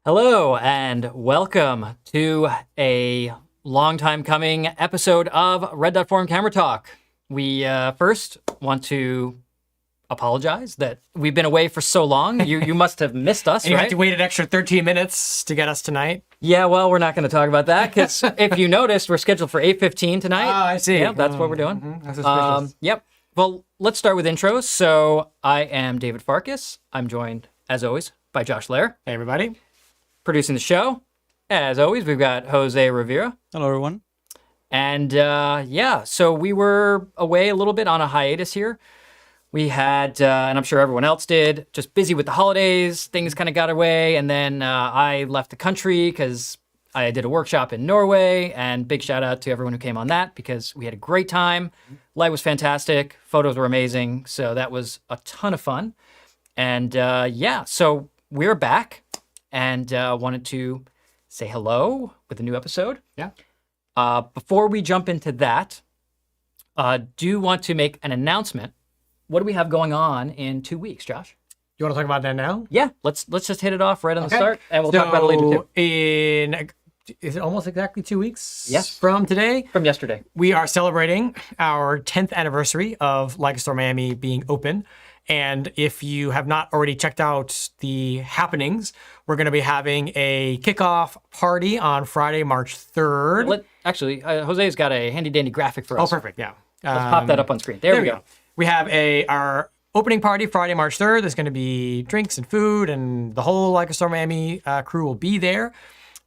Hello and welcome to a long time coming episode of Red Dot Forum Camera Talk. We first want to apologize that we've been away for so long. You must have missed us, and you right? had to wait an extra 13 minutes to get us tonight. Yeah, well, we're not going to talk about that because if you noticed, we're scheduled for 8:15 tonight. Oh, I see. Yeah, that's what we're doing. That's suspicious. Yep. Well, let's start with intros. So I am David Farkas. I'm joined, as always, by Josh Lehrer. Hey, everybody. Producing the show, as always, we've got Jose Rivera. Hello, everyone. And so we were away a little bit on a hiatus here. We had, and I'm sure everyone else did, just busy with the holidays. Things kind of got away. And then I left the country because I did a workshop in Norway. And big shout out to everyone who came on that because we had a great time. Light was fantastic. Photos were amazing. So that was a ton of fun. And so we're back and wanted to say hello with a new episode. Yeah. Before we jump into that, do want to make an announcement. What do we have going on in 2 weeks, Josh? You want to talk about that now? Yeah, let's just hit it off right on the Okay. start, and we'll talk about it later too. Is it almost exactly 2 weeks? Yes. From today, From yesterday. we are celebrating our 10th anniversary of Leica Store Miami being open. And if you have not already checked out the happenings, we're going to be having a kickoff party on Friday, March 3rd. Jose's got a handy dandy graphic for Oh, us. perfect. Yeah. Let's pop that up on screen. There we go. We have our opening party Friday, March 3rd. There's going to be drinks and food, and the whole Leica Store Miami crew will be there.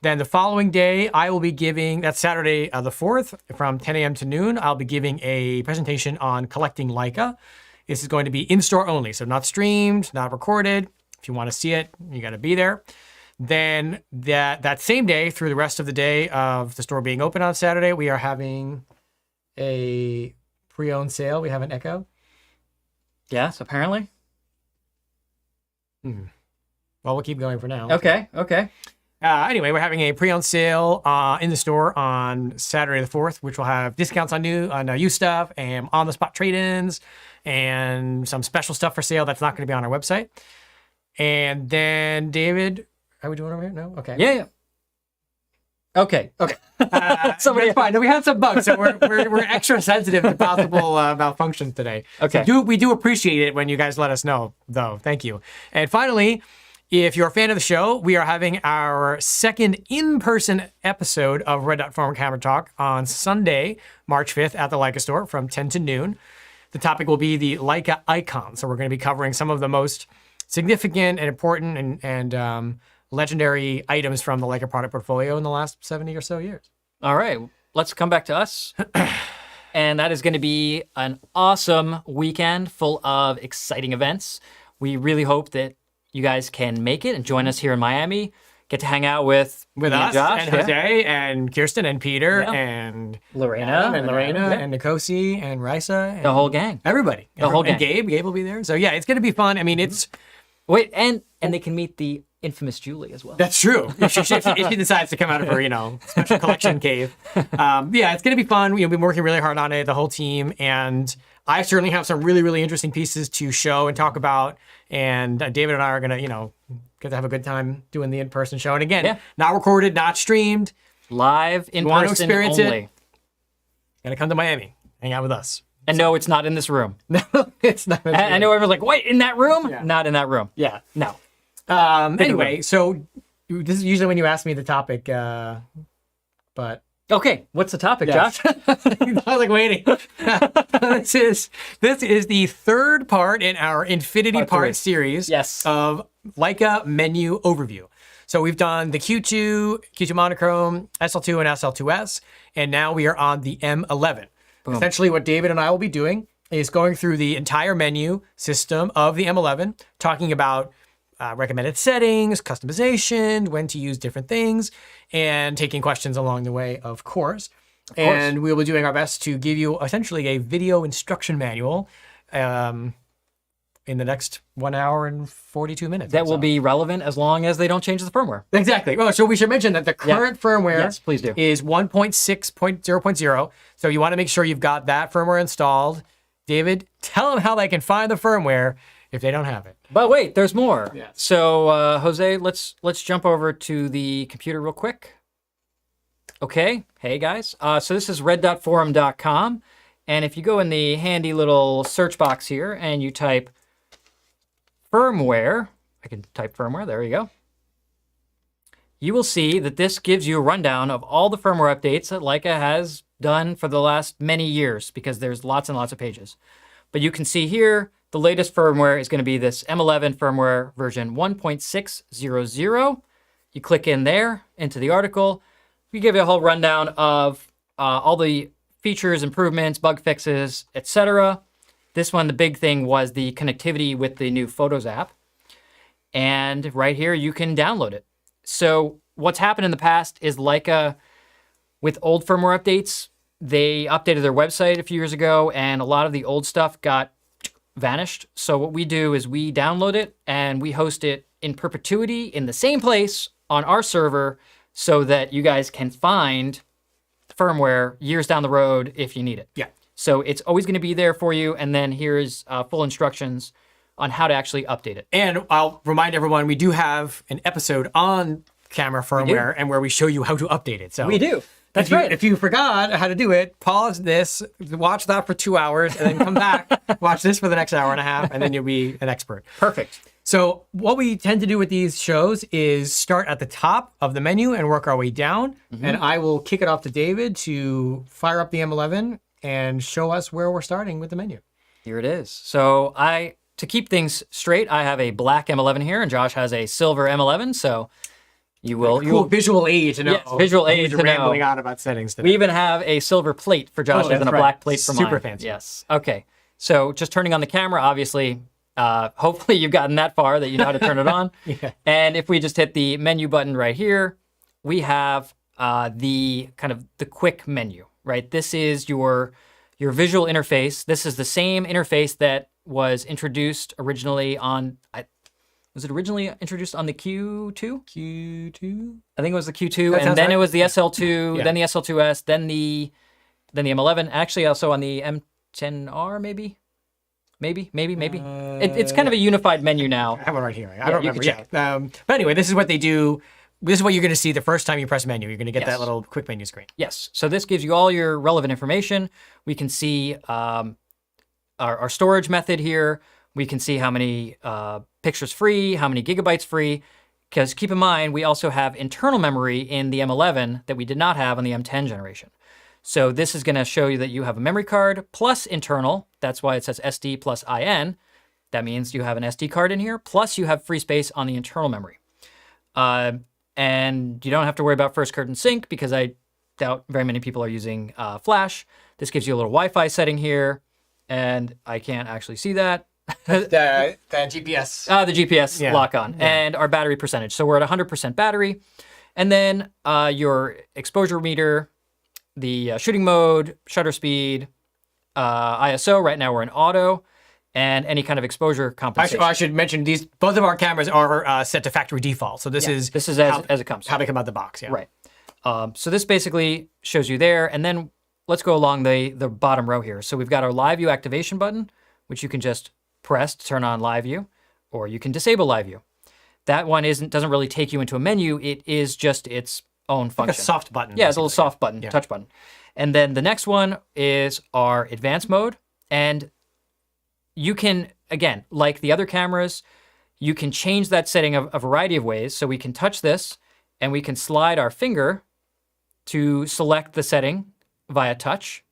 Then the following day, I will be giving, that's Saturday the 4th, from 10 a.m. to noon, I'll be giving a presentation on collecting Leica. This is going to be in-store only, so not streamed, not recorded. If you want to see it, you got to be there. Then that same day, through the rest of the day of the store being open on Saturday, we are having a pre-owned sale. We have an Echo. Yes, apparently. Well, we'll keep going for now. Okay. Anyway, we're having a pre-owned sale in the store on Saturday the 4th, which will have discounts on used stuff and on-the-spot trade-ins and some special stuff for sale that's not going to be on our website. And then, David, are we doing over here? No? Okay. Yeah. Okay. Somebody's fine. No, we had some bugs, so we're extra sensitive to possible malfunctions today. Okay. So we do appreciate it when you guys let us know, though. Thank you. And finally, if you're a fan of the show, we are having our second in-person episode of Red Dot Forum Camera Talk on Sunday, March 5th at the Leica store from 10 to noon. The topic will be the Leica icon. So we're going to be covering some of the most significant and important and legendary items from the Leica product portfolio in the last 70 or so years. All right. Let's come back to us. And that is going to be an awesome weekend full of exciting events. We really hope that you guys can make it and join us here in Miami. Get to hang out with me us and Josh, and Jose and Kirsten and Peter Yeah. and Lorena, and Nikosi and Risa and the whole gang. everybody. The whole And gang. Gabe will be there. So yeah, it's going to be fun. I mean, it's Wait, and they can meet the infamous Julie as well. that's true. If she decides to come out of her, special collection cave. Yeah, it's going to be fun. We've been working really hard on it, the whole team, and I certainly have some really, really interesting pieces to show and talk about. And David and I are going to, get to have a good time doing the in-person show. And again, not recorded, not streamed. Live in want to person experience only. it? Got to come to Miami, hang out with us. And no, it's not in this room. No, it's not. I know everyone's like, wait, in that room? Yeah. Not in that room. Yeah. No. Anyway, so this is usually when you ask me the topic, but Okay, what's the topic, yes. Josh? I was like waiting. This is the third part in our Infinity Part three. Part series Yes. of Leica menu overview. So we've done the Q2 monochrome, SL2 and SL2S, and now we are on the M11. Essentially what David and I will be doing is going through the entire menu system of the M11, talking about recommended settings, customization, when to use different things, and taking questions along the way, of course. And we'll be doing our best to give you essentially a video instruction manual in the next 1 hour and 42 minutes. That will be relevant as long as they don't change the firmware. Exactly. Well, so we should mention that the current firmware Yes, please do. is 1.6.0.0. So you want to make sure you've got that firmware installed. David, tell them how they can find the firmware if they don't have it. But wait, there's more. Yes. So Jose, let's jump over to the computer real quick. Okay, hey guys. So this is red.forum.com, and if you go in the handy little search box here and you type firmware, I can type firmware, there you go. You will see that this gives you a rundown of all the firmware updates that Leica has done for the last many years, because there's lots and lots of pages. But you can see here, the latest firmware is going to be this M11 firmware version 1.600. You click in there into the article. We give you a whole rundown of all the features, improvements, bug fixes, etc. This one, the big thing was the connectivity with the new Photos app. And right here, you can download it. So what's happened in the past is Leica, with old firmware updates, they updated their website a few years ago, and a lot of the old stuff got vanished. So what we do is we download it and we host it in perpetuity in the same place on our server, so that you guys can find firmware years down the road if you need it. Yeah. So it's always going to be there for you. And then here's full instructions on how to actually update it. And I'll remind everyone, we do have an episode on camera firmware and where we show you how to update it. So We do. That's if right. If you forgot how to do it, pause this, watch that for 2 hours, and then come back, watch this for the next hour and a half, and then you'll be an expert. Perfect. So what we tend to do with these shows is start at the top of the menu and work our way down. And I will kick it off to David to fire up the M11 and show us where we're starting with the menu. Here it is. So to keep things straight, I have a black M11 here, and Josh has a silver M11. So you will... Cool visual aid to know. Yes, visual aid to know. Rambling on about settings today. We even have a silver plate for Josh's and a black plate for mine. Super fancy. Yes. Okay. So just turning on the camera, obviously, hopefully you've gotten that far that you know how to turn it on. Yeah. And if we just hit the menu button right here, we have the kind of the quick menu, right? This is your visual interface. This is the same interface that was introduced originally on, was it originally introduced on the Q2? Q2? I think it was the Q2, That and sounds then right. it was the SL2, Yeah. then the SL2S, then the M11. Actually, also on the M10R, maybe. It's kind of a unified menu now. I have one right here. I don't you remember can yet. But anyway, this is what they do. This is what you're going to see the first time you press menu. You're going to get Yes. that little quick menu screen. Yes. So this gives you all your relevant information. We can see our storage method here. We can see how many pictures free, how many gigabytes free. Because keep in mind, we also have internal memory in the M11 that we did not have on the M10 generation. So this is going to show you that you have a memory card plus internal. That's why it says SD plus IN. That means you have an SD card in here, plus you have free space on the internal memory. And you don't have to worry about first curtain sync, because I doubt very many people are using Flash. This gives you a little Wi-Fi setting here, and I can't actually see that. The GPS. The GPS Yeah. lock on, and our battery percentage. So we're at 100% battery. And then your exposure meter, the shooting mode, shutter speed, ISO. Right now we're in auto, and any kind of exposure compensation. I should mention these. Both of our cameras are set to factory default. So this is as it comes. how they come out the box. Yeah. Right. So this basically shows you there, and then let's go along the bottom row here. So we've got our live view activation button, which you can just press to turn on live view, or you can disable live view. That one doesn't really take you into a menu. It is just its own function. Like a soft button. Yeah, it's a little soft button, Yeah. touch button. And then the next one is our advanced mode. And you can, again, like the other cameras, you can change that setting a variety of ways. So we can touch this and we can slide our finger to select the setting via touch,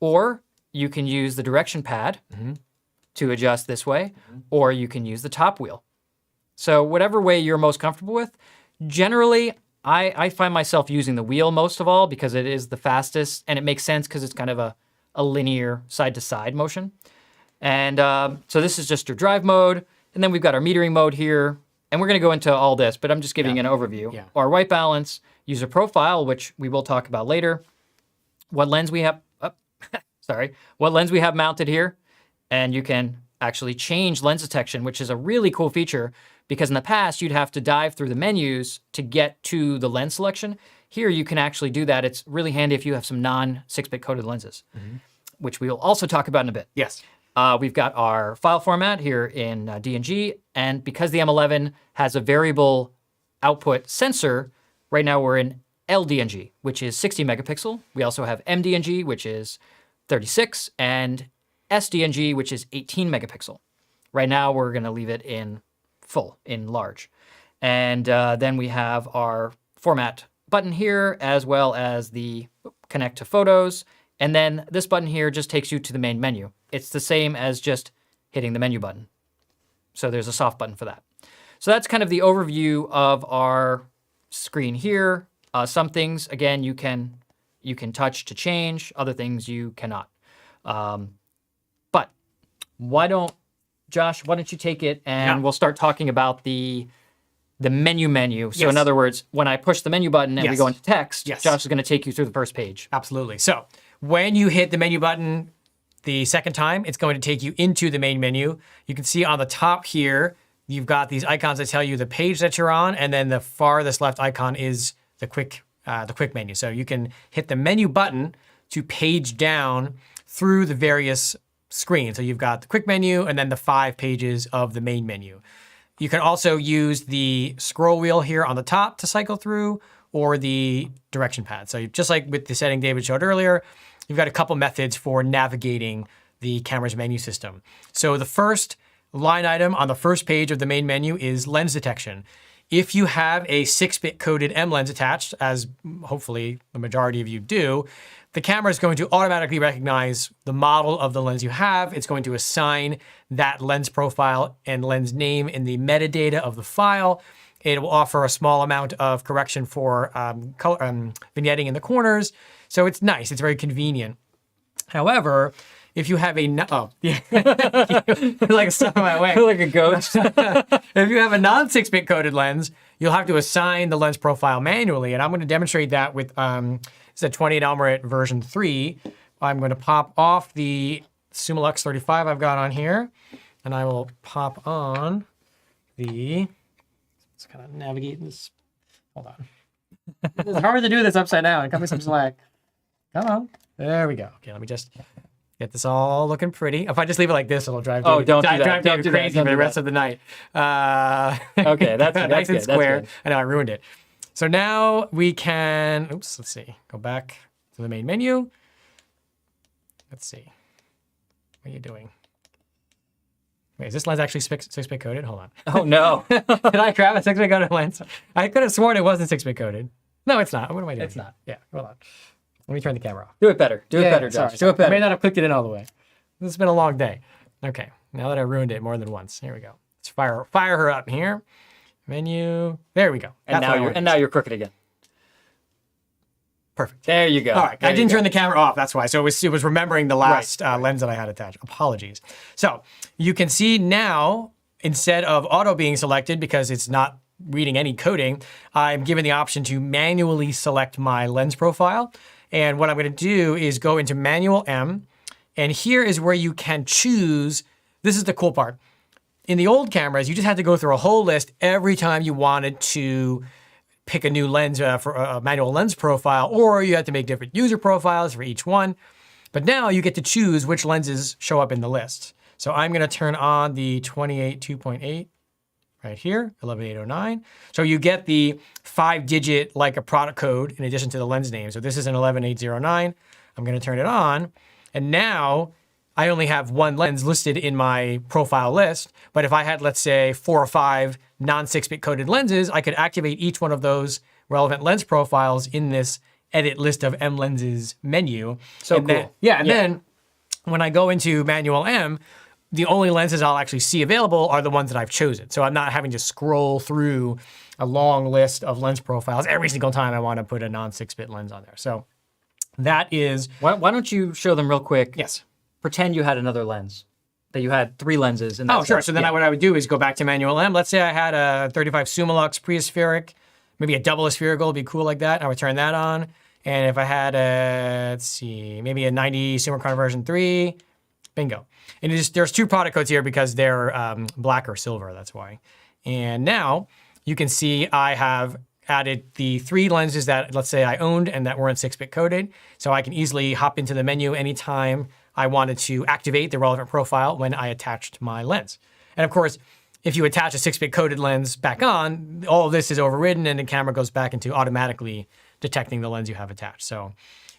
or you can use the direction pad to adjust this way, or you can use the top wheel. So whatever way you're most comfortable with. Generally, I find myself using the wheel most of all, because it is the fastest, and it makes sense because it's kind of a linear side-to-side motion. And so this is just your drive mode, and then we've got our metering mode here, and we're going to go into all this, but I'm just giving an overview. Yeah. Our white balance, user profile, which we will talk about later, what lens we have, what lens we have mounted here, and you can actually change lens detection, which is a really cool feature, because in the past you'd have to dive through the menus to get to the lens selection. Here you can actually do that. It's really handy if you have some non 6-bit coded lenses, which we will also talk about in a bit. Yes. we've got our file format here in DNG, and because the M11 has a variable output sensor, right now we're in LDNG, which is 60 megapixel. We also have MDNG, which is 36, and SDNG, which is 18 megapixel. Right now, we're going to leave it in full, in large. And then we have our format button here, as well as the connect to photos. And then this button here just takes you to the main menu. It's the same as just hitting the menu button. So there's a soft button for that. So that's kind of the overview of our screen here. Some things, again, you can touch to change. Other things you cannot. But Josh, why don't you take it and we'll start talking about the menu. So in other words, when I push the menu button and we go into text, Josh is going to take you through the first page. Absolutely. So when you hit the menu button the second time, it's going to take you into the main menu. You can see on the top here, you've got these icons that tell you the page that you're on, and then the farthest left icon is the quick menu. So you can hit the menu button to page down through the various screens. So you've got the quick menu and then the 5 pages of the main menu. You can also use the scroll wheel here on the top to cycle through, or the direction pad. So just like with the setting David showed earlier, you've got a couple methods for navigating the camera's menu system. So the first line item on the first page of the main menu is lens detection. If you have a 6-bit coded M lens attached, as hopefully the majority of you do, the camera is going to automatically recognize the model of the lens you have. It's going to assign that lens profile and lens name in the metadata of the file. It will offer a small amount of correction for vignetting in the corners. So it's nice. It's very convenient. However, if you have a like stuff in my way, like a ghost. If you have a non-6-bit coded lens, you'll have to assign the lens profile manually, and I'm going to demonstrate that with it's a 28 Elmerit version 3. I'm going to pop off the Summilux 35 I've got on here, and I will pop on the. Let's kind of navigate this. Hold on. It's hard to do this upside down. Cut me some slack. Come on. There we go. Okay, let me just get this all looking pretty. If I just leave it like this, it'll drive David, drive David crazy for the rest of the night. Okay, that's nice and good. square. That's good. I know, I ruined it. So now we can, oops, let's see. Go back to the main menu. Let's see. What are you doing? Wait, is this lens actually 6-bit coded? Hold on. Oh, no. Did I grab a 6-bit coded lens? I could have sworn it wasn't 6-bit coded. No, it's not. What am I doing? It's not. Yeah, hold on. Let me turn the camera off. Do it better. Do it better, Josh. Do it better. I may not have clicked it in all the way. This has been a long day. Okay, now that I ruined it more than once. Here we go. Let's fire her up here. Menu. There we go. And now you're crooked again. Perfect. There you go. All right. I didn't turn the camera off. That's why. So it was remembering the last lens that I had attached. Apologies. So you can see now, instead of auto being selected because it's not reading any coding, I'm given the option to manually select my lens profile. And what I'm going to do is go into Manual M. And here is where you can choose. This is the cool part. In the old cameras, you just had to go through a whole list every time you wanted to pick a new lens for a manual lens profile, or you had to make different user profiles for each one. But now you get to choose which lenses show up in the list. So I'm going to turn on the 28 2.8 right here, 11809. So you get the 5-digit Leica product code in addition to the lens name. So this is an 11809. I'm going to turn it on. And now I only have one lens listed in my profile list, but if I had, let's say, 4 or 5 non-6-bit coded lenses, I could activate each one of those relevant lens profiles in this edit list of M lenses menu. So and cool. Then when I go into Manual M, the only lenses I'll actually see available are the ones that I've chosen. So I'm not having to scroll through a long list of lens profiles every single time I want to put a non-6-bit lens on there. So that is... Why don't you show them real quick? Yes. Pretend you had another lens, that you had 3 lenses. In that sure. So then what I would do is go back to Manual M. Let's say I had a 35 Summilux preaspheric, maybe a double aspherical would be cool like that. I would turn that on. And if I had let's see, maybe a 90 Summicron version 3, bingo. And there's 2 product codes here because they're black or silver, that's why. And now you can see I have added the 3 lenses that, let's say, I owned and that weren't 6-bit coded. So I can easily hop into the menu anytime I wanted to activate the relevant profile when I attached my lens. And of course, if you attach a 6-bit coded lens back on, all of this is overridden and the camera goes back into automatically detecting the lens you have attached. So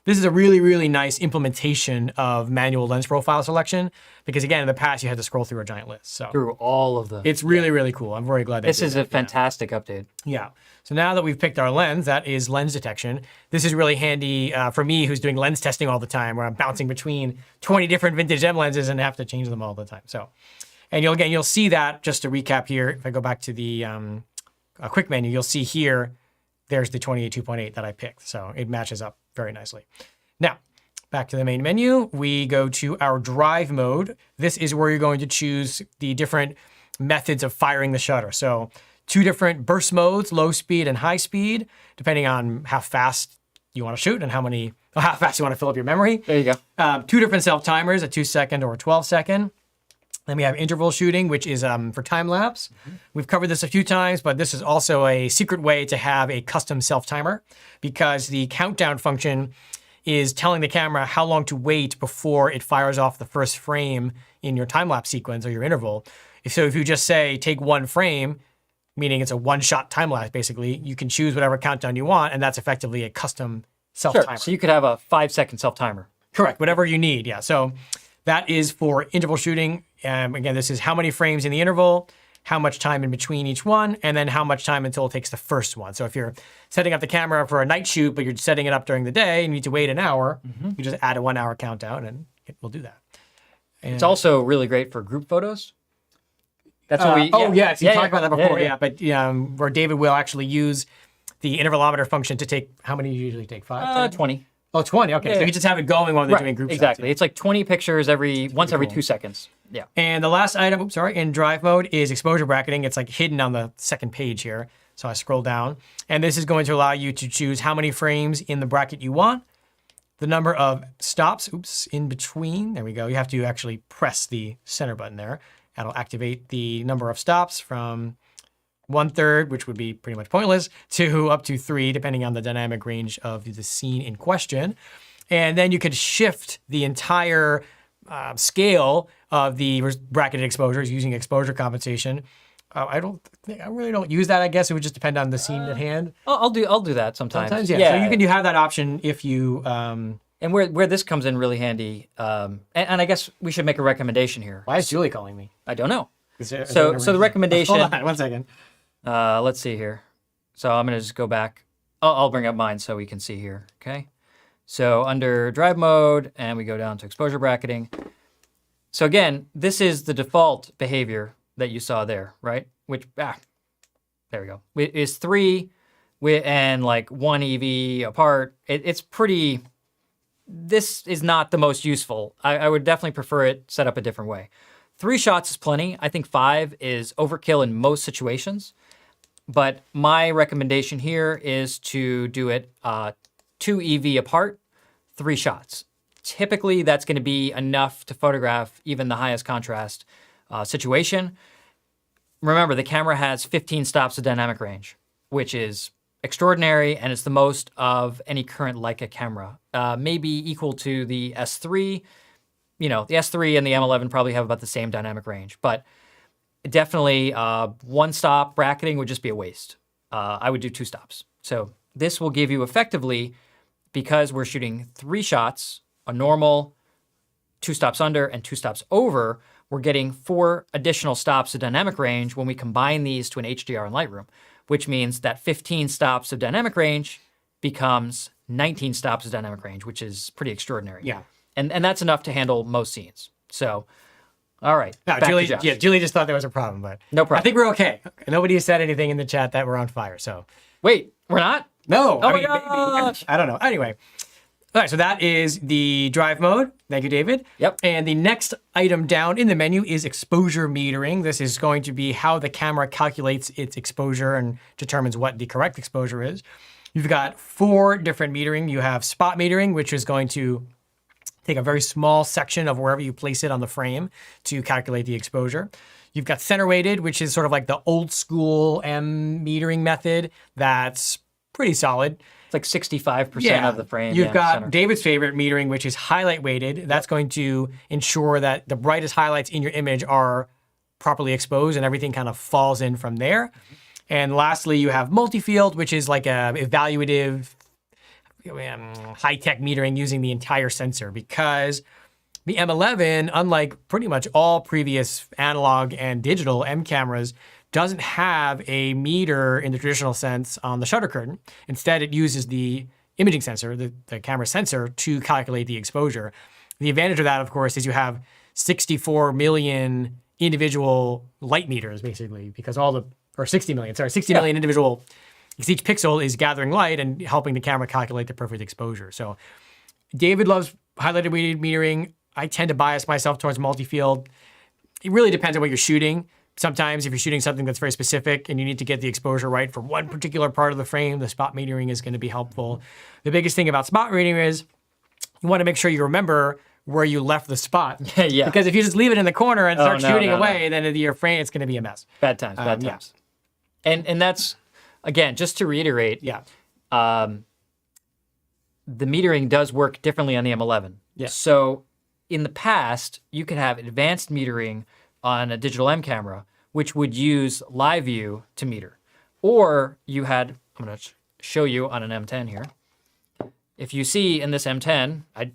this is a really, really nice implementation of manual lens profile selection because again, in the past you had to scroll through a giant list. So Through all of them. it's really, really cool. I'm very glad they This did is that. a fantastic update. Yeah. So now that we've picked our lens, that is lens detection. This is really handy for me who's doing lens testing all the time where I'm bouncing between 20 different vintage M lenses and have to change them all the time. So, and you'll see that just to recap here. If I go back to the quick menu, you'll see here, there's the 28-2.8 that I picked. So it matches up very nicely. Now, back to the main menu, we go to our drive mode. This is where you're going to choose the different methods of firing the shutter. So 2 different burst modes, low speed and high speed, depending on how fast you want to shoot and how fast you want to fill up your memory. There you go. 2 different self-timers, a 2-second or a 12-second. Then we have interval shooting, which is for time lapse. We've covered this a few times, but this is also a secret way to have a custom self-timer because the countdown function is telling the camera how long to wait before it fires off the first frame in your time-lapse sequence or your interval. So if you just say, take 1 frame, meaning it's a 1-shot time-lapse, basically, you can choose whatever countdown you want, and that's effectively a custom self-timer. Sure. So you could have a 5-second self-timer. Correct, whatever you need, yeah. So that is for interval shooting. Again, this is how many frames in the interval, how much time in between each one, and then how much time until it takes the first one. So if you're setting up the camera for a night shoot, but you're setting it up during the day and you need to wait an hour, you just add a 1-hour countdown and it will do that. And It's also really great for group photos. That's what we. yes, you talked about that before, yeah. But where David will actually use the intervalometer function to take, how many do you usually take? 5? 20. Oh, 20, okay. So you just have it going while they're doing group shots. Exactly. It's like 20 pictures once every 2 seconds. Yeah. And the last item, in drive mode is exposure bracketing. It's like hidden on the second page here. So I scroll down. And this is going to allow you to choose how many frames in the bracket you want, the number of stops, in between. There we go. You have to actually press the center button there. That'll activate the number of stops from 1/3, which would be pretty much pointless, to up to 3, depending on the dynamic range of the scene in question. And then you could shift the entire scale of the bracketed exposures using exposure compensation. I really don't use that. I guess it would just depend on the scene at hand. I'll do that sometimes. Sometimes, yeah. So you have that option if you. And where this comes in really handy, and I guess we should make a recommendation here. Why is Julie calling me? I don't know. So the recommendation. Hold on, 1 second. Let's see here. So I'm gonna just go back. I'll bring up mine so we can see here. Okay. So under drive mode, and we go down to exposure bracketing. So again, this is the default behavior that you saw there, right? Which there we go. Is 3 and like 1 EV apart. It's pretty. This is not the most useful. I would definitely prefer it set up a different way. 3 shots is plenty. I think 5 is overkill in most situations. But my recommendation here is to do it 2 EV apart, 3 shots. Typically, that's going to be enough to photograph even the highest contrast situation. Remember, the camera has 15 stops of dynamic range, which is extraordinary, and it's the most of any current Leica camera. Maybe equal to the S3. The S3 and the M11 probably have about the same dynamic range, but definitely 1-stop bracketing would just be a waste. I would do 2 stops. So this will give you effectively, because we're shooting 3 shots, a normal, 2 stops under, and 2 stops over, we're getting 4 additional stops of dynamic range when we combine these to an HDR in Lightroom, which means that 15 stops of dynamic range becomes 19 stops of dynamic range, which is pretty extraordinary. Yeah. And that's enough to handle most scenes. So, all right. No, back Julie, to Josh. Julie just thought there was a problem, but No problem. I think we're okay. Nobody has said anything in the chat that we're on fire, so. Wait, we're not? No. Oh I my mean, gosh. maybe. I don't know. Anyway. All right, so that is the drive mode. Thank you, David. Yep. And the next item down in the menu is exposure metering. This is going to be how the camera calculates its exposure and determines what the correct exposure is. You've got 4 different metering. You have spot metering, which is going to take a very small section of wherever you place it on the frame to calculate the exposure. You've got center weighted, which is sort of like the old school M metering method that's pretty solid. It's like 65% of the frame. You've got center. David's favorite metering, which is highlight weighted. That's going to ensure that the brightest highlights in your image are properly exposed and everything kind of falls in from there. And lastly, you have multi-field, which is like a evaluative, high-tech metering using the entire sensor, because the M11, unlike pretty much all previous analog and digital M cameras, doesn't have a meter in the traditional sense on the shutter curtain. Instead, it uses the imaging sensor, the camera sensor, to calculate the exposure. The advantage of that, of course, is you have 64 million individual light meters, basically, because 60 million individual, because each pixel is gathering light and helping the camera calculate the perfect exposure. So David loves highlighted weighted metering. I tend to bias myself towards multi-field. It really depends on what you're shooting. Sometimes if you're shooting something that's very specific and you need to get the exposure right for one particular part of the frame, the spot metering is going to be helpful. The biggest thing about spot metering is you want to make sure you remember where you left the spot. Yeah. Because if you just leave it in the corner and start shooting away, then your frame, it's going to be a mess. Bad times. And that's, again, just to reiterate, the metering does work differently on the M11. Yeah. So in the past, you could have advanced metering on a digital M camera, which would use live view to meter. Or you had, I'm going to show you on an M10 here. If you see in this M10, I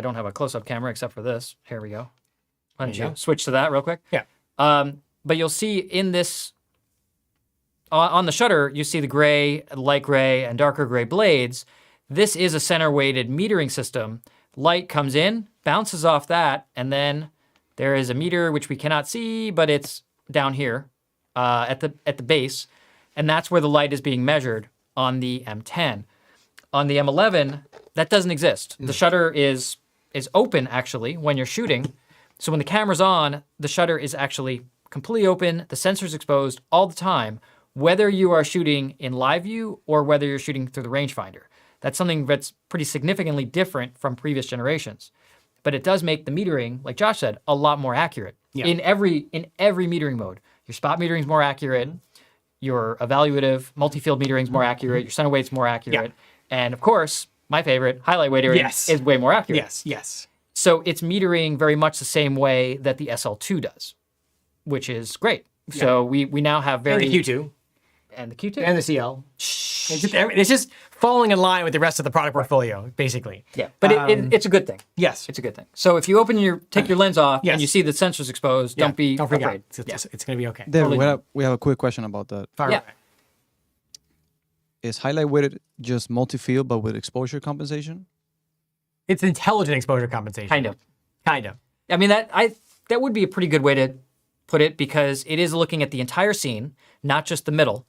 don't have a close-up camera except for this. Here we go. Why don't you switch to that real quick? Yeah. But you'll see in this, on the shutter, you see the gray, light gray, and darker gray blades. This is a center-weighted metering system. Light comes in, bounces off that, and then there is a meter which we cannot see, but it's down here at the base, and that's where the light is being measured on the M10. On the M11, that doesn't exist. The shutter is open, actually, when you're shooting. So when the camera's on, the shutter is actually completely open. The sensor's exposed all the time, whether you are shooting in live view or whether you're shooting through the rangefinder. That's something that's pretty significantly different from previous generations. But it does make the metering, like Josh said, a lot more accurate in every metering mode. Your spot metering is more accurate. Your evaluative multi-field metering is more accurate. Your center weight's more accurate. And of course, my favorite, highlight weighting is way more accurate. Yes. So it's metering very much the same way that the SL2 does, which is great. Yeah. So we now have very... And the Q2. And the Q2. And the CL. It's just falling in line with the rest of the product portfolio, basically. Yeah, but it's a good thing. Yes. It's a good thing. So if you take your lens off and you see the sensors exposed, don't freak out. It's going to be okay. David, we have a quick question about that. Fire away. Is highlight weighted just multi-field but with exposure compensation? It's intelligent exposure compensation. Kind of. I mean, that would be a pretty good way to put it, because it is looking at the entire scene, not just the middle,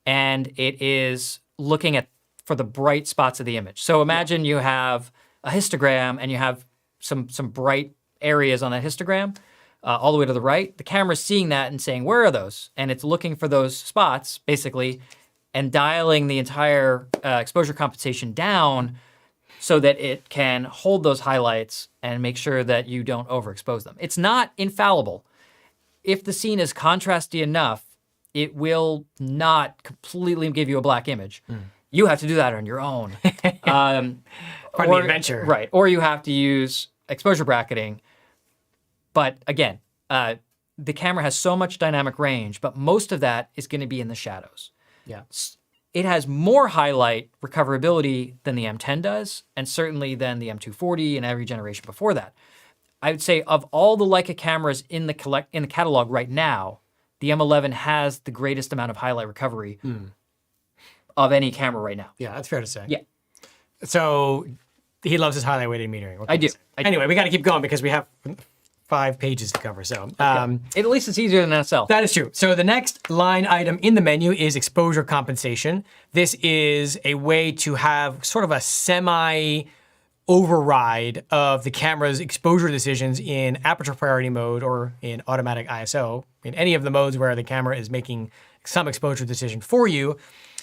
and it is looking for the bright spots of the image. So imagine you have a histogram and you have some bright areas on that histogram all the way to the right. The camera's seeing that and saying, where are those? And it's looking for those spots, basically, and dialing the entire exposure compensation down so that it can hold those highlights and make sure that you don't overexpose them. It's not infallible. If the scene is contrasty enough, it will not completely give you a black image. You have to do that on your own. Part of the adventure. Right. Or you have to use exposure bracketing. But again, the camera has so much dynamic range, but most of that is going to be in the shadows. Yeah. It has more highlight recoverability than the M10 does, and certainly than the M240 and every generation before that. I would say of all the Leica cameras in the catalog right now, the M11 has the greatest amount of highlight recovery of any camera right now. Yeah, that's fair to say. Yeah. So he loves his highlight weighted metering. I do. Anyway, we got to keep going because we have 5 pages to cover. So at least it's easier than SL. That is true. So the next line item in the menu is exposure compensation. This is a way to have sort of a semi override of the camera's exposure decisions in aperture priority mode or in automatic ISO, in any of the modes where the camera is making some exposure decision for you.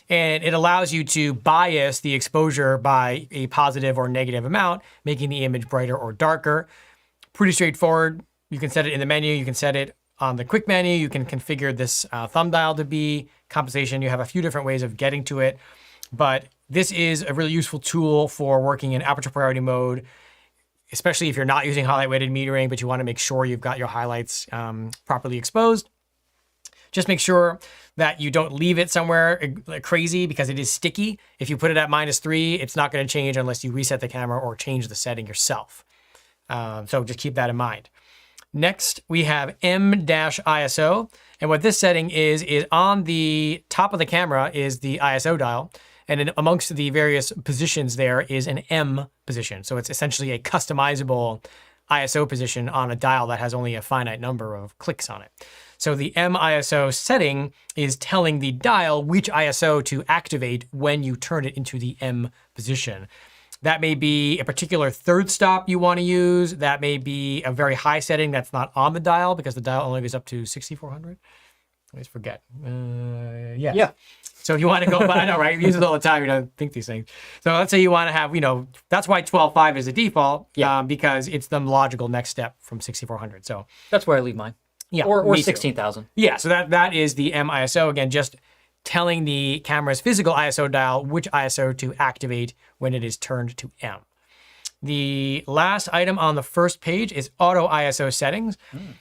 And it allows you to bias the exposure by a positive or negative amount, making the image brighter or darker. Pretty straightforward. You can set it in the menu. You can set it on the quick menu. You can configure this thumb dial to be compensation. You have a few different ways of getting to it. But this is a really useful tool for working in aperture priority mode, especially if you're not using highlight weighted metering, but you want to make sure you've got your highlights properly exposed. Just make sure that you don't leave it somewhere crazy because it is sticky. If you put it at -3, it's not going to change unless you reset the camera or change the setting yourself. So just keep that in mind. Next, we have M-ISO. And what this setting is on the top of the camera is the ISO dial. And in amongst the various positions there is an M position. So it's essentially a customizable ISO position on a dial that has only a finite number of clicks on it. So the M-ISO setting is telling the dial which ISO to activate when you turn it into the M position. That may be a particular third stop you want to use. That may be a very high setting that's not on the dial because the dial only goes up to 6400. I always forget. Yes. Yeah. So if you want to go, but I know, right? You use it all the time. You don't think these things. So let's say you want to have, that's why 12.5 is the default, because it's the logical next step from 6400. So That's where I leave mine. yeah, Or 16,000. Yeah, so that is the M-ISO. Again, just telling the camera's physical ISO dial which ISO to activate when it is turned to M. The last item on the first page is auto ISO settings.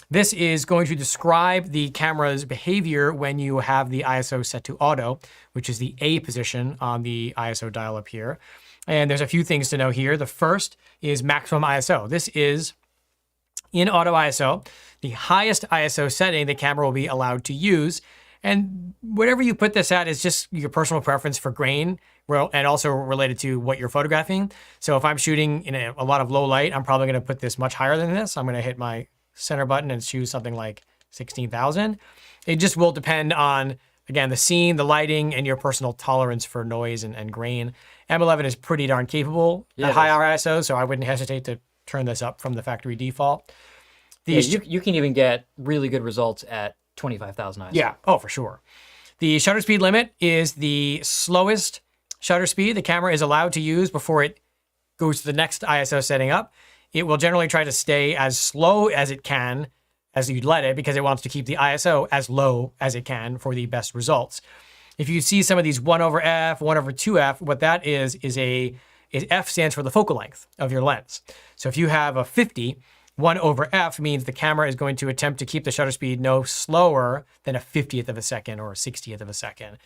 This is going to describe the camera's behavior when you have the ISO set to auto, which is the A position on the ISO dial up here. And there's a few things to know here. The first is maximum ISO. This is in auto ISO, the highest ISO setting the camera will be allowed to use. And whatever you put this at is just your personal preference for grain, and also related to what you're photographing. So if I'm shooting in a lot of low light, I'm probably going to put this much higher than this. I'm going to hit my center button and choose something like 16,000. It just will depend on, again, the scene, the lighting, and your personal tolerance for noise and grain. M11 is pretty darn capable at high ISO, so I wouldn't hesitate to turn this up from the factory default. You can even get really good results at 25,000 ISO. Yeah, oh, for sure. The shutter speed limit is the slowest shutter speed the camera is allowed to use before it goes to the next ISO setting up. It will generally try to stay as slow as it can as you'd let it because it wants to keep the ISO as low as it can for the best results. If you see some of these 1/f, 1/2f, what that is F stands for the focal length of your lens. So if you have a 50, 1/f means the camera is going to attempt to keep the shutter speed no slower than a 50th of a second or a 60th of a second.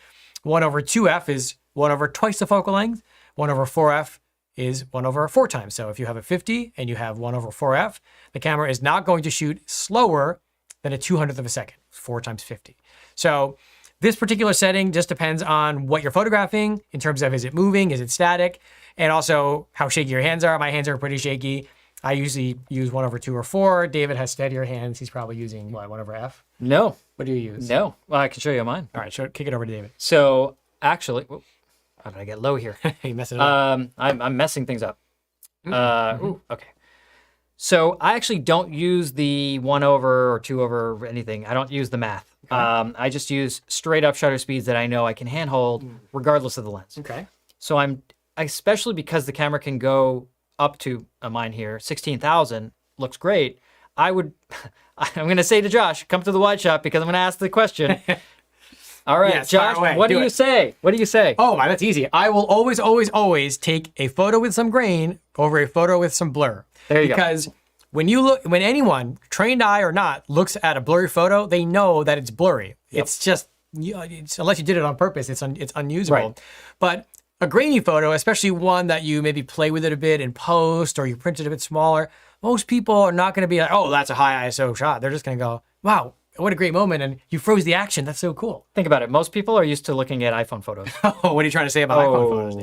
1/2f is 1/2 the focal length. 1/4f is 1/4 times. So if you have a 50 and you have 1/4f, the camera is not going to shoot slower than a 200th of a second, 4 times 50. So this particular setting just depends on what you're photographing in terms of is it moving, is it static, and also how shaky your hands are. My hands are pretty shaky. I usually use 1/2 or 4. David has steadier hands. He's probably using, 1/f? No. What do you use? No. Well, I can show you mine. All right, kick it over to David. So actually, how did I get low here? You messing it up. I'm messing things up. Okay. So I actually don't use the 1/, or 2/, or anything. I don't use the math. Okay. I just use straight up shutter speeds that I know I can handhold regardless of the lens. Okay. So especially because the camera can go up to mine here, 16,000 looks great. I'm going to say to Josh, come to the wide shot because I'm going to ask the question. All right, yes, Josh, what do you say? What do you say? Oh, my, that's easy. I will always take a photo with some grain over a photo with some blur. There you go. Because when anyone, trained eye or not, looks at a blurry photo, they know that it's blurry. Yep. It's just, unless you did it on purpose, it's unusable. Right. But a grainy photo, especially one that you maybe play with it a bit in post or you print it a bit smaller, most people are not going to be like, oh, that's a high ISO shot. They're just going to go, wow, what a great moment. And you froze the action. That's so cool. Think about it. Most people are used to looking at iPhone photos. Oh, what are you trying to say about iPhone photos,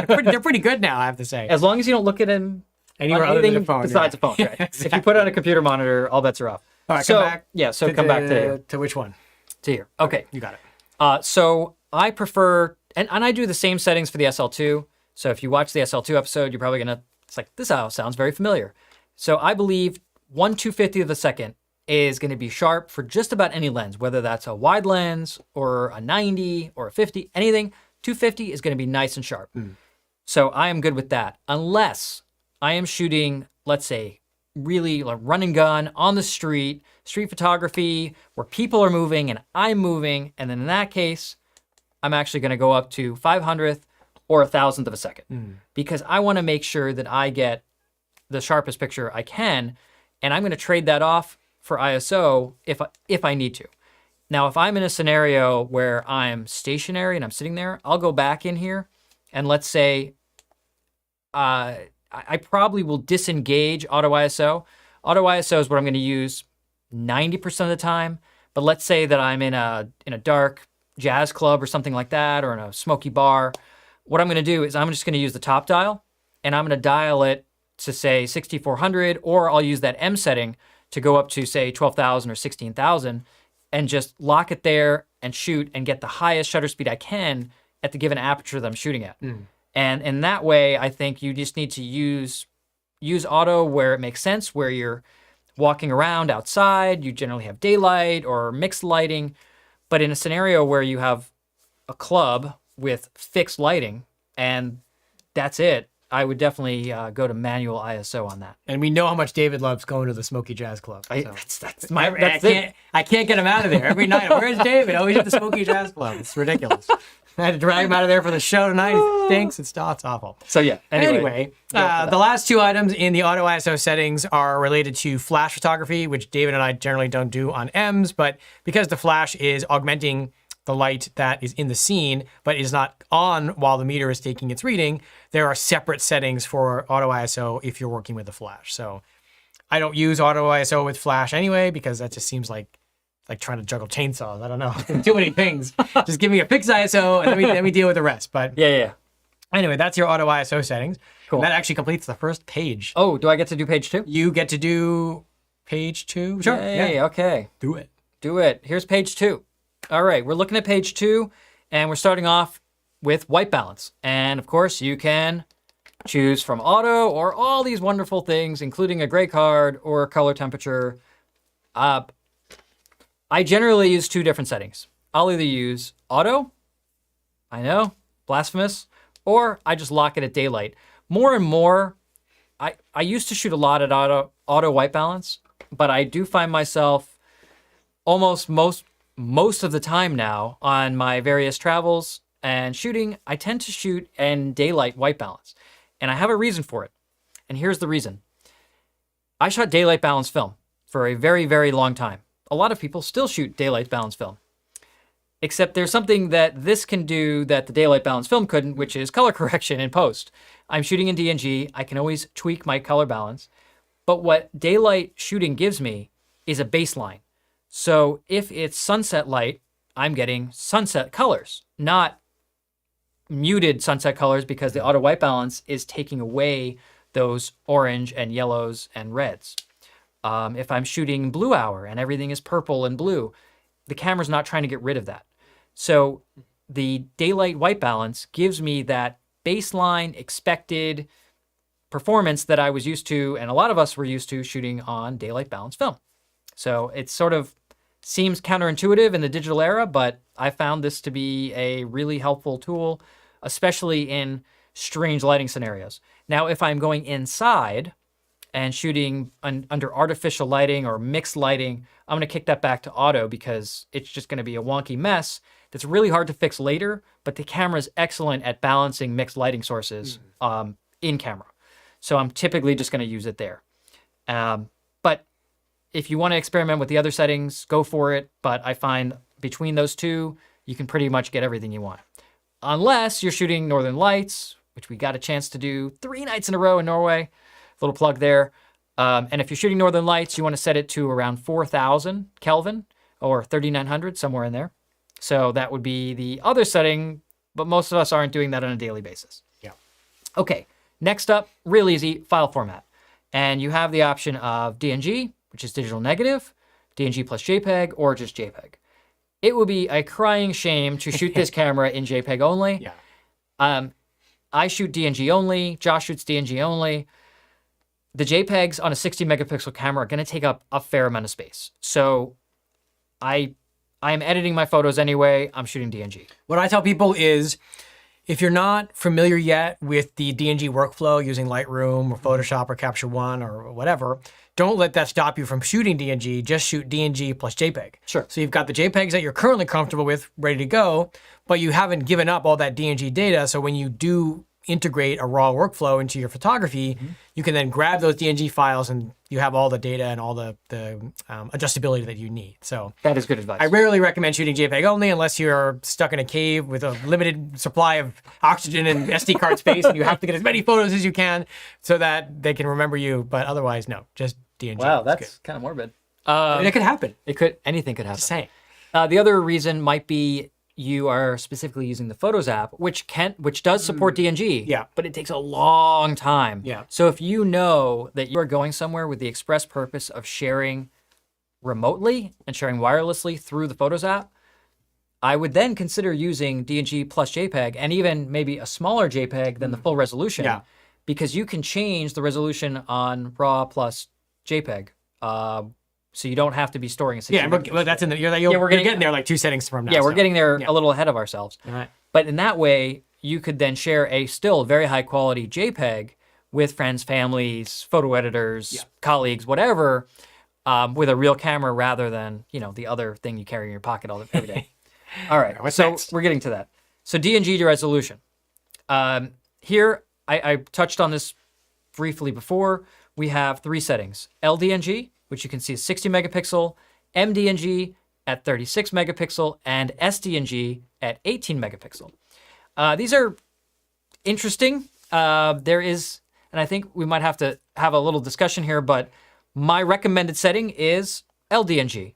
David? They're pretty good now, I have to say. As long as you don't look at them anywhere other than a phone. Besides a phone, right? Exactly. If you put it on a computer monitor, all bets are off. All right, come back. Yeah, so come back to which one? To here. Okay. You got it. So I prefer, and I do the same settings for the SL2. So if you watch the SL2 episode, you're probably going to, it's like, this sounds very familiar. So I believe 1/250th of a second is going to be sharp for just about any lens, whether that's a wide lens or a 90 or a 50, anything. 250 is going to be nice and sharp. So I am good with that, unless I am shooting, let's say, really like run and gun on the street photography where people are moving and I'm moving. And then in that case, I'm actually going to go up to 500th or 1,000th of a second because I want to make sure that I get the sharpest picture I can, and I'm going to trade that off for ISO if I need to. Now, if I'm in a scenario where I'm stationary and I'm sitting there, I'll go back in here and let's say I probably will disengage auto ISO. Auto ISO is what I'm going to use 90% of the time. But let's say that I'm in a dark jazz club or something like that, or in a smoky bar. What I'm going to do is I'm just going to use the top dial, and I'm going to dial it to say 6400, or I'll use that M setting to go up to say 12,000 or 16,000, and just lock it there and shoot and get the highest shutter speed I can at the given aperture that I'm shooting at. And in that way, I think you just need to use auto where it makes sense, where you're walking around outside, you generally have daylight or mixed lighting. But in a scenario where you have a club with fixed lighting and that's it, I would definitely go to manual ISO on that. And we know how much David loves going to the Smoky Jazz Club. So. I can't get him out of there every night. Where's David? Oh, he's at the Smoky Jazz Club. It's ridiculous. I had to drag him out of there for the show tonight. It stinks. It's awful. So yeah. Anyway, the last two items in the auto ISO settings are related to flash photography, which David and I generally don't do on M's, but because the flash is augmenting the light that is in the scene, but is not on while the meter is taking its reading, there are separate settings for auto ISO if you're working with a flash. So I don't use auto ISO with flash anyway, because that just seems like trying to juggle chainsaws. I don't know. Too many things. Just give me a fixed ISO and let me deal with the rest. But yeah. Anyway, that's your auto ISO settings. Cool. And that actually completes the first page. Oh, do I get to do page 2? You get to do page 2. Sure. Yeah. Okay. Do it. Here's page 2. All right, we're looking at page 2, and we're starting off with white balance. And of course, you can choose from auto or all these wonderful things, including a gray card or color temperature. I generally use 2 different settings. I'll either use auto, I know, blasphemous, or I just lock it at daylight. More and more, I used to shoot a lot at auto white balance, but I do find myself almost most of the time now on my various travels and shooting, I tend to shoot in daylight white balance. And I have a reason for it. And here's the reason. I shot daylight balance film for a very, very long time. A lot of people still shoot daylight balance film. Except there's something that this can do that the daylight balance film couldn't, which is color correction in post. I'm shooting in DNG. I can always tweak my color balance. But what daylight shooting gives me is a baseline. So if it's sunset light, I'm getting sunset colors, not muted sunset colors, because the auto white balance is taking away those orange and yellows and reds. If I'm shooting blue hour and everything is purple and blue, the camera's not trying to get rid of that. So the daylight white balance gives me that baseline expected performance that I was used to, and a lot of us were used to shooting on daylight balance film. So it sort of seems counterintuitive in the digital era, but I found this to be a really helpful tool, especially in strange lighting scenarios. Now, if I'm going inside and shooting under artificial lighting or mixed lighting, I'm going to kick that back to auto because it's just going to be a wonky mess that's really hard to fix later, but the camera is excellent at balancing mixed lighting sources in camera. So I'm typically just going to use it there. But if you want to experiment with the other settings, go for it. But I find between those two, you can pretty much get everything you want. Unless you're shooting Northern Lights, which we got a chance to do 3 nights in a row in Norway. Little plug there. And if you're shooting Northern Lights, you want to set it to around 4,000 Kelvin or 3,900, somewhere in there. So that would be the other setting, but most of us aren't doing that on a daily basis. Yeah. Okay, next up, real easy, file format. And you have the option of DNG, which is digital negative, DNG plus JPEG, or just JPEG. It would be a crying shame to shoot this camera in JPEG only. Yeah. I shoot DNG only, Josh shoots DNG only. The JPEGs on a 60 megapixel camera are going to take up a fair amount of space. So I am editing my photos anyway. I'm shooting DNG. What I tell people is If you're not familiar yet with the DNG workflow using Lightroom or Photoshop or Capture One or whatever, don't let that stop you from shooting DNG. Just shoot DNG plus JPEG. Sure. So you've got the JPEGs that you're currently comfortable with, ready to go, but you haven't given up all that DNG data. So when you do integrate a raw workflow into your photography, you can then grab those DNG files and you have all the data and all the adjustability that you need. So That is good advice. I rarely recommend shooting JPEG only unless you're stuck in a cave with a limited supply of oxygen and SD card space, and you have to get as many photos as you can so that they can remember you. But otherwise, no, just DNG. Wow, That's that's kind of morbid. good. It could happen. Anything could happen. Just saying. The other reason might be you are specifically using the Photos app, which does support DNG, Yeah. but it takes a long time. Yeah. So if you know that you are going somewhere with the express purpose of sharing remotely and sharing wirelessly through the Photos app, I would then consider using DNG plus JPEG and even maybe a smaller JPEG than the full resolution, Yeah. because you can change the resolution on RAW plus JPEG. So you don't have to be storing a 60 Yeah, but that's in the. You're getting there like 2 settings from now. Yeah, we're so. getting there a little ahead of ourselves. All right. But in that way, you could then share a still very high quality JPEG with friends, families, photo editors, colleagues, whatever, with a real camera rather than, the other thing you carry in your pocket every day. All right. What's so next? we're getting to that. So DNG resolution. Here, I touched on this briefly before. We have 3 settings: LDNG, which you can see is 60 megapixel, MDNG at 36 megapixel, and SDNG at 18 megapixel. These are interesting. There is, and I think we might have to have a little discussion here, but my recommended setting is LDNG.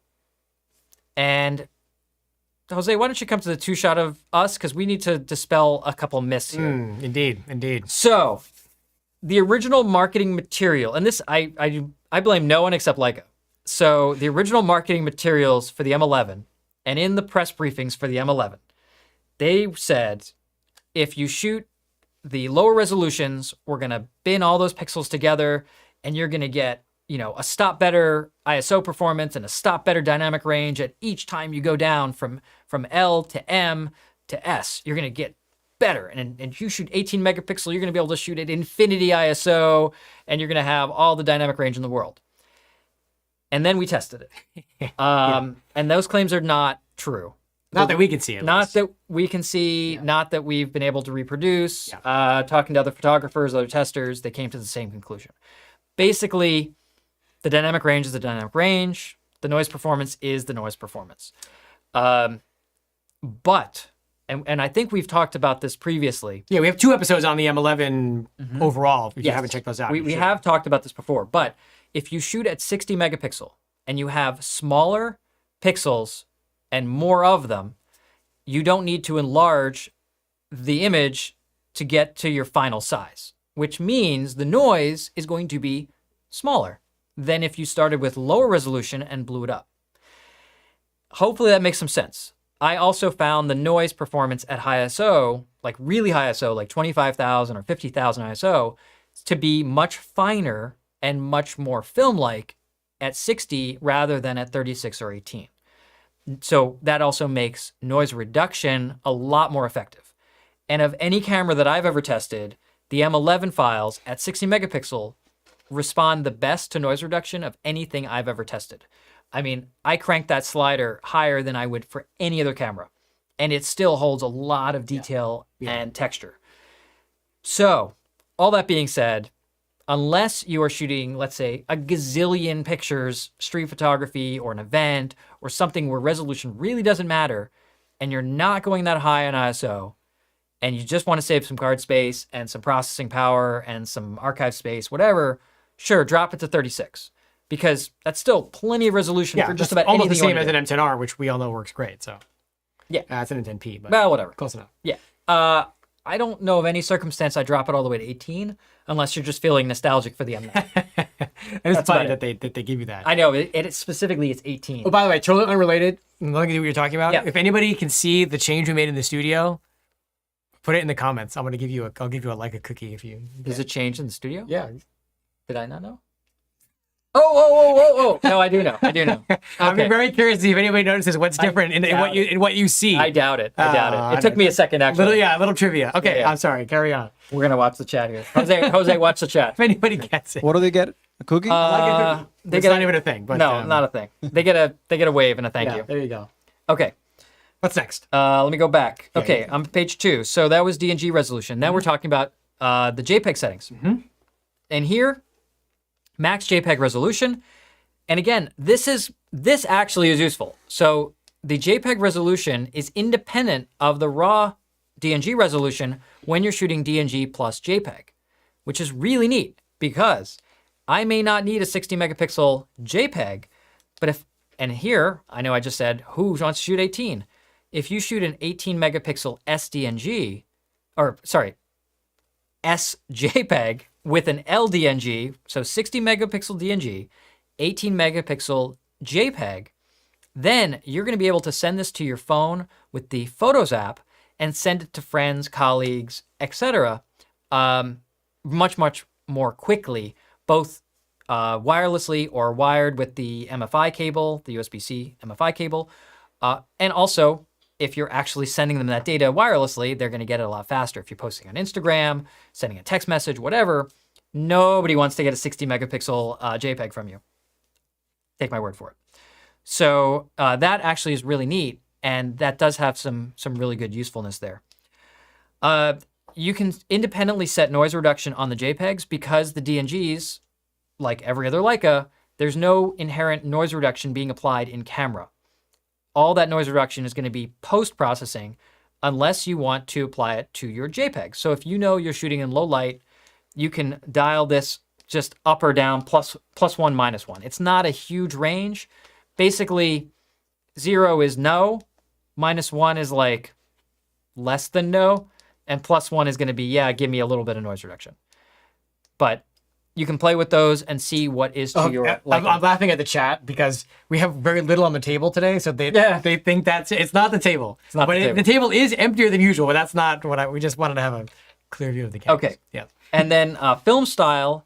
And Jose, why don't you come to the 2-shot of us, because we need to dispel a couple myths here. Indeed. So, the original marketing material, and this I blame no one except Leica. So the original marketing materials for the M11 and in the press briefings for the M11, they said, if you shoot the lower resolutions, we're going to bin all those pixels together and you're going to get, a stop better ISO performance and a stop better dynamic range at each time you go down from L to M to S. You're going to get better. And if you shoot 18 megapixel, you're going to be able to shoot at infinity ISO and you're going to have all the dynamic range in the world. And then we tested it. And those claims are not true. Not that we can see it. Not that we can see, not that we've been able to reproduce. Talking to other photographers, other testers, they came to the same conclusion. Basically, the dynamic range is the dynamic range. The noise performance is the noise performance. But, and I think we've talked about this previously. Yeah, we have 2 episodes on the M11 overall. If you Yes. haven't checked those out, We have talked about this before, but if you shoot at 60 megapixel and you have smaller pixels and more of them, you don't need to enlarge the image to get to your final size, which means the noise is going to be smaller than if you started with lower resolution and blew it up. Hopefully that makes some sense. I also found the noise performance at high ISO, like really high ISO, like 25,000 or 50,000 ISO, to be much finer and much more film-like at 60 rather than at 36 or 18. So that also makes noise reduction a lot more effective. And of any camera that I've ever tested, the M11 files at 60 megapixel respond the best to noise reduction of anything I've ever tested. I mean, I cranked that slider higher than I would for any other camera, and it still holds a lot of detail and texture. So, all that being said, unless you are shooting, let's say, a gazillion pictures, street photography, or an event, or something where resolution really doesn't matter, and you're not going that high on ISO, and you just want to save some card space and some processing power and some archive space, whatever, sure, drop it to 36. Because that's still plenty of resolution for just about almost anything the same you as want an M10R, which we all know works great. So yeah, it's an M10P, but well, whatever. Close enough. Yeah. I don't know of any circumstance I drop it all the way to 18 unless you're just feeling nostalgic for the M9. And it's funny that they give you that. I know. Specifically, it's 18. Oh, by the way, totally unrelated. Nothing to do with what you're talking about. Yeah. If anybody can see the change we made in the studio, put it in the comments. I'll give you a Leica cookie if you. Does it change in the studio? Yeah. Did I not know? Oh. No, I do know. I'd be Okay. very curious to see if anybody notices what's different in what you see. I doubt it. It took me a second, actually. A little trivia. Okay, Yeah. I'm sorry. Carry on. We're going to watch the chat here. Jose, watch the chat. If anybody gets it. What do they get? A cookie? It's not even a thing. But, not a thing. They get a wave and a thank you. There you go. Okay. What's next? Let me go back. Okay, I'm page 2. So that was DNG resolution. Now we're talking about the JPEG settings. And here, max JPEG resolution. And again, this actually is useful. So the JPEG resolution is independent of the raw DNG resolution when you're shooting DNG plus JPEG, which is really neat because I may not need a 60 megapixel JPEG, but and here, I know I just said, who wants to shoot 18? If you shoot an 18 megapixel SDNG, SJPEG with an LDNG, so 60 megapixel DNG, 18 megapixel JPEG, then you're going to be able to send this to your phone with the Photos app and send it to friends, colleagues, etc. Much more quickly, both wirelessly or wired with the MFI cable, the USB-C MFI cable, and also if you're actually sending them that data wirelessly, they're going to get it a lot faster. If you're posting on Instagram, sending a text message, whatever, nobody wants to get a 60 megapixel JPEG from you. Take my word for it. So that actually is really neat, and that does have some really good usefulness there. You can independently set noise reduction on the JPEGs because the DNGs, like every other Leica, there's no inherent noise reduction being applied in camera. All that noise reduction is going to be post-processing unless you want to apply it to your JPEG. So if you know you're shooting in low light, you can dial this just up or down, plus 1, minus 1. It's not a huge range. Basically, 0 is no, minus 1 is like less than no, and plus 1 is going to be, yeah, give me a little bit of noise reduction. But you can play with those and see what is to your liking. I'm laughing at the chat because we have very little on the table today, so they think it's not the table. It's not the table. The table is emptier than usual, but that's not what we just wanted to have a clear view of the canvas. Okay. Yeah. And then film style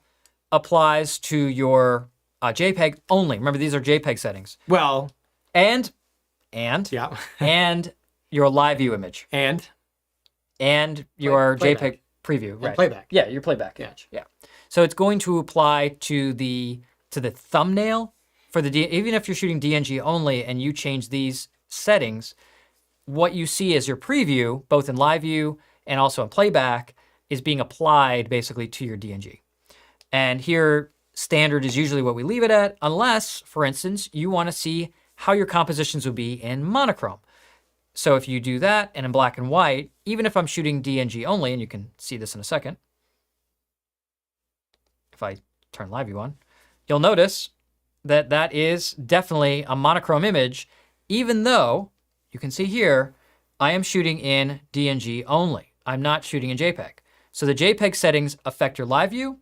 applies to your JPEG only. Remember, these are JPEG settings. Well, and yeah. and your live view image. And your playback. JPEG preview. And right. playback. Yeah, your playback image. Yeah. So it's going to apply to the thumbnail for even if you're shooting DNG only and you change these settings, what you see as your preview, both in live view and also in playback, is being applied basically to your DNG. And here, standard is usually what we leave it at, unless, for instance, you want to see how your compositions would be in monochrome. So if you do that and in black and white, even if I'm shooting DNG only, and you can see this in a second, if I turn live view on, you'll notice that that is definitely a monochrome image, even though you can see here, I am shooting in DNG only. I'm not shooting in JPEG. So the JPEG settings affect your live view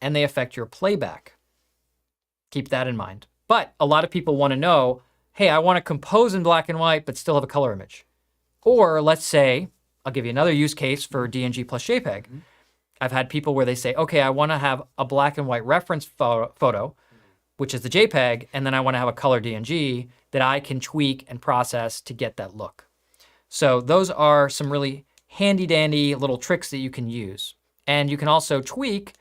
and they affect your playback. Keep that in mind. But a lot of people want to know, hey, I want to compose in black and white, but still have a color image. Or let's say, I'll give you another use case for DNG plus JPEG. I've had people where they say, okay, I want to have a black and white reference photo, which is the JPEG, and then I want to have a color DNG that I can tweak and process to get that look. So those are some really handy dandy little tricks that you can use. And you can also tweak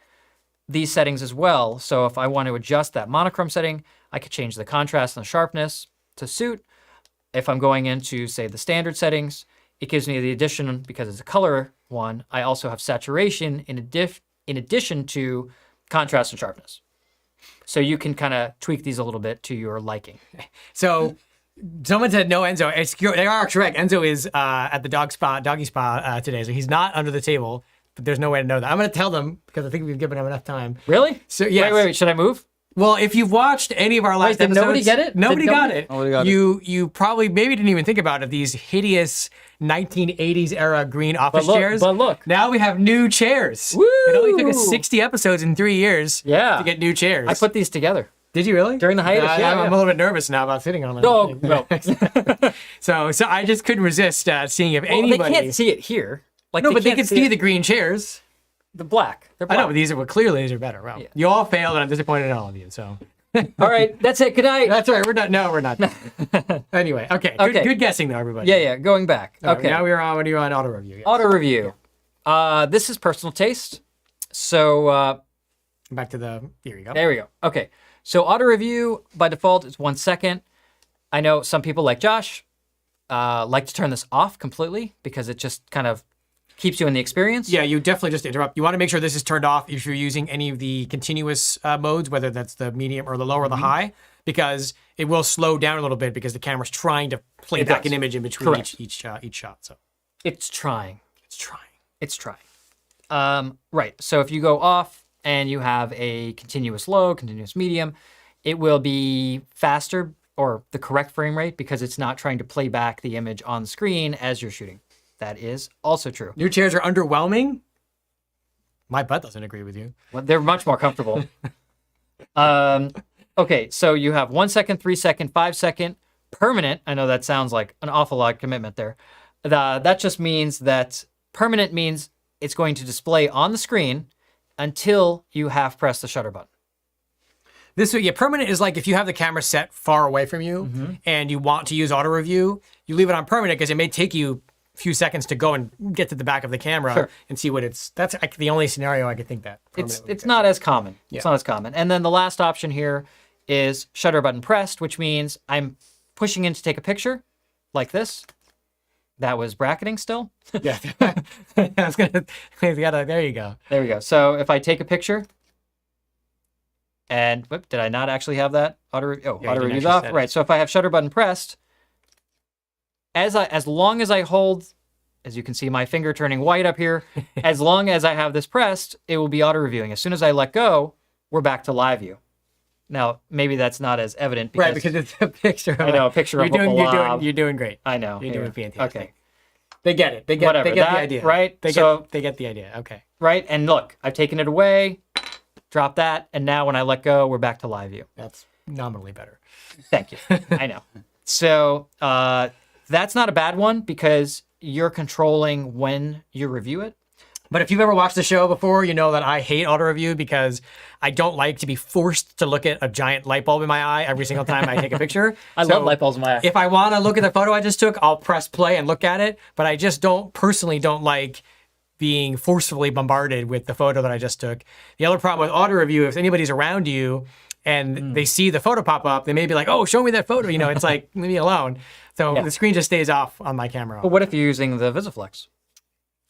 these settings as well. So if I want to adjust that monochrome setting, I could change the contrast and the sharpness to suit. If I'm going into, say, the standard settings, it gives me the addition, because it's a color one, I also have saturation in addition to contrast and sharpness. So you can kind of tweak these a little bit to your liking. So someone said no Enzo. They are correct. Enzo is at the doggy spa today, so he's not under the table, but there's no way to know that. I'm going to tell them because I think we've given him enough time. Really? So yes. Wait. Should I move? Well, if you've watched any of our last did episodes, nobody get it? Nobody got it. Nobody got it. You probably maybe didn't even think about it. These hideous 1980s era green office chairs. But look, now we have new chairs. Woo! It only took us 60 episodes in 3 years. Yeah. To get new chairs. I put these together. Did you really? During the hiatus, yeah. I'm a little bit nervous now about sitting on them. No. So I just couldn't resist seeing if anybody. They can't see it here. Like, no, but they can see it. the green chairs. The black. They're black. I know, but these are better. Well, Yeah. you all failed, and I'm disappointed in all of you. So All right, that's it. Good night. That's right. We're not. No, we're not. Anyway, okay. Good guessing though, everybody. Yeah. Going back. All right, Okay. now we're on. What are you on? Auto review. Yes. Auto review. This is personal taste. So Back to the. Here you go. there we go. Okay. So auto review by default is 1 second. I know some people like Josh like to turn this off completely because it just kind of keeps you in the experience. Yeah, you definitely just interrupt. You want to make sure this is turned off if you're using any of the continuous modes, whether that's the medium or the low or the high, because it will slow down a little bit because the camera's trying to play It back does. an image in between Correct. each shot. So It's trying. it's trying. It's trying. Right. So if you go off and you have a continuous low, continuous medium, it will be faster or the correct frame rate because it's not trying to play back the image on the screen as you're shooting. That is also true. New chairs are underwhelming. My butt doesn't agree with you. Well, they're much more comfortable. Okay, so you have 1 second, 3 second, 5 second, permanent. I know that sounds like an awful lot of commitment there. That just means that permanent means it's going to display on the screen until you have pressed the shutter button. Permanent is like if you have the camera set far away from you and you want to use auto review, you leave it on permanent because it may take you a few seconds to go and get to the back of the camera and see what that's like the only scenario I could think that. It's not as common. Yeah. It's not as common. And then the last option here is shutter button pressed, which means I'm pushing in to take a picture like this. That was bracketing still. Yeah. I was gonna, there you go. There we go. So if I take a picture, and whoop, did I not actually have that auto you auto didn't review's actually off? set it. Right. So if I have shutter button pressed, as long as I hold, as you can see my finger turning white up here, as long as I have this pressed, it will be auto reviewing. As soon as I let go, we're back to live view. Now maybe that's not as evident because, Right, because it's a picture. Of I know a picture of a blob. You're doing great. I know. You're Here. doing fantastic. Okay. They get it. They get Whatever, They get that- the idea. right? They So- get the idea. Okay. Right. And look, I've taken it away, drop that, and now when I let go, we're back to live view. That's nominally better. Thank you. I know. So that's not a bad one because you're controlling when you review it. But if you've ever watched the show before, you know that I hate auto review because I don't like to be forced to look at a giant light bulb in my eye every single time I take a picture. I love light bulbs in my eye. If I want to look at the photo I just took, I'll press play and look at it. But I just personally don't like being forcefully bombarded with the photo that I just took. The other problem with auto review, if anybody's around you and they see the photo pop up, they may be like, "Oh, show me that photo." You know, it's like, leave me alone. So Yeah. the screen just stays off on my camera. But what if you're using the VisiFlex?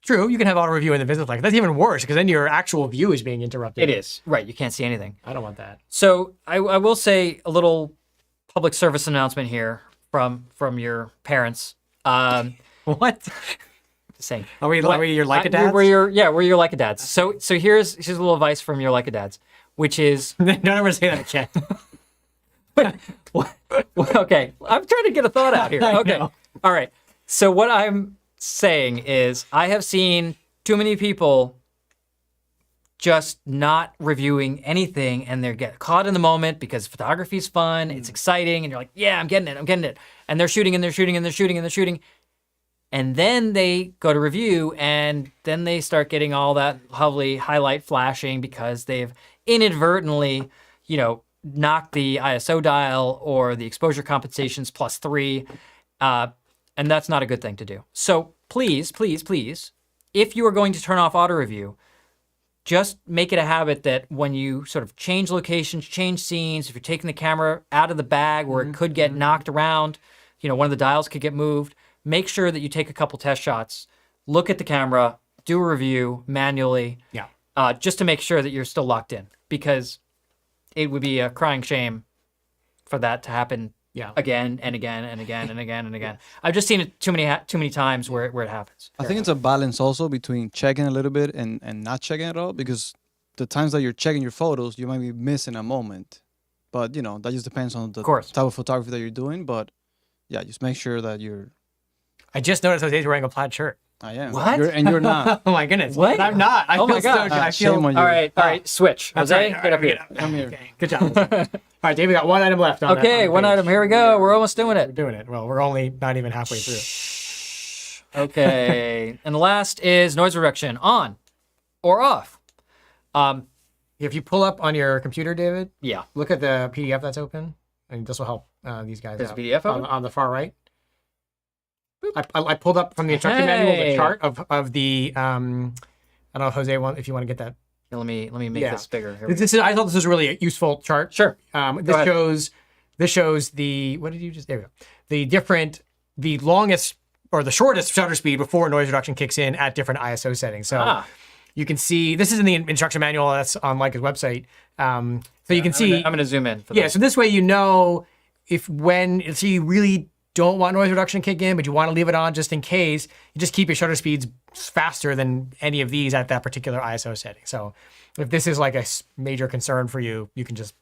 True, you can have auto review in the VisiFlex. That's even worse because then your actual view is being interrupted. It is. Right. You can't see anything. I don't want that. So I will say a little public service announcement here from your parents. What? Just saying. Are we your Leica dads? We're your Leica dads. So here's a little advice from your Leica dads, which is Don't ever say that again. okay. I'm trying to get a thought out here. I Okay. know. All right. So what I'm saying is I have seen too many people just not reviewing anything and they get caught in the moment because photography is fun, it's exciting, and you're like, yeah, I'm getting it. And they're shooting and they're shooting and they're shooting and they're shooting. And then they go to review and then they start getting all that lovely highlight flashing because they've inadvertently, knocked the ISO dial or the exposure compensations +3. And that's not a good thing to do. So please, if you are going to turn off auto review, just make it a habit that when you sort of change locations, change scenes, if you're taking the camera out of the bag where it could get knocked around, one of the dials could get moved, make sure that you take a couple test shots, look at the camera, do a review manually, just to make sure that you're still locked in, because it would be a crying shame for that to happen again and again and again and again and again. I've just seen it too many times where it happens. I think it's a balance also between checking a little bit and not checking at all, because the times that you're checking your photos, you might be missing a moment. But, that just depends on the type of photography that you're doing. But, yeah, just make sure that you're... I just noticed Jose's wearing a plaid shirt. I am. What? You're not. Oh my goodness. What? I'm not. I Oh feel my God. So, I feel Shame on you. All right, switch. That's Jose, right. get up here. Come here. Okay, good job. All right, Dave, we got one item left. On Okay, that, on one the page. item. Here we go. We're almost doing We're it. doing it. Well, we're only not even halfway through. Okay. And the last is noise reduction, on or off. If you pull up on your computer, David, Yeah. look at the PDF that's open, and this will help these guys There's out. a PDF open? On the far right. I pulled up from the instruction manual the chart of the I don't know, Jose, if you want to get that. Here, let me make this bigger. Here I thought this was really a useful chart. Sure. This shows the, what did you just, there we go. The longest or the shortest shutter speed before noise reduction kicks in at different ISO settings. So you can see, this is in the instruction manual that's on Leica's website. So you can see. I'm going to zoom in. So this way you know if you really don't want noise reduction to kick in, but you want to leave it on just in case, you just keep your shutter speeds faster than any of these at that particular ISO setting. So if this is like a major concern for you, you can just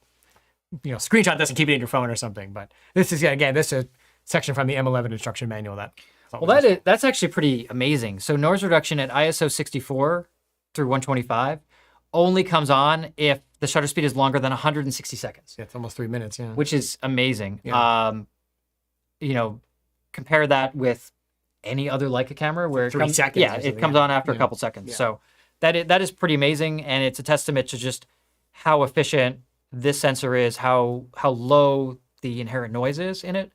screenshot this and keep it in your phone or something. But this is, again, this is a section from the M11 instruction manual that's actually pretty amazing. So noise reduction at ISO 64 through 125 only comes on if the shutter speed is longer than 160 seconds. Yeah, it's almost 3 minutes, which is amazing. Yeah. Compare that with any other Leica camera where 3 seconds. Yeah, it comes on after a couple seconds. Yeah. So that is pretty amazing, and it's a testament to just how efficient this sensor is, how low the inherent noise is in it,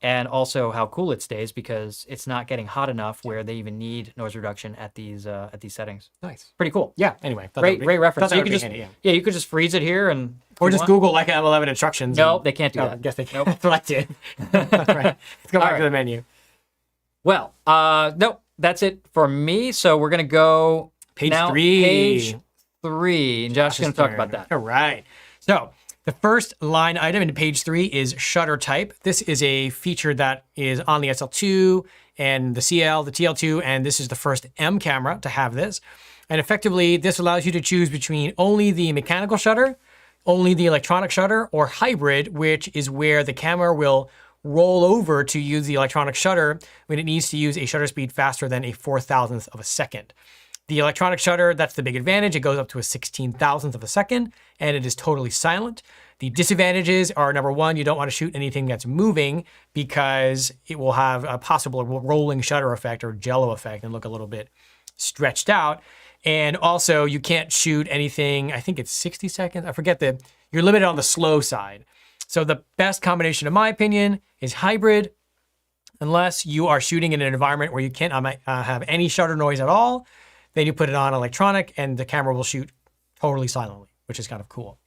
and also how cool it stays because it's not getting hot enough where they even need noise reduction at these settings. Nice. Pretty cool. Yeah. Anyway, great reference. So you could can you could just freeze it here and or just Google Leica M11 instructions. No, they can't do that. I guess they Nope. That's what I did. Right. Let's go back to the menu. Well, no, that's it for me. So we're gonna go Page now, 3. Page 3, and Josh is gonna talk about that. All right. So the first line item in page 3 is shutter type. This is a feature that is on the SL2 and the CL, the TL2, and this is the first M camera to have this. And effectively, this allows you to choose between only the mechanical shutter, only the electronic shutter, or hybrid, which is where the camera will roll over to use the electronic shutter when it needs to use a shutter speed faster than a 4,000th of a second. The electronic shutter, that's the big advantage. It goes up to a 16,000th of a second, and it is totally silent. The disadvantages are, number one, you don't want to shoot anything that's moving because it will have a possible rolling shutter effect or jello effect and look a little bit stretched out. And also, you can't shoot anything, I think it's 60 seconds. I forget you're limited on the slow side. So the best combination, in my opinion, is hybrid, unless you are shooting in an environment where you can't have any shutter noise at all. Then you put it on electronic and the camera will shoot totally silently, which is kind of cool.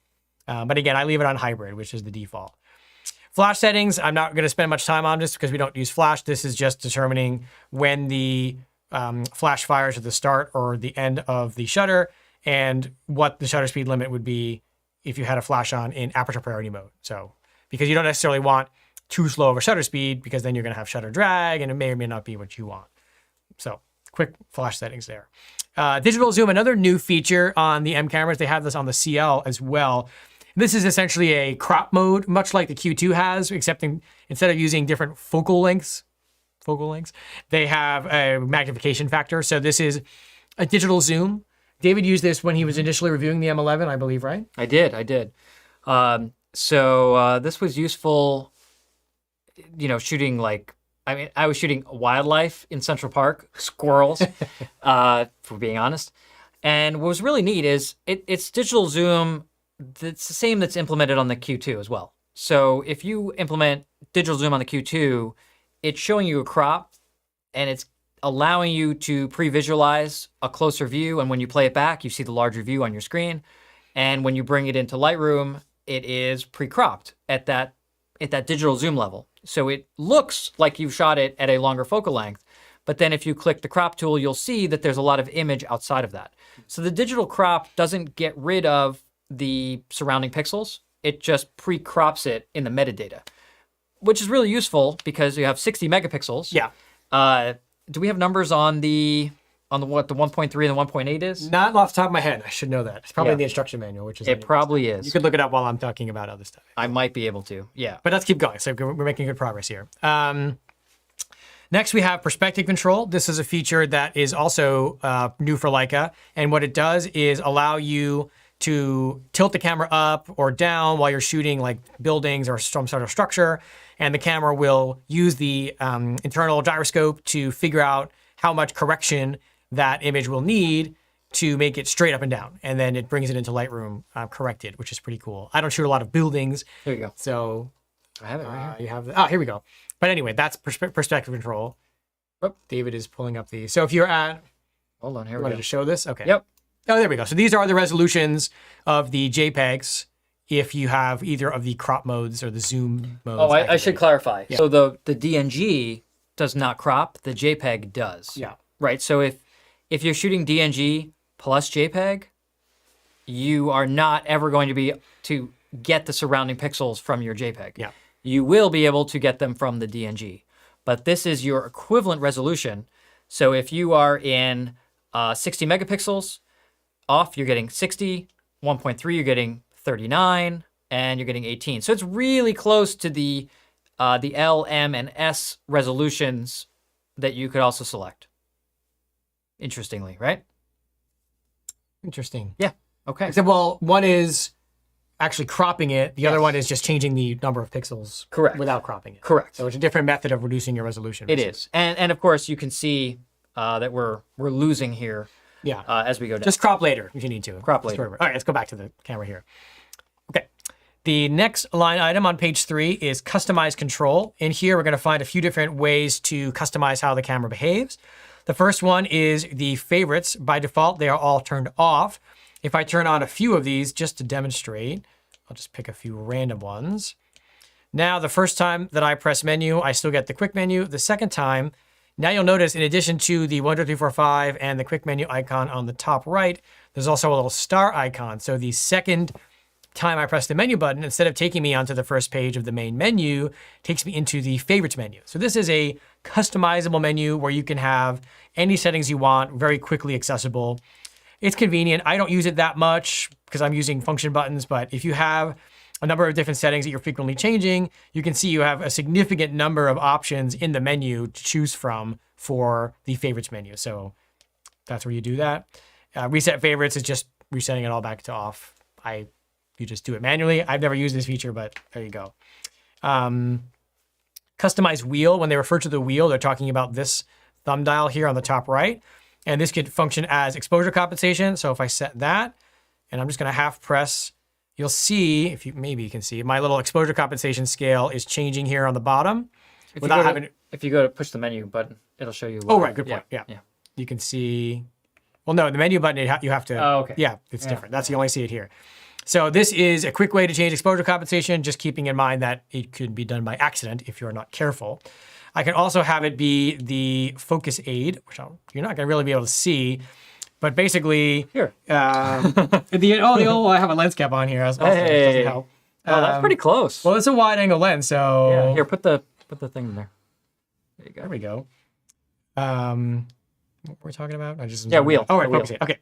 But again, I leave it on hybrid, which is the default. Flash settings, I'm not going to spend much time on this because we don't use flash. This is just determining when the flash fires at the start or the end of the shutter and what the shutter speed limit would be if you had a flash on in aperture priority mode. So, because you don't necessarily want too slow of a shutter speed because then you're going to have shutter drag and it may or may not be what you want. So, quick flash settings there. Digital zoom, another new feature on the M cameras. They have this on the CL as well. This is essentially a crop mode, much like the Q2 has, except instead of using different focal lengths, they have a magnification factor. So this is a digital zoom. David used this when he was initially reviewing the M11, I believe, right? I did. So this was useful, shooting I was shooting wildlife in Central Park, squirrels, for being honest. And what was really neat is it's digital zoom. It's the same that's implemented on the Q2 as well. So if you implement digital zoom on the Q2, it's showing you a crop and it's allowing you to pre-visualize a closer view. And when you play it back, you see the larger view on your screen. And when you bring it into Lightroom, it is pre-cropped at that digital zoom level. So it looks like you've shot it at a longer focal length. But then if you click the crop tool, you'll see that there's a lot of image outside of that. So the digital crop doesn't get rid of the surrounding pixels. It just pre-crops it in the metadata, which is really useful because you have 60 megapixels. Yeah. Do we have numbers on what the 1.3 and the 1.8 is? Not off the top of my head. I should know that. It's probably in the instruction manual, which is it probably is. You could look it up while I'm talking about other stuff. I might be able to. Yeah. But let's keep going. So we're making good progress here. Next, we have perspective control. This is a feature that is also new for Leica. And what it does is allow you to tilt the camera up or down while you're shooting like buildings or some sort of structure. And the camera will use the internal gyroscope to figure out how much correction that image will need to make it straight up and down. And then it brings it into Lightroom corrected, which is pretty cool. I don't shoot a lot of buildings. There you go. So I have it right here. you have here we go. But anyway, that's perspective control. Oh, David is pulling up the, so if you're at, Hold on, here you we wanted go. to show this? Okay. Yep. Oh, there we go. So these are the resolutions of the JPEGs if you have either of the crop modes or the zoom modes. Oh, I should activated. clarify. Yeah. So the DNG does not crop, the JPEG does. Yeah. Right. So if you're shooting DNG plus JPEG, you are not ever going to be to get the surrounding pixels from your JPEG. Yeah. You will be able to get them from the DNG, but this is your equivalent resolution. So if you are in 60 megapixels off, you're getting 60, 1.3, you're getting 39, and you're getting 18. So it's really close to the L, M, and S resolutions that you could also select. Interestingly, right? Interesting. Yeah. Okay. Except, well, one is actually cropping it. The other Yes. one is just changing the number of pixels. Correct. Without cropping it. Correct. So it's a different method of reducing your resolution. It is, and of course you can see that we're losing here Yeah. as we go down. Just crop later if you need to. Crop Just later. whatever. All right, let's go back to the camera here. Okay. The next line item on page 3 is customize control. In here, we're going to find a few different ways to customize how the camera behaves. The first one is the favorites. By default, they are all turned off. If I turn on a few of these just to demonstrate, I'll just pick a few random ones. Now, the first time that I press menu, I still get the quick menu. The second time, now you'll notice in addition to the 1, 2, 3, 4, 5 and the quick menu icon on the top right, there's also a little star icon. So the second time I press the menu button, instead of taking me onto the first page of the main menu, it takes me into the favorites menu. So this is a customizable menu where you can have any settings you want, very quickly accessible. It's convenient. I don't use it that much because I'm using function buttons, but if you have a number of different settings that you're frequently changing, you can see you have a significant number of options in the menu to choose from for the favorites menu. So that's where you do that. Reset favorites is just resetting it all back to off. You just do it manually. I've never used this feature, but there you go. Customize wheel. When they refer to the wheel, they're talking about this thumb dial here on the top right. And this could function as exposure compensation. So if I set that, and I'm just going to half press, you'll see, maybe you can see, my little exposure compensation scale is changing here on the bottom. If you go to push the menu button, it'll show you. Oh, right. Good point. Yeah. You can see, well, no, the menu button, you have to. Oh, okay. Yeah, it's different. That's, you only see it here. So this is a quick way to change exposure compensation, just keeping in mind that it could be done by accident if you're not careful. I can also have it be the focus aid, which you're not going to really be able to see. But basically, Here. I have a lens cap on here. Also, Hey. doesn't help. Oh, that's pretty close. Well, it's a wide angle lens, so yeah. Here, put the thing in there. There you go. there we go. What we're talking about? Wheel. Oh, right, The wheel. focus aid. Okay.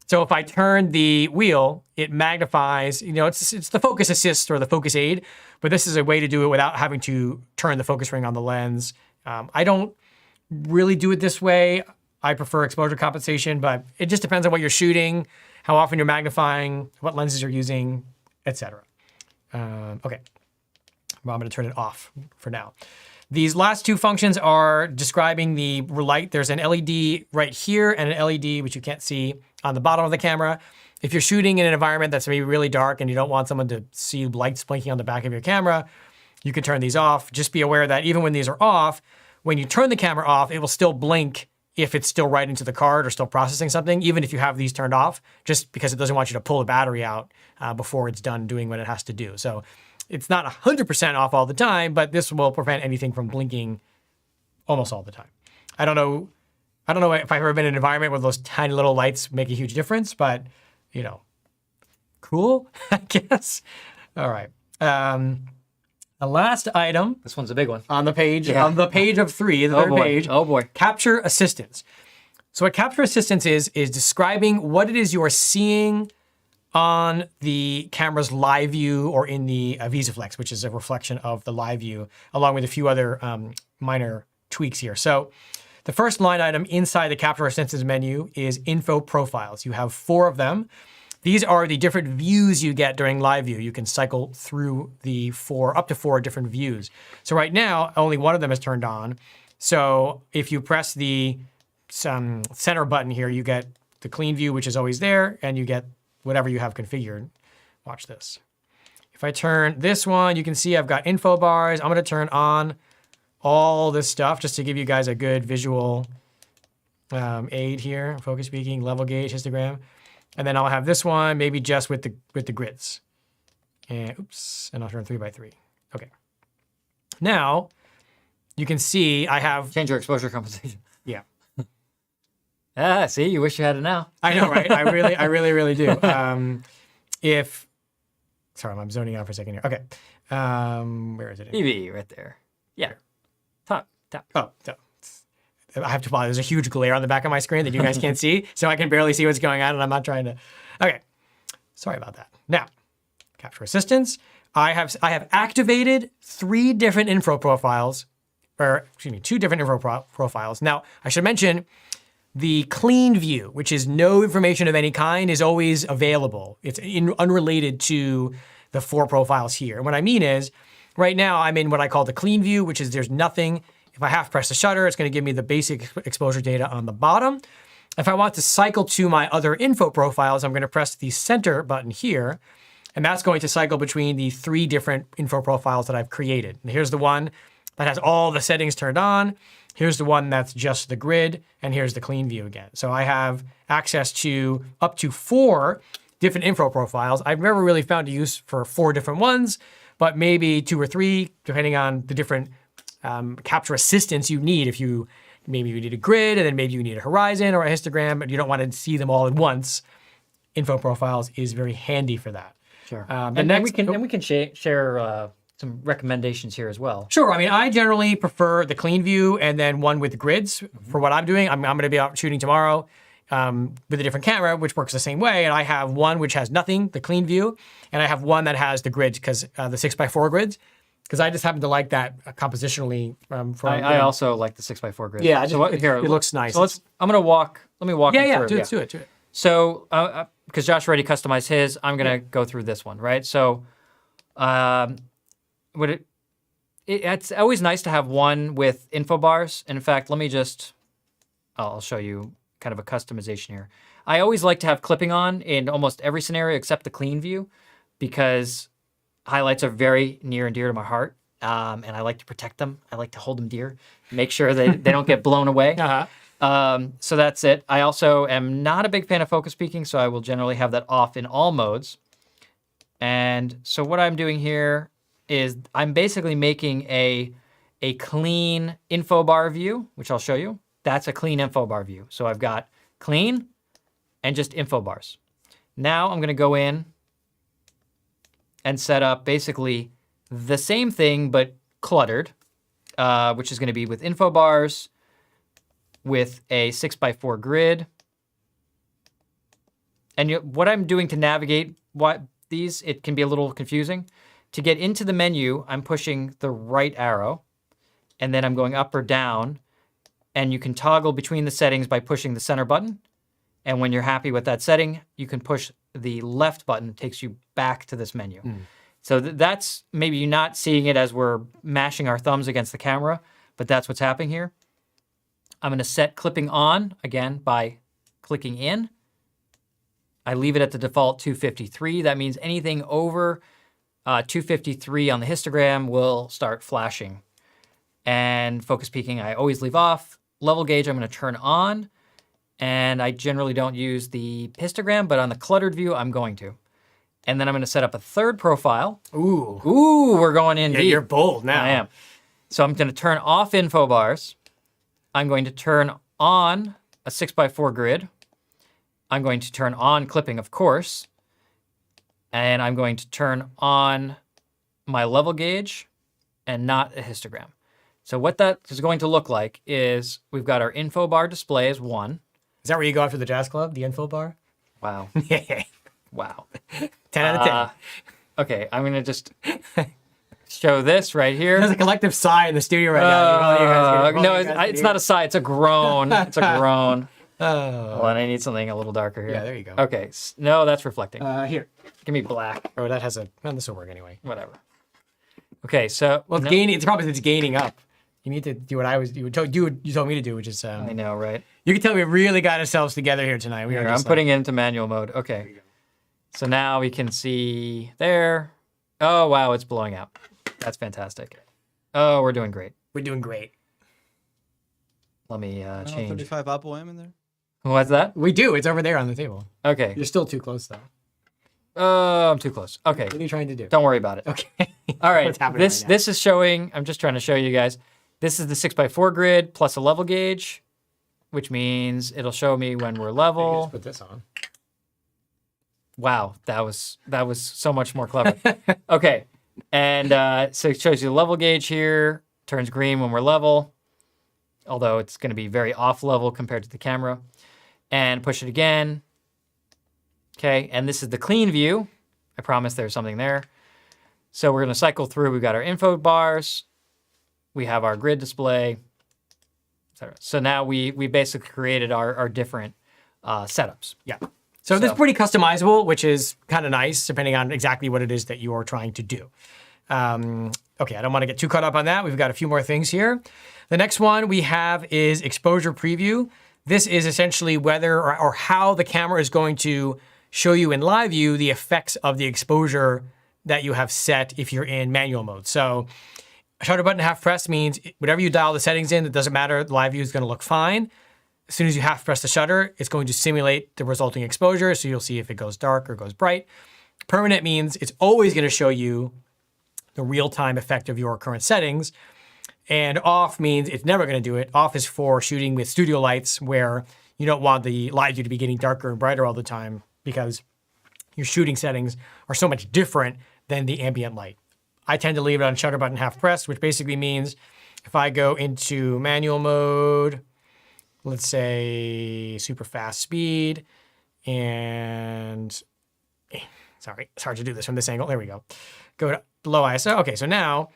So if I turn the wheel, it magnifies, it's the focus assist or the focus aid, but this is a way to do it without having to turn the focus ring on the lens. I don't really do it this way. I prefer exposure compensation, but it just depends on what you're shooting, how often you're magnifying, what lenses you're using, etc. Okay, well, I'm going to turn it off for now. These last two functions are describing the light. There's an LED right here and an LED, which you can't see, on the bottom of the camera. If you're shooting in an environment that's maybe really dark and you don't want someone to see lights blinking on the back of your camera, you can turn these off. Just be aware that even when these are off, when you turn the camera off, it will still blink if it's still writing to the card or still processing something, even if you have these turned off, just because it doesn't want you to pull the battery out before it's done doing what it has to do. So it's not 100% off all the time, but this will prevent anything from blinking almost all the time. I don't know if I've ever been in an environment where those tiny little lights make a huge difference, but cool, I guess. All right. The last item This one's a big one. on the page, on the page of 3, the third page. Oh boy. Capture assistance. So what capture assistance is describing what it is you are seeing on the camera's live view or in the VisiFlex, which is a reflection of the live view, along with a few other minor tweaks here. So the first line item inside the capture assistance menu is info profiles. You have 4 of them. These are the different views you get during live view. You can cycle through the up to 4 different views. So right now, only one of them is turned on. So if you press the center button here, you get the clean view, which is always there, and you get whatever you have configured. Watch this. If I turn this one, you can see I've got info bars. I'm going to turn on all this stuff just to give you guys a good visual aid here. Focus peaking, level gauge, histogram. And then I'll have this one maybe just with the grids. And oops, and I'll turn 3x3. Okay. Now you can see I have change your exposure compensation. Yeah. See, you wish you had it now. I know, right? I really do. Sorry, I'm zoning out for a second here. Okay. Where is it? EV right there. Yeah. Top. Oh, so I have to follow. There's a huge glare on the back of my screen that you guys can't see, so I can barely see what's going on, and I'm not trying to. Okay. Sorry about that. Now, capture assistance. I have activated 3 different info profiles, or excuse me, 2 different info profiles. Now, I should mention the clean view, which is no information of any kind, is always available. It's unrelated to the 4 profiles here. And what I mean is, right now I'm in what I call the clean view, which is there's nothing. If I half press the shutter, it's going to give me the basic exposure data on the bottom. If I want to cycle to my other info profiles, I'm going to press the center button here, and that's going to cycle between the 3 different info profiles that I've created. And here's the one that has all the settings turned on. Here's the one that's just the grid, and here's the clean view again. So I have access to up to 4 different info profiles. I've never really found a use for 4 different ones, but maybe 2 or 3, depending on the different capture assistance you need. If maybe you need a grid, and then maybe you need a horizon or a histogram, but you don't want to see them all at once. Info profiles is very handy for that. Sure. And we can share some recommendations here as well. Sure. I mean, I generally prefer the clean view and then one with grids for what I'm doing. I'm going to be out shooting tomorrow with a different camera, which works the same way. And I have one which has nothing, the clean view, and I have one that has the grids, because the 6x4 grids, because I just happen to like that compositionally. I also like the 6x4 grid. Yeah, it looks nice. So let me walk you through. Yeah, do it. So, because Josh already customized his, I'm going to go through this one, right? So, it's always nice to have one with info bars. And in fact, I'll show you kind of a customization here. I always like to have clipping on in almost every scenario except the clean view, because highlights are very near and dear to my heart. And I like to protect them. I like to hold them dear, make sure they don't get blown away. So that's it. I also am not a big fan of focus peaking, so I will generally have that off in all modes. And so what I'm doing here is I'm basically making a clean info bar view, which I'll show you. That's a clean info bar view. So I've got clean and just info bars. Now I'm going to go in and set up basically the same thing, but cluttered, which is going to be with info bars, with a 6x4 grid. And what I'm doing to navigate these, it can be a little confusing. To get into the menu, I'm pushing the right arrow, and then I'm going up or down, and you can toggle between the settings by pushing the center button. And when you're happy with that setting, you can push the left button. It takes you back to this menu. So that's maybe you're not seeing it as we're mashing our thumbs against the camera, but that's what's happening here. I'm going to set clipping on, again, by clicking in. I leave it at the default 253. That means anything over 253 on the histogram will start flashing. And focus peaking, I always leave off. Level gauge, I'm going to turn on. And I generally don't use the histogram, but on the cluttered view, I'm going to. And then I'm going to set up a third profile. Ooh, we're going in deep. You're bold now. I am. So I'm going to turn off info bars. I'm going to turn on a 6x4 grid. I'm going to turn on clipping, of course. And I'm going to turn on my level gauge and not a histogram. So what that is going to look like is we've got our info bar display as 1. Is that where you go after the jazz club, the info bar? Wow. Wow. 10 out of 10. Okay, I'm going to just show this right here. There's a collective sigh in the studio right now. No, it's not a sigh. It's a groan. It's a groan. Oh. Well, and I need something a little darker here. Yeah, there you go. Okay. No, that's reflecting. Here. Give me black. Oh, that has a... Well, this will work anyway. Whatever. Okay, so... Well, it's gaining... It's probably it's gaining up. You need to do what you told me to do, which is I know, right? you can tell we really got ourselves together here tonight. We Here, are I'm just putting it into manual mode. Okay. So now we can see there. Oh, wow, it's blowing out. That's fantastic. Oh, we're doing great. we're doing great. Let me change. 35 Apple M in there. What's that? We do. It's over there on the table. Okay. You're still too close though. Oh, I'm too close. Okay. What are you trying to do? Don't worry about it. Okay. All right. What's happening This right now? this is showing. I'm just trying to show you guys. This is the 6x4 grid plus a level gauge, which means it'll show me when we're You level. just put this on. Wow, that was so much more clever. Okay, and so it shows you the level gauge here. Turns green when we're level, although it's going to be very off level compared to the camera. And push it again. Okay, and this is the clean view. I promise there's something there. So we're going to cycle through. We've got our info bars. We have our grid display, etc. So now we basically created our different setups. Yeah. So this is pretty customizable, which is kind of nice, depending on exactly what it is that you are trying to do. Okay, I don't want to get too caught up on that. We've got a few more things here. The next one we have is exposure preview. This is essentially whether or how the camera is going to show you in live view the effects of the exposure that you have set if you're in manual mode. So shutter button half press means whatever you dial the settings in, it doesn't matter. The live view is going to look fine. As soon as you half press the shutter, it's going to simulate the resulting exposure. So you'll see if it goes dark or goes bright. Permanent means it's always going to show you the real-time effect of your current settings. And off means it's never going to do it. Off is for shooting with studio lights where you don't want the live view to be getting darker and brighter all the time because your shooting settings are so much different than the ambient light. I tend to leave it on shutter button half pressed, which basically means if I go into manual mode, let's say super fast speed, and sorry, it's hard to do this from this angle. There we go. Go to low ISO. Okay, so now,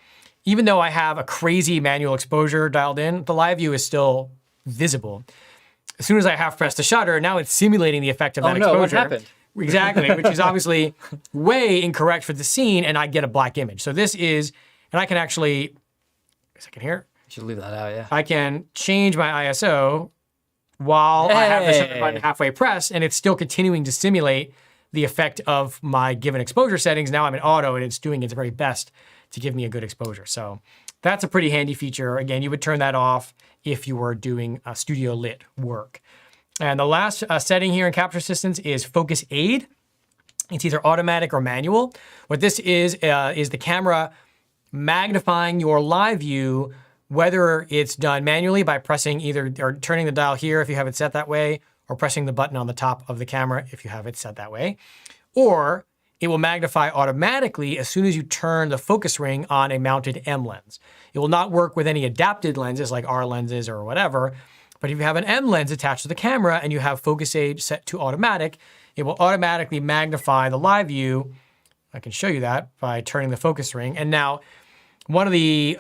even though I have a crazy manual exposure dialed in, the live view is still visible. As soon as I half press the shutter, now it's simulating the effect of that exposure. What happened? Exactly, which is obviously way incorrect for the scene, and I get a black image. So this is, and I can actually, a second here. You should leave that out, yeah. I can change my ISO while I have the shutter button halfway pressed, and it's still continuing to simulate the effect of my given exposure settings. Now I'm in auto, and it's doing its very best to give me a good exposure. So that's a pretty handy feature. Again, you would turn that off if you were doing studio lit work. And the last setting here in Capture Assistance is Focus Aid. It's either automatic or manual. What this is the camera magnifying your live view, whether it's done manually by pressing either or turning the dial here if you have it set that way, or pressing the button on the top of the camera if you have it set that way, or it will magnify automatically as soon as you turn the focus ring on a mounted M lens. It will not work with any adapted lenses like R lenses or whatever, but if you have an M lens attached to the camera and you have focus aid set to automatic, it will automatically magnify the live view. I can show you that by turning the focus ring. And now one of the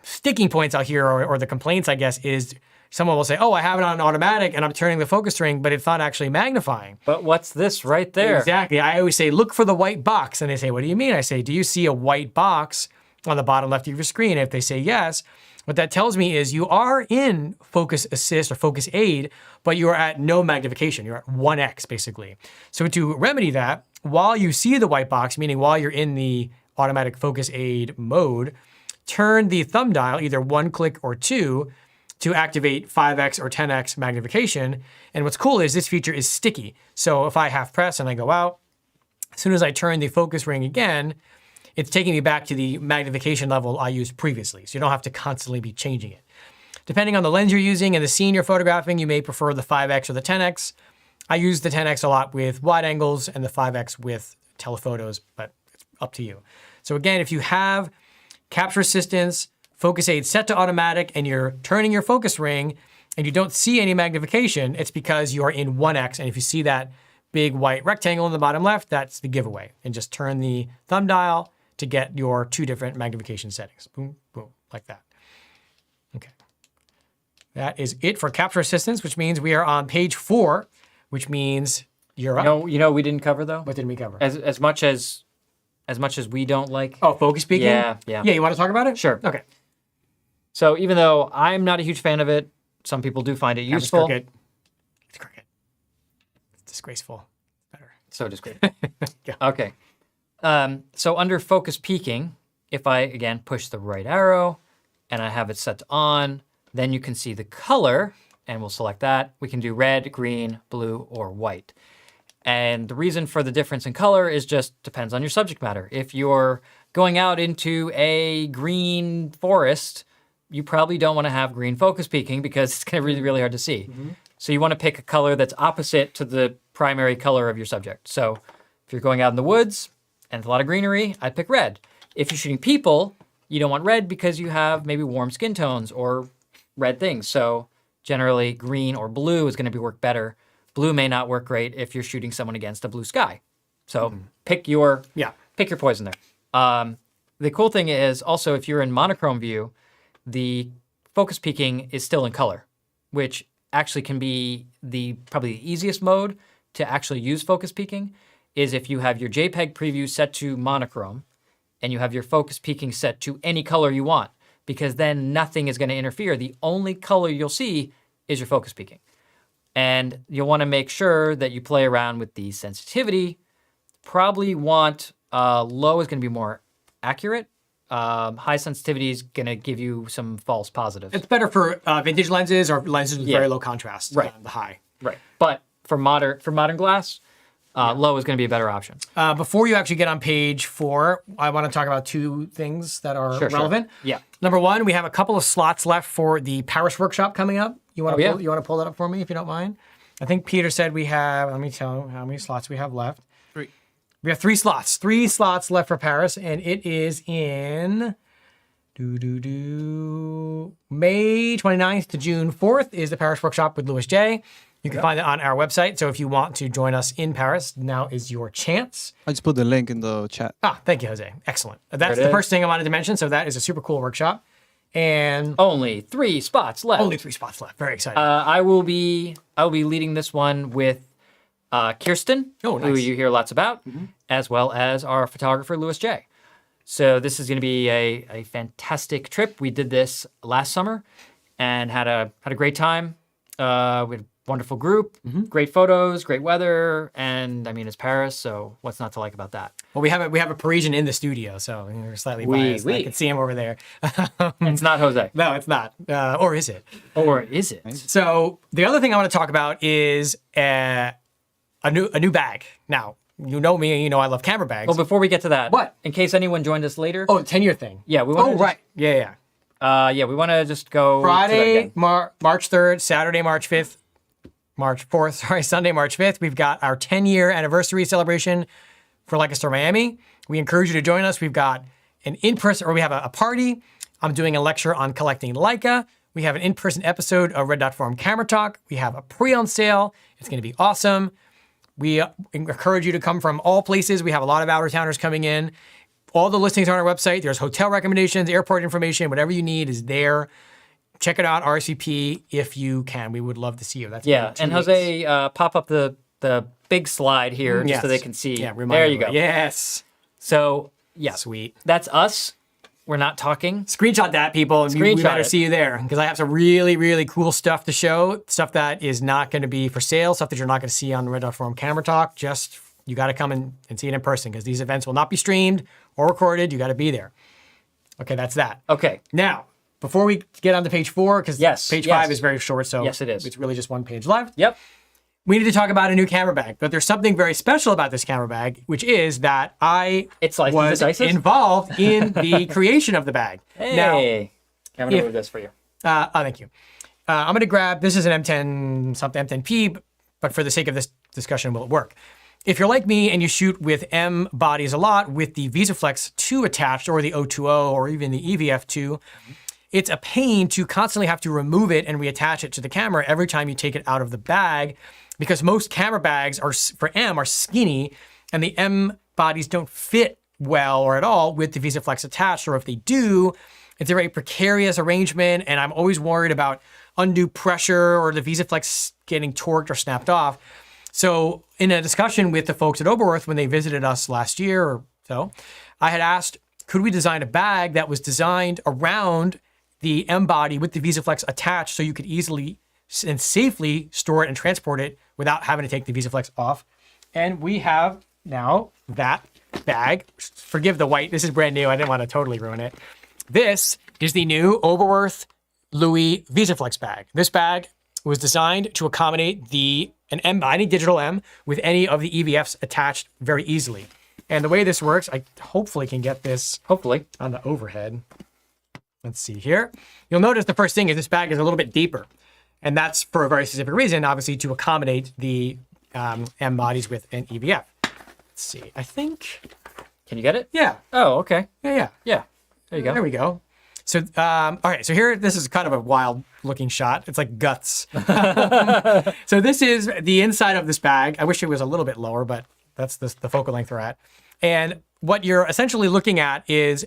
sticking points out here, or the complaints, I guess, is someone will say, oh, I have it on automatic and I'm turning the focus ring, but it's not actually magnifying. But what's this right there? Exactly. I always say, look for the white box. And they say, what do you mean? I say, do you see a white box on the bottom left of your screen? And if they say yes, what that tells me is you are in focus assist or focus aid, but you are at no magnification. You're at 1x basically. So to remedy that, while you see the white box, meaning while you're in the automatic focus aid mode, turn the thumb dial either 1 click or 2 to activate 5x or 10x magnification. And what's cool is this feature is sticky. So if I half press and I go out, as soon as I turn the focus ring again, it's taking me back to the magnification level I used previously. So you don't have to constantly be changing it. Depending on the lens you're using and the scene you're photographing, you may prefer the 5x or the 10x. I use the 10x a lot with wide angles and the 5x with telephotos, but it's up to you. So again, if you have Capture Assistance, Focus Aid set to automatic, and you're turning your focus ring and you don't see any magnification, it's because you are in 1x. And if you see that big white rectangle in the bottom left, that's the giveaway. And just turn the thumb dial to get your 2 different magnification settings. Boom, boom, like that. Okay. That is it for Capture Assistance, which means we are on page 4, which means you're up. You know we didn't cover though? What did we cover? As much as we don't like. Oh, focus peaking? Yeah. Yeah, you want to talk about it? Sure. Okay. So even though I'm not a huge fan of it, some people do find it useful. It's crooked. It's disgraceful. Better. So disgraceful. Yeah. Okay. So under focus peaking, if I, again, push the right arrow and I have it set to on, then you can see the color, and we'll select that. We can do red, green, blue, or white. And the reason for the difference in color is just depends on your subject matter. If you're going out into a green forest, you probably don't want to have green focus peaking because it's going to be really, really hard to see. So you want to pick a color that's opposite to the primary color of your subject. So if you're going out in the woods and it's a lot of greenery, I'd pick red. If you're shooting people, you don't want red because you have maybe warm skin tones or red things. So generally green or blue is going to work better. Blue may not work great if you're shooting someone against a blue sky. So pick your poison there. The cool thing is also if you're in monochrome view, the focus peaking is still in color, which actually can be probably the easiest mode to actually use focus peaking is if you have your JPEG preview set to monochrome and you have your focus peaking set to any color you want, because then nothing is going to interfere. The only color you'll see is your focus peaking. And you'll want to make sure that you play around with the sensitivity. Probably want low is going to be more accurate. High sensitivity is going to give you some false positives. It's better for vintage lenses or lenses with very low contrast. Right. The high. Right. But for modern glass, low is going to be a better option. Before you actually get on page 4, I want to talk about 2 things that are relevant. Sure. Yeah. Number 1, we have a couple of slots left for the Paris workshop coming up. You want to you want to pull that up for me if you don't mind? I think Peter said we have. Let me tell you how many slots we have left. 3. We have 3 slots. 3 slots left for Paris, and it is in May 29th to June 4th is the Paris workshop with Louis J. You can find it on our website. So if you want to join us in Paris, now is your chance. I just put the link in the chat. Thank you, Jose. Excellent. That's the first thing I wanted to mention. So that is a super cool workshop. And only 3 spots left. Only 3 spots left. Very exciting. I will be leading this one with Kirsten, who you hear lots about, as well as our photographer, Louis J. So this is going to be a fantastic trip. We did this last summer and had a great time. We had a wonderful group, great photos, great weather, and I mean it's Paris, so what's not to like about that? Well, we have a Parisian in the studio, so we're slightly biased. I can see him over there. It's not Jose. No, it's not. Or is it? Or is it? So the other thing I want to talk about is a new bag. Now, you know me, and you know I love camera bags. Well, before we get to that, what? In case anyone joined us later. Oh, 10-year thing. Yeah, we want. Right. Yeah. We want to just go Friday, March 3rd, Saturday, March 5th. March 4th, Sunday, March 5th, we've got our 10-year anniversary celebration for Leica Store Miami. We encourage you to join us. We've got an in-person, or we have a party. I'm doing a lecture on collecting Leica. We have an in-person episode of Red Dot Forum Camera Talk. We have a pre-owned sale. It's going to be awesome. We encourage you to come from all places. We have a lot of out-of-towners coming in. All the listings are on our website. There's hotel recommendations, airport information, whatever you need is there. Check it out, RSVP, if you can. We would love to see you. That's and Jose, pop up the big slide here just so they can see. Yeah, there you go. Yes. So, Sweet. That's us. We're not talking. Screenshot that, people. We better see you there because I have some really, really cool stuff to show. Stuff that is not going to be for sale. Stuff that you're not going to see on Red Dot Forum Camera Talk. Just, you got to come and see it in person because these events will not be streamed or recorded. You got to be there. Okay, that's that. Okay. Now, before we get on to page 4, because page 5 is very short, so yes, it is. It's really just one page left. Yep. We need to talk about a new camera bag, but there's something very special about this camera bag, which is that I was involved in the creation of the bag. Hey, now, I'm going to move this for you. Thank you. I'm going to grab, this is an M10, something M10P, but for the sake of this discussion, will it work? If you're like me and you shoot with M bodies a lot with the VisaFlex 2 attached, or the 020, or even the EVF2, it's a pain to constantly have to remove it and reattach it to the camera every time you take it out of the bag, because most camera bags for M are skinny and the M bodies don't fit well or at all with the VisaFlex attached, or if they do, it's a very precarious arrangement, and I'm always worried about undue pressure or the VisaFlex getting torqued or snapped off. So in a discussion with the folks at Oberwerth when they visited us last year or so, I had asked, could we design a bag that was designed around the M body with the VisaFlex attached so you could easily and safely store it and transport it without having to take the VisaFlex off. And we have now that bag. Forgive the white. This is brand new. I didn't want to totally ruin it. This is the new Oberwerth Louis VisaFlex bag. This bag was designed to accommodate any digital M with any of the EVFs attached very easily. And the way this works, I hopefully can get this on the overhead. Let's see here. You'll notice the first thing is this bag is a little bit deeper. And that's for a very specific reason, obviously, to accommodate the M bodies with an EVF. Let's see. I think. Can you get it? Yeah. Oh, okay. Yeah. Yeah. There you go. There we go. So, all right. So here, this is kind of a wild looking shot. It's like guts. So this is the inside of this bag. I wish it was a little bit lower, but that's the focal length we're at. And what you're essentially looking at is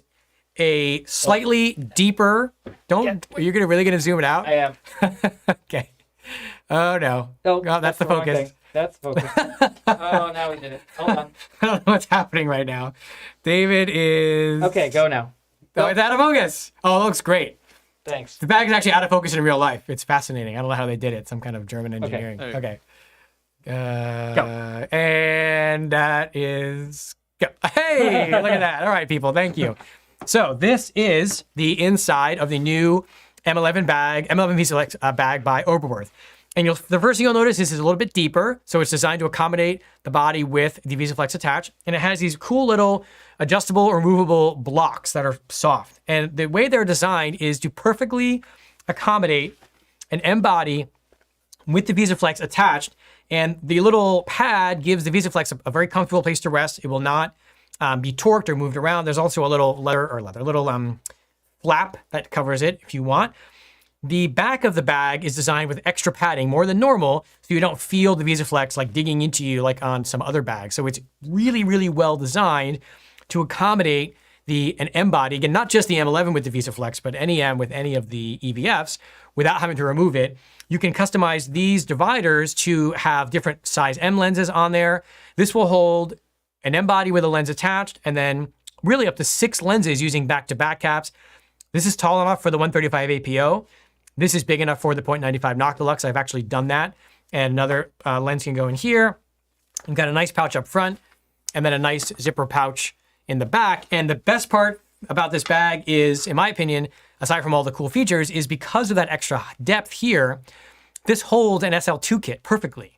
a slightly deeper. You're really gonna zoom it out? I am. Okay. Oh no. Oh, that's the focus. That's focus. Oh, now we did it. Hold on. I don't know what's happening right now. David is. Okay, go now. Oh, it's out of focus. Oh, it looks great. Thanks. The bag is actually out of focus in real life. It's fascinating. I don't know how they did it. Some kind of German engineering. Okay. Go. And that is go. Hey, look at that. All right, people. Thank you. So this is the inside of the new M11 VisaFlex bag by Oberwerth. And the first thing you'll notice is it's a little bit deeper. So it's designed to accommodate the body with the VisaFlex attached. And it has these cool little adjustable or removable blocks that are soft. And the way they're designed is to perfectly accommodate an M body with the VisaFlex attached. And the little pad gives the VisaFlex a very comfortable place to rest. It will not be torqued or moved around. There's also a little little flap that covers it if you want. The back of the bag is designed with extra padding, more than normal, so you don't feel the VisaFlex like digging into you like on some other bags. So it's really, really well designed to accommodate an M body, again, not just the M11 with the VisaFlex, but any M with any of the EVFs without having to remove it. You can customize these dividers to have different size M lenses on there. This will hold an M body with a lens attached, and then really up to 6 lenses using back-to-back caps. This is tall enough for the 135 APO. This is big enough for the 0.95 Noctilux. I've actually done that. And another lens can go in here. You've got a nice pouch up front, and then a nice zipper pouch in the back. And the best part about this bag is, in my opinion, aside from all the cool features, is because of that extra depth here, this holds an SL2 kit perfectly.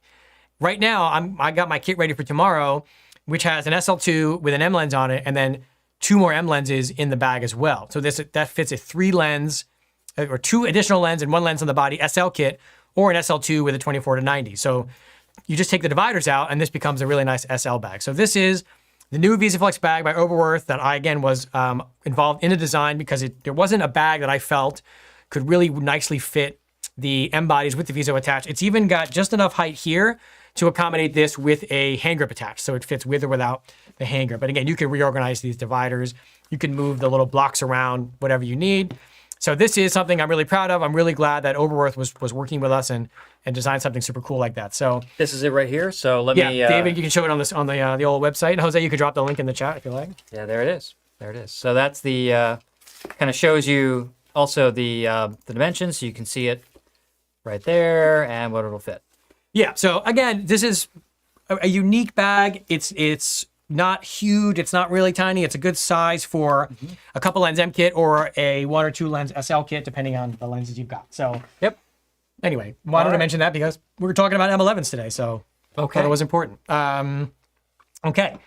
Right now, I got my kit ready for tomorrow, which has an SL2 with an M lens on it, and then 2 more M lenses in the bag as well. So that fits a 3 lens, or 2 additional lens and 1 lens on the body SL kit, or an SL2 with a 24-90. So you just take the dividers out, and this becomes a really nice SL bag. So this is the new VisaFlex bag by Oberwerth that I, again, was involved in the design because there wasn't a bag that I felt could really nicely fit the M bodies with the Viso attached. It's even got just enough height here to accommodate this with a hand grip attached. So it fits with or without the hand grip. But again, you can reorganize these dividers. You can move the little blocks around, whatever you need. So this is something I'm really proud of. I'm really glad that Oberwerth was working with us and designed something super cool like that. So this is it right here. So let me. David, you can show it on the old website. Jose, you could drop the link in the chat if you like. Yeah, there it is. There it is. So that's the kind of shows you also the dimensions, so you can see it right there and what it'll fit. Yeah. So again, this is a unique bag. It's not huge. It's not really tiny. It's a good size for a couple lens M kit or a 1 or 2 lens SL kit, depending on the lenses you've got. So, yep. Anyway, wanted to mention that because we were talking about M11s today. So, thought it was important. Okay.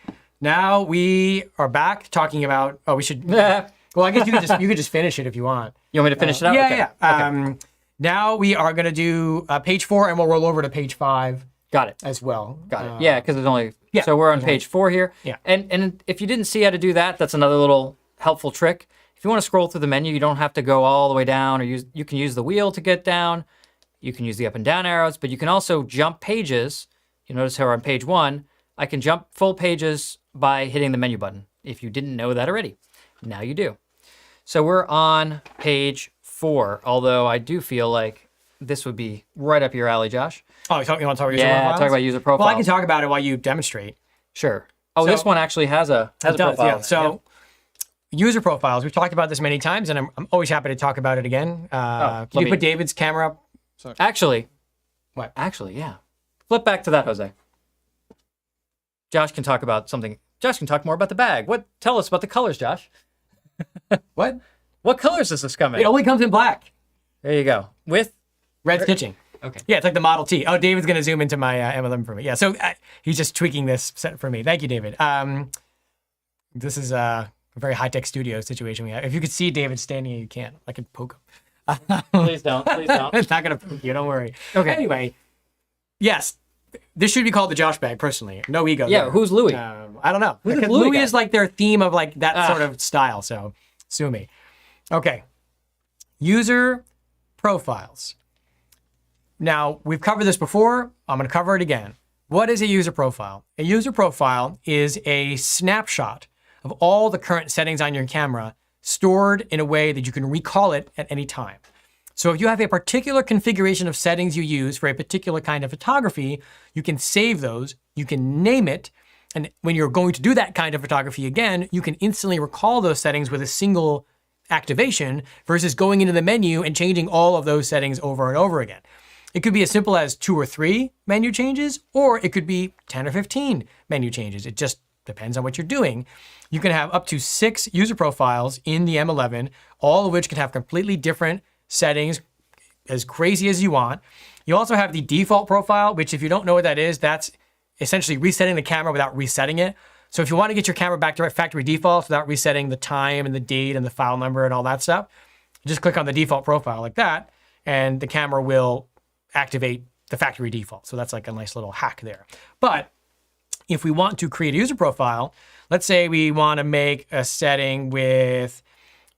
Now we are back talking about. Oh, we should. Well, I guess you could just finish it if you want. You want me to finish it up? Yeah. Okay. Now we are going to do page 4, and we'll roll over to page 5. Got it. As well. Got it. Yeah, because there's only. Yeah, so we're on page 4 here. Yeah. And if you didn't see how to do that, that's another little helpful trick. If you want to scroll through the menu, you don't have to go all the way down, or you can use the wheel to get down. You can use the up and down arrows, but you can also jump pages. You notice how on page 1, I can jump full pages by hitting the menu button. If you didn't know that already, now you do. So we're on page 4, although I do feel like this would be right up your alley, Josh. Oh, you want to talk about user profiles? Yeah, talk about user profiles. Well, I can talk about it while you demonstrate. Sure. Oh, this one actually has a profile. Yeah. So user profiles. We've talked about this many times, and I'm always happy to talk about it again. Can you put David's camera up? Sorry. Actually. What? Actually, yeah. Flip back to that, Jose. Josh can talk about something. Josh can talk more about the bag. Tell us about the colors, Josh. What? What colors does this come in? It only comes in black. There you go. With red stitching. Okay. Yeah, it's like the Model T. Oh, David's going to zoom into my M11 for me. Yeah, so he's just tweaking this set for me. Thank you, David. This is a very high-tech studio situation we have. If you could see David standing here, you can't. I could poke him. Please don't. Please don't. It's not going to poke you. Don't worry. Okay. Anyway, yes. This should be called the Josh bag, personally. No ego. Yeah, there. who's Louis? I don't know. Who's the Because Louis Louis guy? is like their theme of like that sort of style, so sue me. Okay. User profiles. Now, we've covered this before. I'm going to cover it again. What is a user profile? A user profile is a snapshot of all the current settings on your camera stored in a way that you can recall it at any time. So if you have a particular configuration of settings you use for a particular kind of photography, you can save those, you can name it, and when you're going to do that kind of photography again, you can instantly recall those settings with a single activation versus going into the menu and changing all of those settings over and over again. It could be as simple as 2 or 3 menu changes, or it could be 10 or 15 menu changes. It just depends on what you're doing. You can have up to 6 user profiles in the M11, all of which can have completely different settings, as crazy as you want. You also have the default profile, which if you don't know what that is, that's essentially resetting the camera without resetting it. So if you want to get your camera back to factory defaults without resetting the time and the date and the file number and all that stuff, just click on the default profile like that, and the camera will activate the factory default. So that's like a nice little hack there. But if we want to create a user profile, let's say we want to make a setting with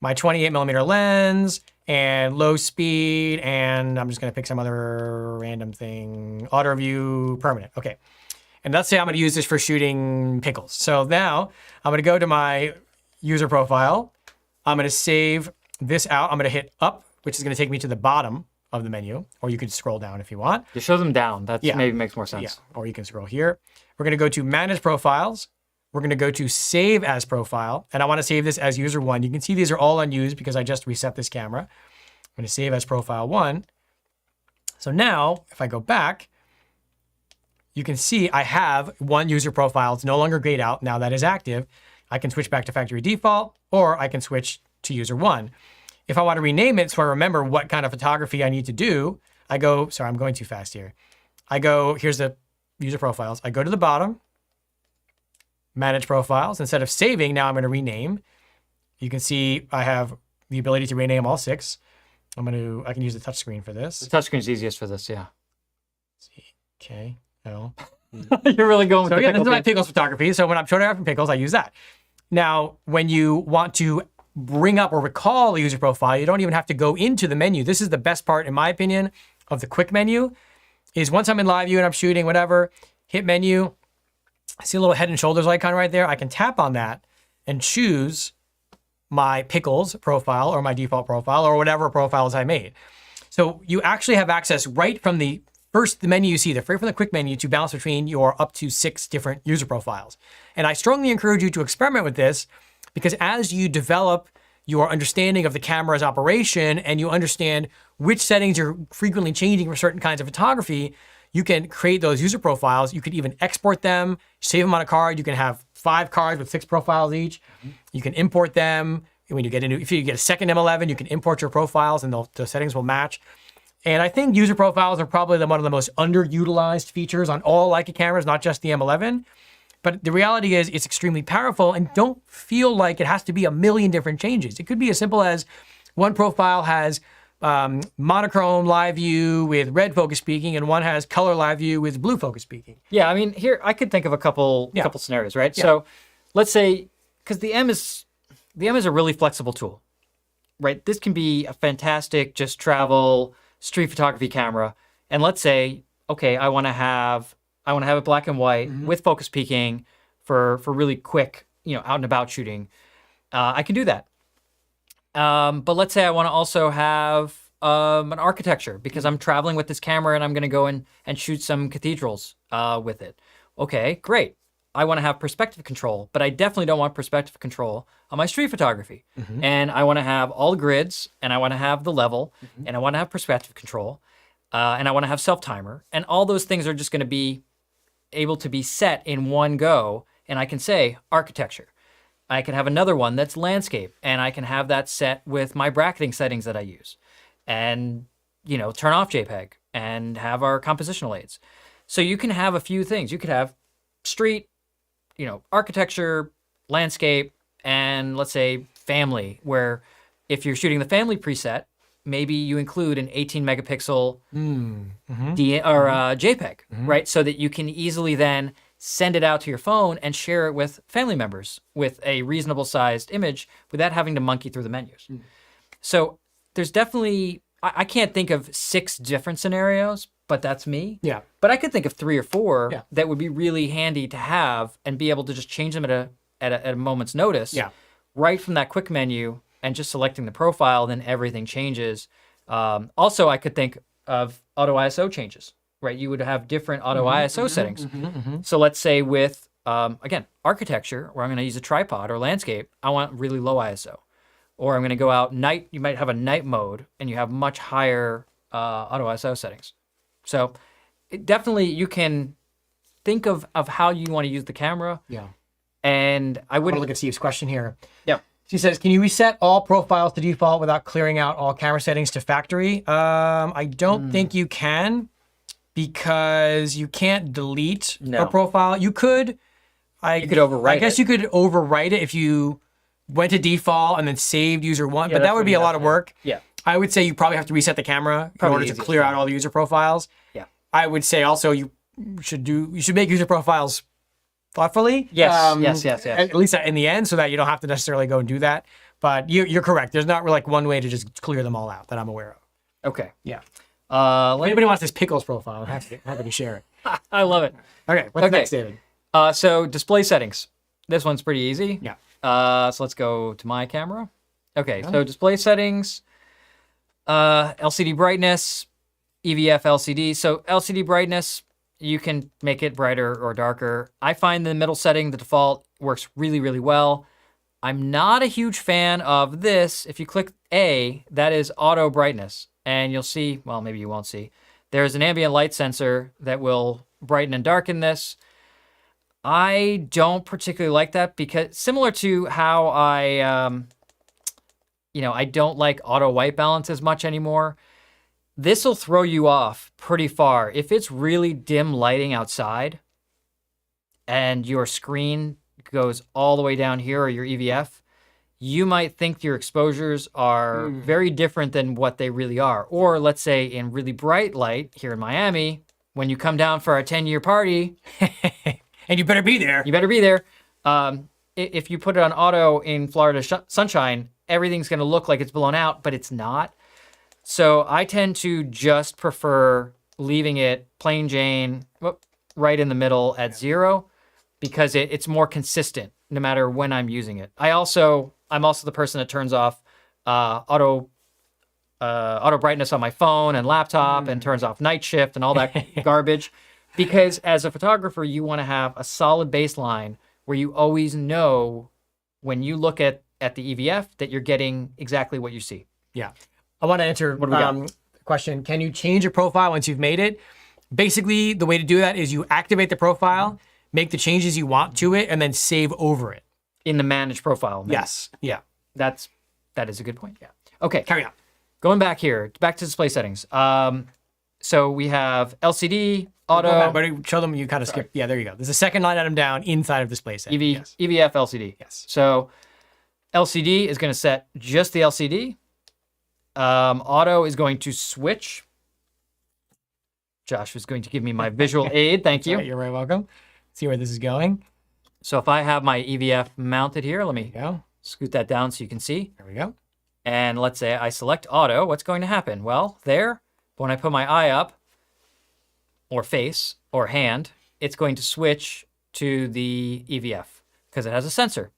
my 28mm lens and low speed, and I'm just going to pick some other random thing, auto view permanent. Okay. And let's say I'm going to use this for shooting pickles. So now I'm going to go to my user profile. I'm going to save this out. I'm going to hit up, which is going to take me to the bottom of the menu, or you can scroll down if you want. Just show them down. That maybe makes more sense. Yeah, or you can scroll here. We're going to go to Manage Profiles. We're going to go to Save as Profile, and I want to save this as User 1. You can see these are all unused because I just reset this camera. I'm going to save as Profile 1. So now, if I go back, you can see I have one user profile. It's no longer grayed out. Now that is active. I can switch back to factory default, or I can switch to User 1. If I want to rename it so I remember what kind of photography I need to do, I go, sorry, I'm going too fast here. I go, here's the user profiles. I go to the bottom, Manage Profiles. Instead of saving, now I'm going to rename. You can see I have the ability to rename all 6. I can use the touchscreen for this. The touchscreen is easiest for this, yeah. Okay. No. You're really going with So the yeah, this pickle is my thing. pickles photography. So when I'm photographing pickles, I use that. Now, when you want to bring up or recall a user profile, you don't even have to go into the menu. This is the best part, in my opinion, of the quick menu, is once I'm in live view and I'm shooting, whatever, hit menu, I see a little head and shoulders icon right there. I can tap on that and choose my pickles profile or my default profile or whatever profiles I made. So you actually have access right from the menu you see, right from the quick menu, to bounce between your up to 6 different user profiles. And I strongly encourage you to experiment with this, because as you develop your understanding of the camera's operation and you understand which settings you're frequently changing for certain kinds of photography, you can create those user profiles. You could even export them, save them on a card. You can have 5 cards with 6 profiles each. You can import them. When you get if you get a second M11, you can import your profiles and the settings will match. And I think user profiles are probably one of the most underutilized features on all Leica cameras, not just the M11. But the reality is it's extremely powerful, and don't feel like it has to be a million different changes. It could be as simple as one profile has monochrome live view with red focus peaking, and one has color live view with blue focus peaking. Yeah, I mean, here I could think of a couple scenarios, right? Yeah. So let's say, because the M is a really flexible tool, right? This can be a fantastic just travel street photography camera, and let's say, okay, I want to have it black and white with focus peaking for really quick, out and about shooting. I can do that. But let's say I want to also have an architecture, because I'm traveling with this camera and I'm going to go and shoot some cathedrals with it. Okay, great. I want to have perspective control, but I definitely don't want perspective control on my street photography. And I want to have all the grids, and I want to have the level, and I want to have perspective control, and I want to have self-timer. And all those things are just going to be able to be set in one go. And I can say architecture. I can have another one that's landscape, and I can have that set with my bracketing settings that I use. And, you know, turn off JPEG and have our compositional aids. So you can have a few things. You could have street, you know, architecture, landscape, and let's say family, where if you're shooting the family preset, maybe you include an 18 megapixel JPEG, right? So that you can easily then send it out to your phone and share it with family members with a reasonable sized image without having to monkey through the menus. So there's definitely, I can't think of 6 different scenarios, but that's me. Yeah. But I could think of 3 or 4 that would be really handy to have and be able to just change them at a moment's notice. Yeah. Right from that quick menu and just selecting the profile, then everything changes. Also, I could think of auto ISO changes, right? You would have different auto ISO settings. So let's say with, again, architecture, where I'm going to use a tripod or landscape, I want really low ISO. Or I'm going to go out night, you might have a night mode, and you have much higher auto ISO settings. So definitely you can think of how you want to use the camera. Yeah. And I would look at Steve's question here. Yeah. She says, can you reset all profiles to default without clearing out all camera settings to factory? I don't think you can, because you can't delete a profile. You could. You could overwrite I guess you could overwrite it if you went to default and then saved user 1, but that would be a lot of work. Yeah. I would say you probably have to reset the camera in order to clear out all the user profiles. Yeah. I would say also you should make user profiles thoughtfully. Yes. At least in the end, so that you don't have to necessarily go and do that. But you're correct. There's not really like one way to just clear them all out that I'm aware of. Okay. Yeah. If anybody wants this Pickles profile, I'm happy to share it. I love it. Okay. What's next, David? So display settings. This one's pretty easy. Yeah. So let's go to my camera. Okay. So display settings, LCD brightness, EVF LCD. So LCD brightness, you can make it brighter or darker. I find the middle setting, the default, works really, really well. I'm not a huge fan of this. If you click A, that is auto brightness. And you'll see, well, maybe you won't see, there's an ambient light sensor that will brighten and darken this. I don't particularly like that, because similar to how I don't like auto white balance as much anymore. This will throw you off pretty far. If it's really dim lighting outside and your screen goes all the way down here, or your EVF, you might think your exposures are very different than what they really are. Or let's say in really bright light here in Miami, when you come down for our 10-year party, and you better be there. You better be there. If you put it on auto in Florida sunshine, everything's going to look like it's blown out, but it's not. So I tend to just prefer leaving it plain Jane, right in the middle at 0, because it's more consistent no matter when I'm using it. I'm also the person that turns off auto brightness on my phone and laptop and turns off night shift and all that garbage, because as a photographer, you want to have a solid baseline where you always know when you look at the EVF that you're getting exactly what you see. Yeah. I want to answer the question. Can you change a profile once you've made it? Basically, the way to do that is you activate the profile, make the changes you want to it, and then save over it. In the manage profile. Yes. Yeah. That is a good point. Yeah. Okay. Carry on. Going back to display settings. So we have LCD, auto. But show them, you kind of skip. Yeah, there you go. There's a second line item down inside of display settings. EVF LCD. Yes. So LCD is going to set just the LCD. Auto is going to switch. Josh is going to give me my visual aid. Thank you. Right, you're very welcome. See where this is going. So if I have my EVF mounted here, let me scoot that down so you can see. There we go. And let's say I select auto, what's going to happen? Well, when I put my eye up, or face, or hand, it's going to switch to the EVF because it has a sensor.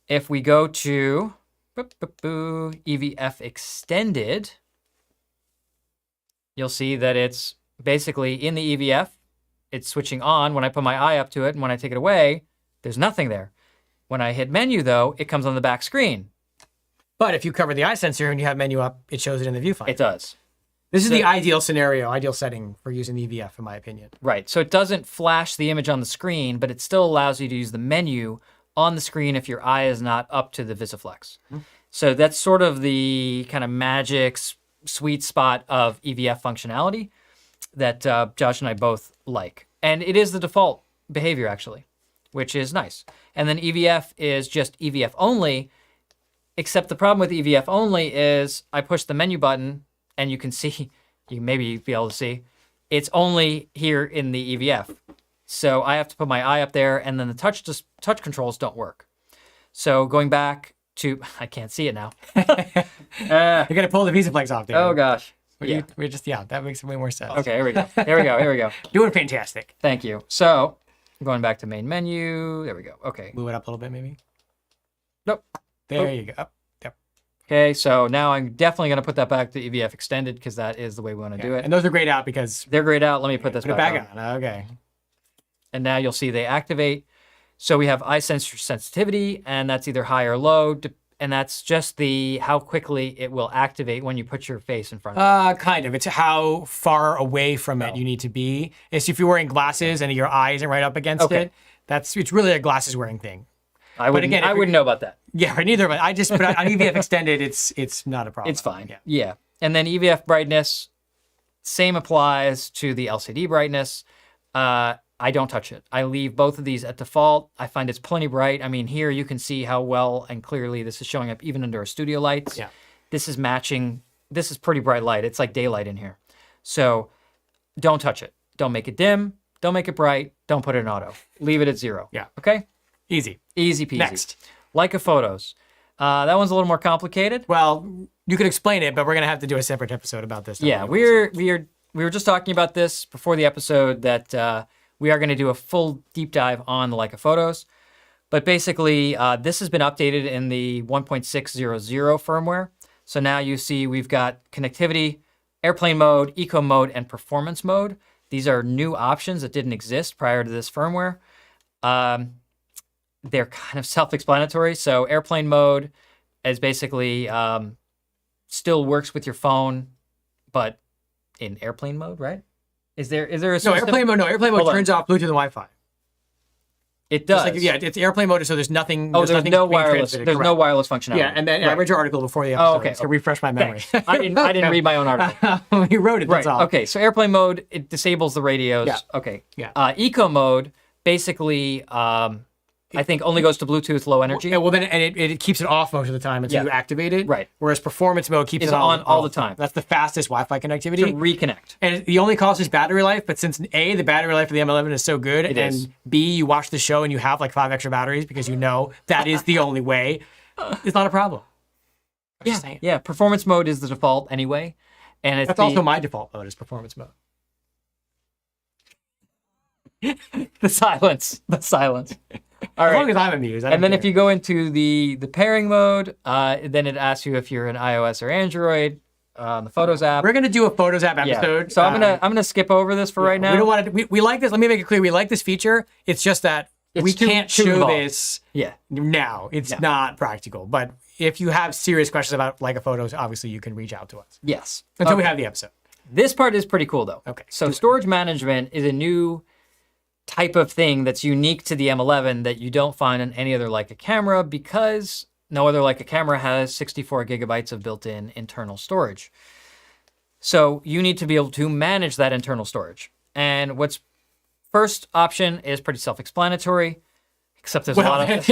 If we go to EVF extended, you'll see that it's basically in the EVF, it's switching on when I put my eye up to it, and when I take it away, there's nothing there. When I hit menu, though, it comes on the back screen. But if you cover the eye sensor and you have menu up, it shows it in the viewfinder. It does. This is the ideal scenario, ideal setting for using the EVF, in my opinion. Right. So it doesn't flash the image on the screen, but it still allows you to use the menu on the screen if your eye is not up to the VisiFlex. So that's sort of the kind of magic sweet spot of EVF functionality that Josh and I both like. And it is the default behavior, actually, which is nice. And then EVF is just EVF only, except the problem with EVF only is I push the menu button, and you can see, you maybe be able to see, it's only here in the EVF. So I have to put my eye up there, and then the touch controls don't work. So going back to, I can't see it now. You're gonna pull the VisiFlex off there. Oh gosh. We're just, that makes way more sense. Okay, here we go. Here we go. Doing fantastic. Thank you. So going back to main menu. There we go. Okay. Move it up a little bit, maybe. Nope. There you go. Up. Yep. Okay, so now I'm definitely going to put that back to EVF extended because that is the way we want to do it. And those are grayed out because they're grayed out. Let me put this back on. Okay. And now you'll see they activate. So we have eye sensor sensitivity, and that's either high or low, and that's just the how quickly it will activate when you put your face in front of it. Kind of. It's how far away from it you need to be. It's if you're wearing glasses and your eye isn't right up against it. It's really a glasses wearing thing. I wouldn't know about that. Yeah, neither. But I just put on EVF extended. It's not a problem. It's fine. Yeah. And then EVF brightness, same applies to the LCD brightness. I don't touch it. I leave both of these at default. I find it's plenty bright. I mean, here you can see how well and clearly this is showing up even under our studio lights. Yeah. This is matching. This is pretty bright light. It's like daylight in here. So don't touch it. Don't make it dim. Don't make it bright. Don't put it in auto. Leave it at 0. Yeah. Okay? Easy. Easy peasy. Next. Leica photos. That one's a little more complicated. Well, you could explain it, but we're gonna have to do a separate episode about this. Yeah, we were just talking about this before the episode that we are going to do a full deep dive on the Leica photos. But basically, this has been updated in the 1.600 firmware. So now you see we've got connectivity, airplane mode, eco mode, and performance mode. These are new options that didn't exist prior to this firmware. They're kind of self-explanatory. So airplane mode is basically still works with your phone, but in airplane mode, right? Is there a No, airplane mode. No, airplane mode turns off Bluetooth and Wi-Fi. It does. It's airplane mode, so there's nothing. Oh, there's no wireless. There's no wireless functionality. Yeah, and then I read your article before the episode. Oh, okay. To refresh my memory. I didn't read my own article. You wrote it. That's all. Okay, so airplane mode, it disables the radios. Yeah. Okay. Yeah. Eco mode basically, I think only goes to Bluetooth low energy. Yeah, well, then it keeps it off most of the time until you activate it. Right. Whereas performance mode keeps it on all the time. That's the fastest Wi-Fi connectivity. To reconnect. And the only cost is battery life, but since A, the battery life of the M11 is so good, It is. B, you watch the show and you have like 5 extra batteries because you know that is the only way, it's not a problem. Yeah. Performance mode is the default anyway. And it's That's also my default mode is performance mode. The silence. All As right. long as I'm amused. And then if you go into the pairing mode, then it asks you if you're an iOS or Android on the Photos app. We're gonna do a Photos app episode. So I'm gonna skip over this for right now. We don't want to. We like this. Let me make it clear. We like this feature. It's just that we can't show involved. this. Yeah. Now it's not practical. But if you have serious questions about Leica photos, obviously you can reach out to us. Yes. Until we have the episode. This part is pretty cool though. Okay. So storage management is a new type of thing that's unique to the M11 that you don't find on any other Leica camera because no other Leica camera has 64 gigabytes of built-in internal storage. So you need to be able to manage that internal storage. And what's first option is pretty self-explanatory, except there's a lot of...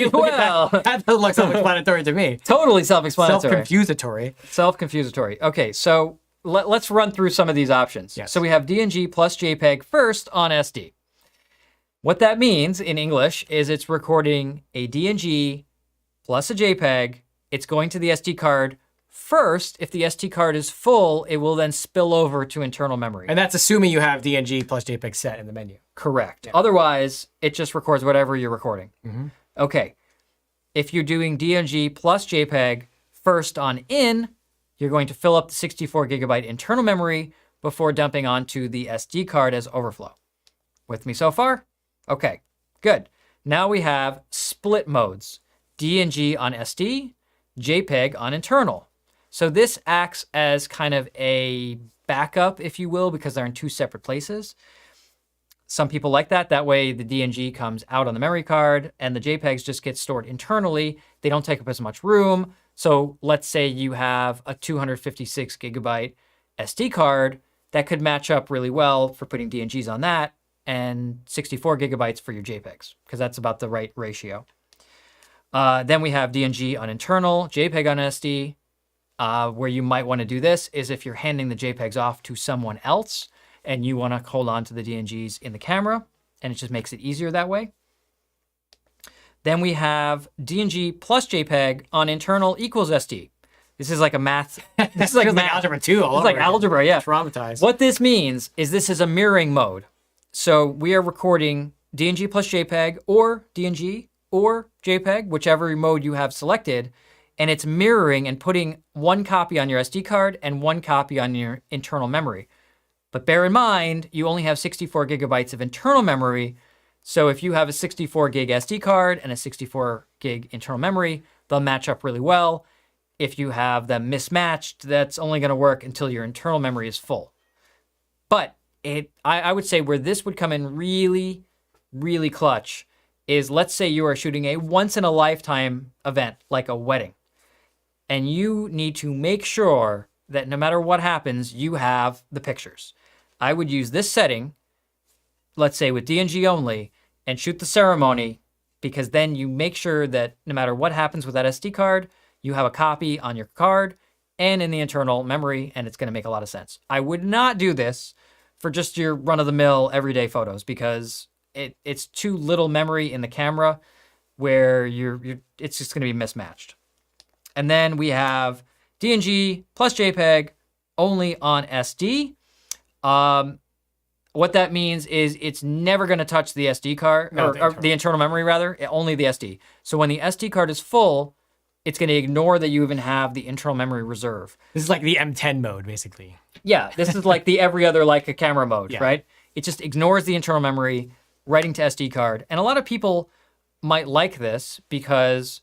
that doesn't look self-explanatory to me. Totally self-explanatory. Self-confusatory. Self-confusatory. Okay, so let's run through some of these options. Yes. So we have DNG plus JPEG first on SD. What that means in English is it's recording a DNG plus a JPEG. It's going to the SD card first. If the SD card is full, it will then spill over to internal memory. And that's assuming you have DNG plus JPEG set in the menu. Correct. Yeah. Otherwise, it just records whatever you're recording. Mm-hmm. Okay. If you're doing DNG plus JPEG first on in, you're going to fill up the 64 gigabyte internal memory before dumping onto the SD card as overflow. With me so far? Okay, good. Now we have split modes, DNG on SD, JPEG on internal. So this acts as kind of a backup, if you will, because they're in two separate places. Some people like that. That way the DNG comes out on the memory card and the JPEGs just get stored internally. They don't take up as much room. So let's say you have a 256 gigabyte SD card that could match up really well for putting DNGs on that, and 64 gigabytes for your JPEGs, because that's about the right ratio. Then we have DNG on internal, JPEG on SD. Where you might want to do this is if you're handing the JPEGs off to someone else and you want to hold on to the DNGs in the camera, and it just makes it easier that way. Then we have DNG plus JPEG on internal equals SD. This is like a math. This is like algebra 2 all over. It's like algebra, yeah. Traumatized. What this means is this is a mirroring mode. So we are recording DNG plus JPEG or DNG or JPEG, whichever mode you have selected, and it's mirroring and putting one copy on your SD card and one copy on your internal memory. But bear in mind, you only have 64 gigabytes of internal memory. So if you have a 64 gig SD card and a 64 gig internal memory, they'll match up really well. If you have them mismatched, that's only going to work until your internal memory is full. But I would say where this would come in really, really clutch is, let's say you are shooting a once-in-a-lifetime event, like a wedding, and you need to make sure that no matter what happens, you have the pictures. I would use this setting, let's say with DNG only, and shoot the ceremony, because then you make sure that no matter what happens with that SD card, you have a copy on your card and in the internal memory, and it's going to make a lot of sense. I would not do this for just your run-of-the-mill everyday photos, because it's too little memory in the camera where it's just going to be mismatched. And then we have DNG plus JPEG only on SD. What that means is it's never going to touch the SD card, or the internal memory rather, only the SD. So when the SD card is full, it's going to ignore that you even have the internal memory reserve. This is like the M10 mode, basically. Yeah, this is like the every other Leica camera mode, right? It just ignores the internal memory, writing to SD card. And a lot of people might like this because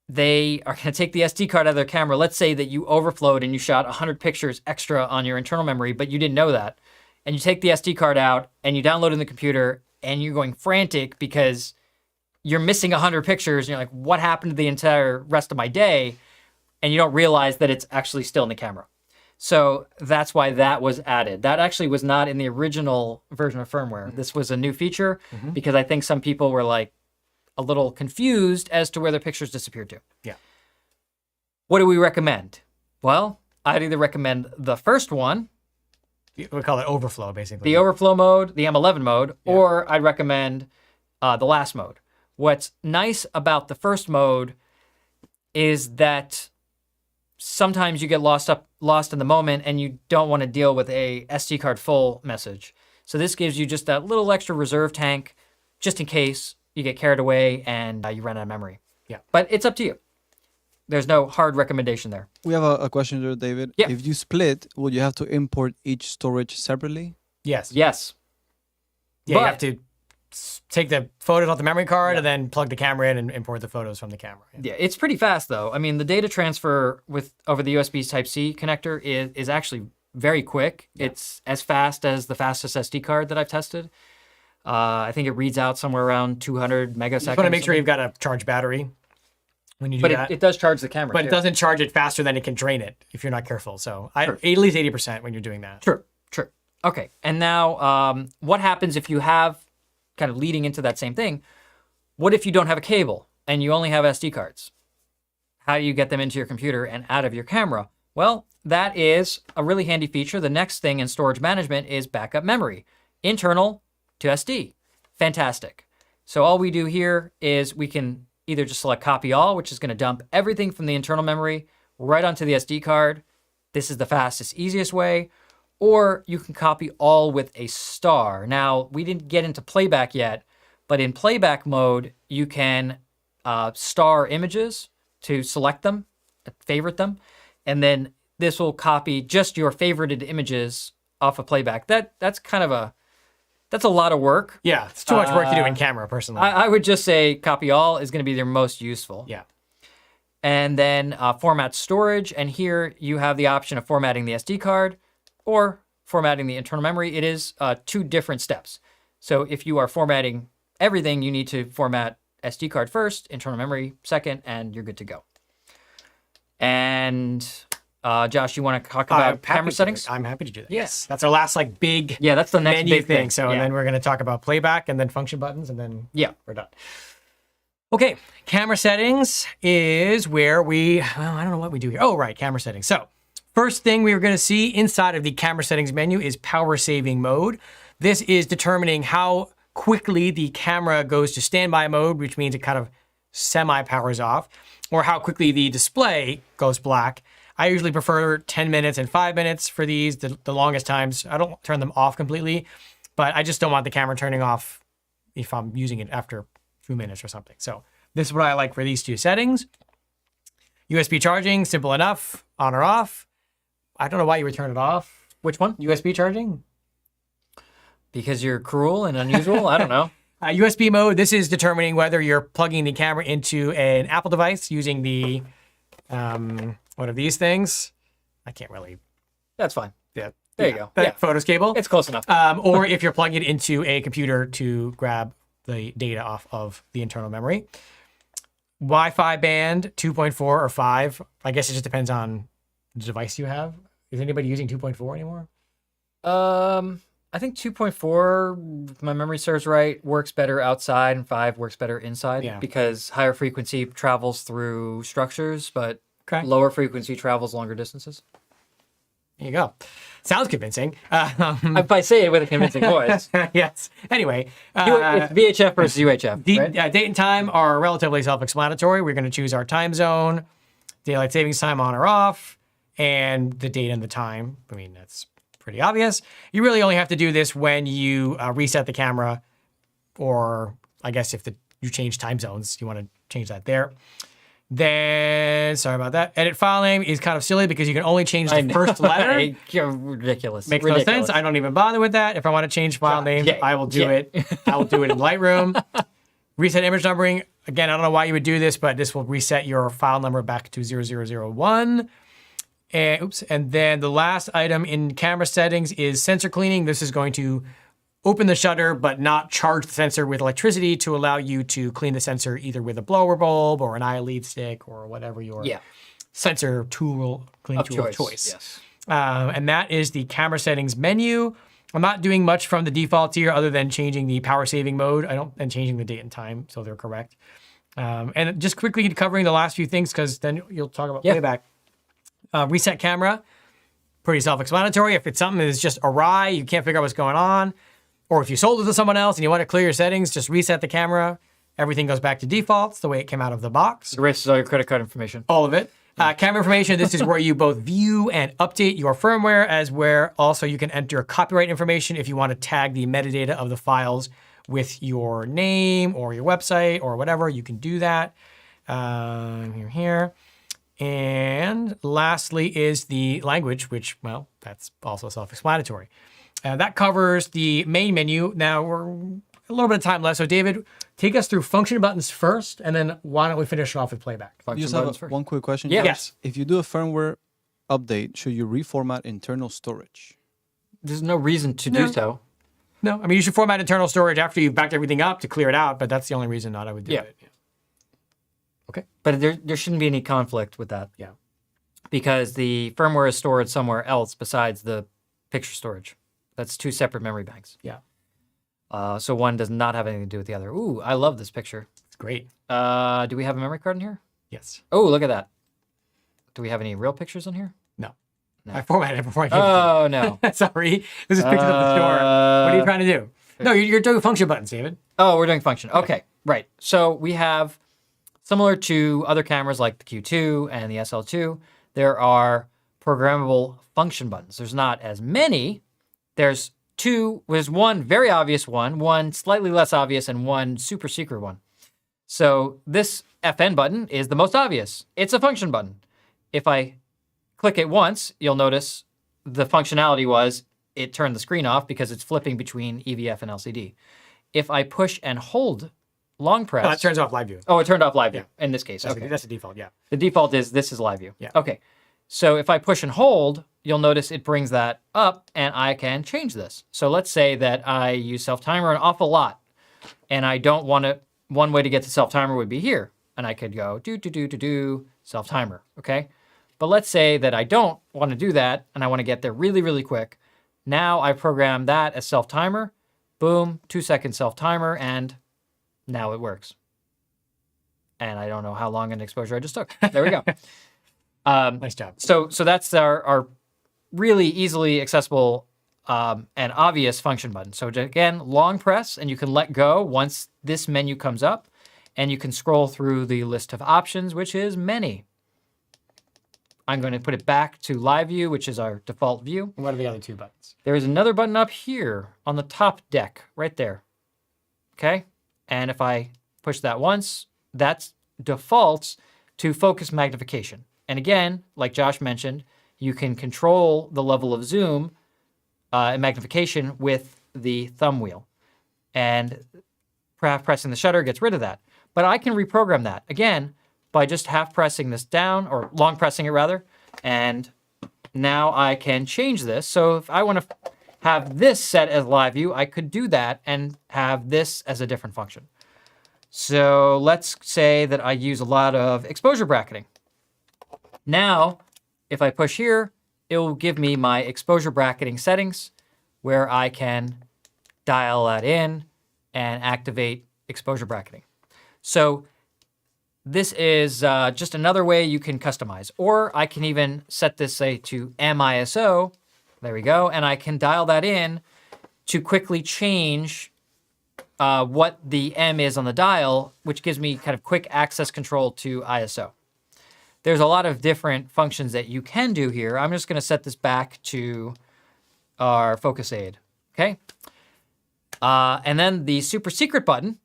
they are going to take the SD card out of their camera. Let's say that you overflowed and you shot 100 pictures extra on your internal memory, but you didn't know that. And you take the SD card out and you download it in the computer and you're going frantic because you're missing 100 pictures. And you're like, what happened to the entire rest of my day? And you don't realize that it's actually still in the camera. So that's why that was added. That actually was not in the original version of firmware. Mm-hmm. This was a new feature because I think some people were like a little confused as to where their pictures disappeared to. Yeah. What do we recommend? Well, I'd either recommend the first one. We call it overflow, basically. The overflow mode, the M11 mode, or I'd recommend the last mode. What's nice about the first mode is that sometimes you get lost in the moment and you don't want to deal with a SD card full message. So this gives you just that little extra reserve tank just in case you get carried away and you run out of memory. Yeah. But it's up to you. There's no hard recommendation there. We have a question there, David. Yeah. If you split, will you have to import each storage separately? Yes. Yes. Yeah, you have to take the photos off the memory card and then plug the camera in and import the photos from the camera. Yeah, it's pretty fast though. I mean, the data transfer over the USB Type-C connector is actually very quick. Yeah. It's as fast as the fastest SD card that I've tested. I think it reads out somewhere around 200 megaseconds. You just want to make sure you've got a charged battery when you do that. But it does charge the camera. But it doesn't charge it faster than it can drain it if you're not careful. So at least 80% when you're doing that. True. Okay, and now what happens if you have, kind of leading into that same thing, what if you don't have a cable and you only have SD cards? How do you get them into your computer and out of your camera? Well, that is a really handy feature. The next thing in storage management is backup memory, internal to SD. Fantastic. So all we do here is we can either just select copy all, which is going to dump everything from the internal memory right onto the SD card. This is the fastest, easiest way. Or you can copy all with a star. Now, we didn't get into playback yet, but in playback mode, you can star images to select them, favorite them, and then this will copy just your favorited images off of playback. That's kind of That's a lot of work. Yeah, it's too much work to do in camera, personally. I would just say copy all is going to be their most useful. Yeah. And then format storage. And here you have the option of formatting the SD card or formatting the internal memory. It is 2 different steps. So if you are formatting everything, you need to format SD card first, internal memory second, and you're good to go. And Josh, you want to talk about camera settings? I'm happy to do that. Yes. That's our last big that's the next menu big thing. So and then we're going to talk about playback and then function buttons, and then we're done. Okay, camera settings is where I don't know what we do here. Oh, right, camera settings. So first thing we are going to see inside of the camera settings menu is power saving mode. This is determining how quickly the camera goes to standby mode, which means it kind of semi-powers off, or how quickly the display goes black. I usually prefer 10 minutes and 5 minutes for these, the longest times. I don't turn them off completely, but I just don't want the camera turning off if I'm using it after a few minutes or something. So this is what I like for these 2 settings. USB charging, simple enough, on or off. I don't know why you would turn it off. Which one? USB charging? Because you're cruel and unusual? I don't know. USB mode, this is determining whether you're plugging the camera into an Apple device using the, what are these things? I can't really. That's fine. Yeah. There you go. That photos cable. It's close enough. Or if you're plugging it into a computer to grab the data off of the internal memory. Wi-Fi band, 2.4 or 5. I guess it just depends on the device you have. Is anybody using 2.4 anymore? I think 2.4, if my memory serves right, works better outside, and 5 works better inside because higher frequency travels through structures, but lower frequency travels longer distances. There you go. Sounds convincing. If I say it with a convincing voice. Yes. Anyway. It's VHF versus UHF, right? Date and time are relatively self-explanatory. We're going to choose our time zone, daylight savings time on or off, and the date and the time. I mean, that's pretty obvious. You really only have to do this when you reset the camera, or I guess if you change time zones, you want to change that there. Then, sorry about that. Edit file name is kind of silly because you can only change the first letter. You're ridiculous. Makes no sense. I don't even bother with that. If I want to change file name, I will do it. I will do it in Lightroom. Reset image numbering. Again, I don't know why you would do this, but this will reset your file number back to 0001. And then the last item in camera settings is sensor cleaning. This is going to open the shutter, but not charge the sensor with electricity to allow you to clean the sensor either with a blower bulb or an eye lead stick or whatever your sensor tool, cleaning tool of choice. Yes. And that is the camera settings menu. I'm not doing much from the defaults here other than changing the power saving mode and changing the date and time so they're correct. And just quickly covering the last few things because then you'll talk about playback. Reset camera, pretty self-explanatory. If it's something that is just awry, you can't figure out what's going on, or if you sold it to someone else and you want to clear your settings, just reset the camera. Everything goes back to defaults, the way it came out of the box. Erases all your credit card information. All of it. Camera information, this is where you both view and update your firmware, as where also you can enter copyright information if you want to tag the metadata of the files with your name or your website or whatever. You can do that. Here. And lastly is the language, which, well, that's also self-explanatory. That covers the main menu. Now, we're a little bit of time left. So, David, take us through function buttons first, and then why don't we finish it off with playback? You just have one quick question. Yeah. Yes. If you do a firmware update, should you reformat internal storage? There's no reason to do so. No. I mean, you should format internal storage after you've backed everything up to clear it out, but that's the only reason not I would do it. Okay. But there shouldn't be any conflict with that. Yeah. Because the firmware is stored somewhere else besides the picture storage. That's 2 separate memory banks. Yeah. So one does not have anything to do with the other. Ooh, I love this picture. It's great. Do we have a memory card in here? Yes. Oh, look at that. Do we have any real pictures in here? No. I formatted it before I came Oh, no. Sorry. This is pictures of the store. What are you trying to do? No, you're doing function buttons, David. Oh, we're doing function. Okay, right. So we have, similar to other cameras like the Q2 and the SL2, there are programmable function buttons. There's not as many. There's one very obvious one slightly less obvious, and one super secret one. So this FN button is the most obvious. It's a function button. If I click it once, you'll notice the functionality was it turned the screen off because it's flipping between EVF and LCD. If I push and hold long press. Oh, that turns off live view. Oh, it turned off live view in this case. That's, okay. that's the default, yeah. The default is this is live view. Yeah. Okay. So if I push and hold, you'll notice it brings that up and I can change this. So let's say that I use self-timer an awful lot and I don't want to, one way to get to self-timer would be here. And I could go do self-timer, okay? But let's say that I don't want to do that and I want to get there really, really quick. Now I program that as self-timer, boom, 2-second self-timer, and now it works. And I don't know how long an exposure I just took. There we go. Nice job. So that's our really easily accessible and obvious function button. So again, long press, and you can let go once this menu comes up, and you can scroll through the list of options, which is many. I'm going to put it back to live view, which is our default view. And what are the other two buttons? There is another button up here on the top deck, right there. Okay? And if I push that once, that defaults to focus magnification. And again, like Josh mentioned, you can control the level of zoom and magnification with the thumb wheel. And half pressing the shutter gets rid of that. But I can reprogram that, again, by just half pressing this down, or long pressing it rather, and now I can change this. So if I want to have this set as live view, I could do that and have this as a different function. So let's say that I use a lot of exposure bracketing. Now, if I push here, it will give me my exposure bracketing settings where I can dial that in and activate exposure bracketing. So this is just another way you can customize. Or I can even set this, say, to MISO. There we go. And I can dial that in to quickly change what the M is on the dial, which gives me kind of quick access control to ISO. There's a lot of different functions that you can do here. I'm just going to set this back to our focus aid. Okay. And then the super secret button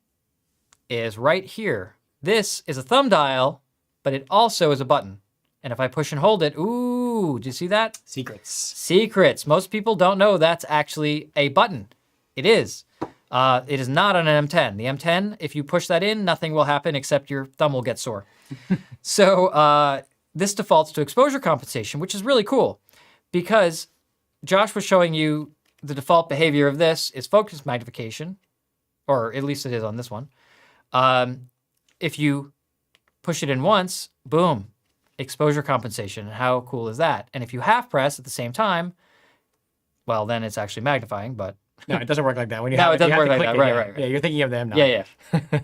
is right here. This is a thumb dial, but it also is a button. And if I push and hold it, ooh, do you see that? Secrets. Secrets. Most people don't know that's actually a button. It is. It is not on an M10. The M10, if you push that in, nothing will happen except your thumb will get sore. So this defaults to exposure compensation, which is really cool because Josh was showing you the default behavior of this is focus magnification, or at least it is on this one. If you push it in once, boom, exposure compensation. How cool is that? And if you half press at the same time, well, then it's actually magnifying, but... No, it doesn't work like that. When you no, have it doesn't work like click that. it, Right. Yeah, you're thinking of them now. Yeah.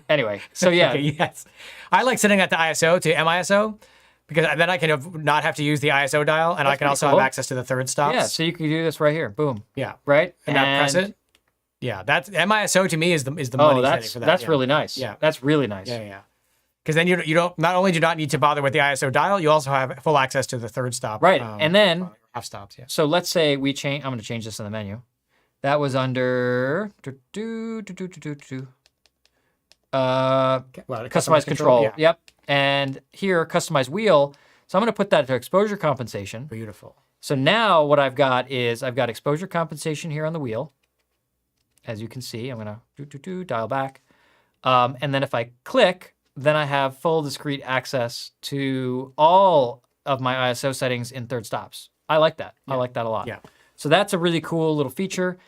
Anyway, so yeah. Okay, yes. I like setting that to ISO, to MISO, because then I can not have to use the ISO dial, and I can also cool. have access to the third stops. Yeah, so you can do this right here. Boom. Yeah. Right? And now press it. Yeah, that's MISO to me is the money setting for that. That's yeah. really nice. Yeah. That's really nice. Yeah. Because then you don't not only do you not need to bother with the ISO dial, you also have full access to the third stop. Right. And then half stops. Yeah. So let's say we change. I'm going to change this in the menu. That was under customize control. Yeah. Yep. And here, customize wheel. So I'm going to put that to exposure compensation. Beautiful. So now what I've got is I've got exposure compensation here on the wheel. As you can see, I'm going to dial back. And then if I click, then I have full discrete access to all of my ISO settings in third stops. I like that. Yeah. I like that a lot. Yeah. So that's a really cool little feature.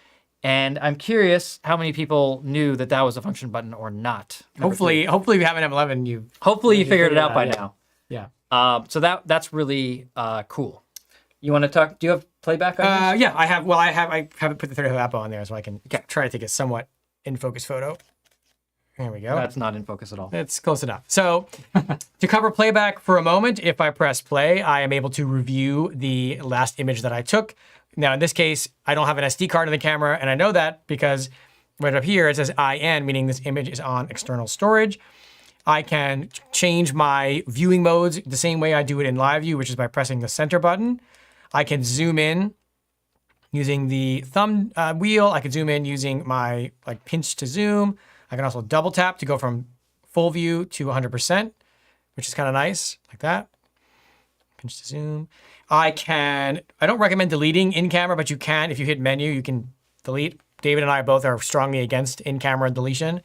And I'm curious how many people knew that that was a function button or not. Hopefully if you have an M11, you figured it out by now. Yeah. So that's really cool. You want to talk? Do you have playback on this? Yeah, I have. Well, I haven't put the 30 app on there, so I can try to take a somewhat in focus photo. There we go. That's not in focus at all. It's close enough. So to cover playback for a moment, if I press play, I am able to review the last image that I took. Now, in this case, I don't have an SD card in the camera, and I know that because right up here, it says IN, meaning this image is on external storage. I can change my viewing modes the same way I do it in live view, which is by pressing the center button. I can zoom in using the thumb wheel. I can zoom in using my pinch to zoom. I can also double tap to go from full view to 100%, which is kind of nice, like that. Pinch to zoom. I don't recommend deleting in camera, but you can, if you hit menu, you can delete. David and I both are strongly against in-camera deletion.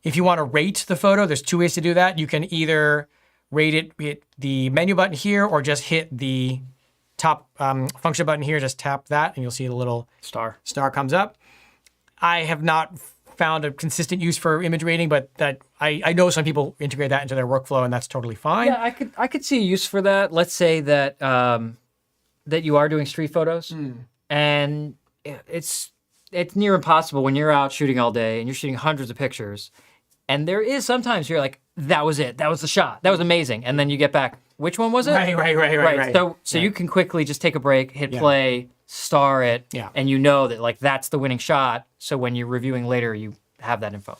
If you want to rate the photo, there's 2 ways to do that. You can either rate it, hit the menu button here, or just hit the top function button here. Just tap that, and you'll see the little Star comes up. I have not found a consistent use for image rating, but that I know some people integrate that into their workflow, and that's totally fine. Yeah, I could see a use for that. Let's say that that you are doing street photos, and it's near impossible when you're out shooting all day and you're shooting hundreds of pictures, and there is sometimes you're like, that was it, that was the shot, that was amazing, and then you get back, which one was it? Right. So you can quickly just take a break, hit play, star it, and you know that like that's the winning shot. So when you're reviewing later, you have that info.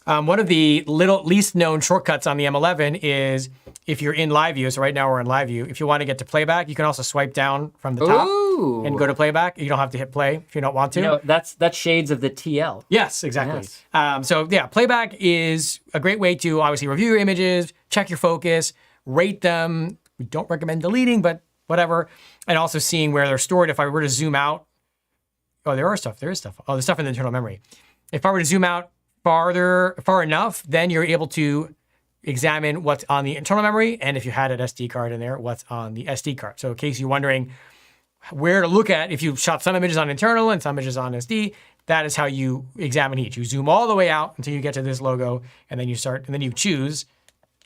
One of the least known shortcuts on the M11 is if you're in live view. So right now we're in live view. If you want to get to playback, you can also swipe down from the top and go to playback. You don't have to hit play if you don't want to. You know, that's shades of the TL. Yes, exactly. Yes. So yeah, playback is a great way to obviously review your images, check your focus, rate them. We don't recommend deleting, but whatever. And also seeing where they're stored. If I were to zoom out, there is stuff. Oh, there's stuff in the internal memory. If I were to zoom out far enough, then you're able to examine what's on the internal memory, and if you had an SD card in there, what's on the SD card. So in case you're wondering where to look at, if you shot some images on internal and some images on SD, that is how you examine each. You zoom all the way out until you get to this logo, and then you choose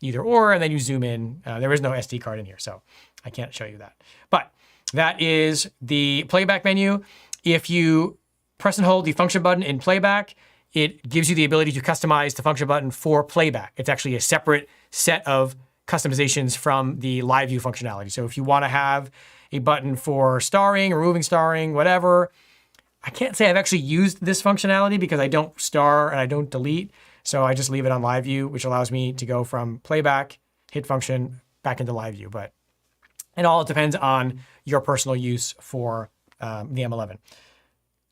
either or, and then you zoom in. There is no SD card in here, so I can't show you that. But that is the playback menu. If you press and hold the function button in playback, it gives you the ability to customize the function button for playback. It's actually a separate set of customizations from the live view functionality. So if you want to have a button for starring, removing starring, whatever, I can't say I've actually used this functionality because I don't star and I don't delete. So I just leave it on live view, which allows me to go from playback, hit function, back into live view. But it all depends on your personal use for the M11.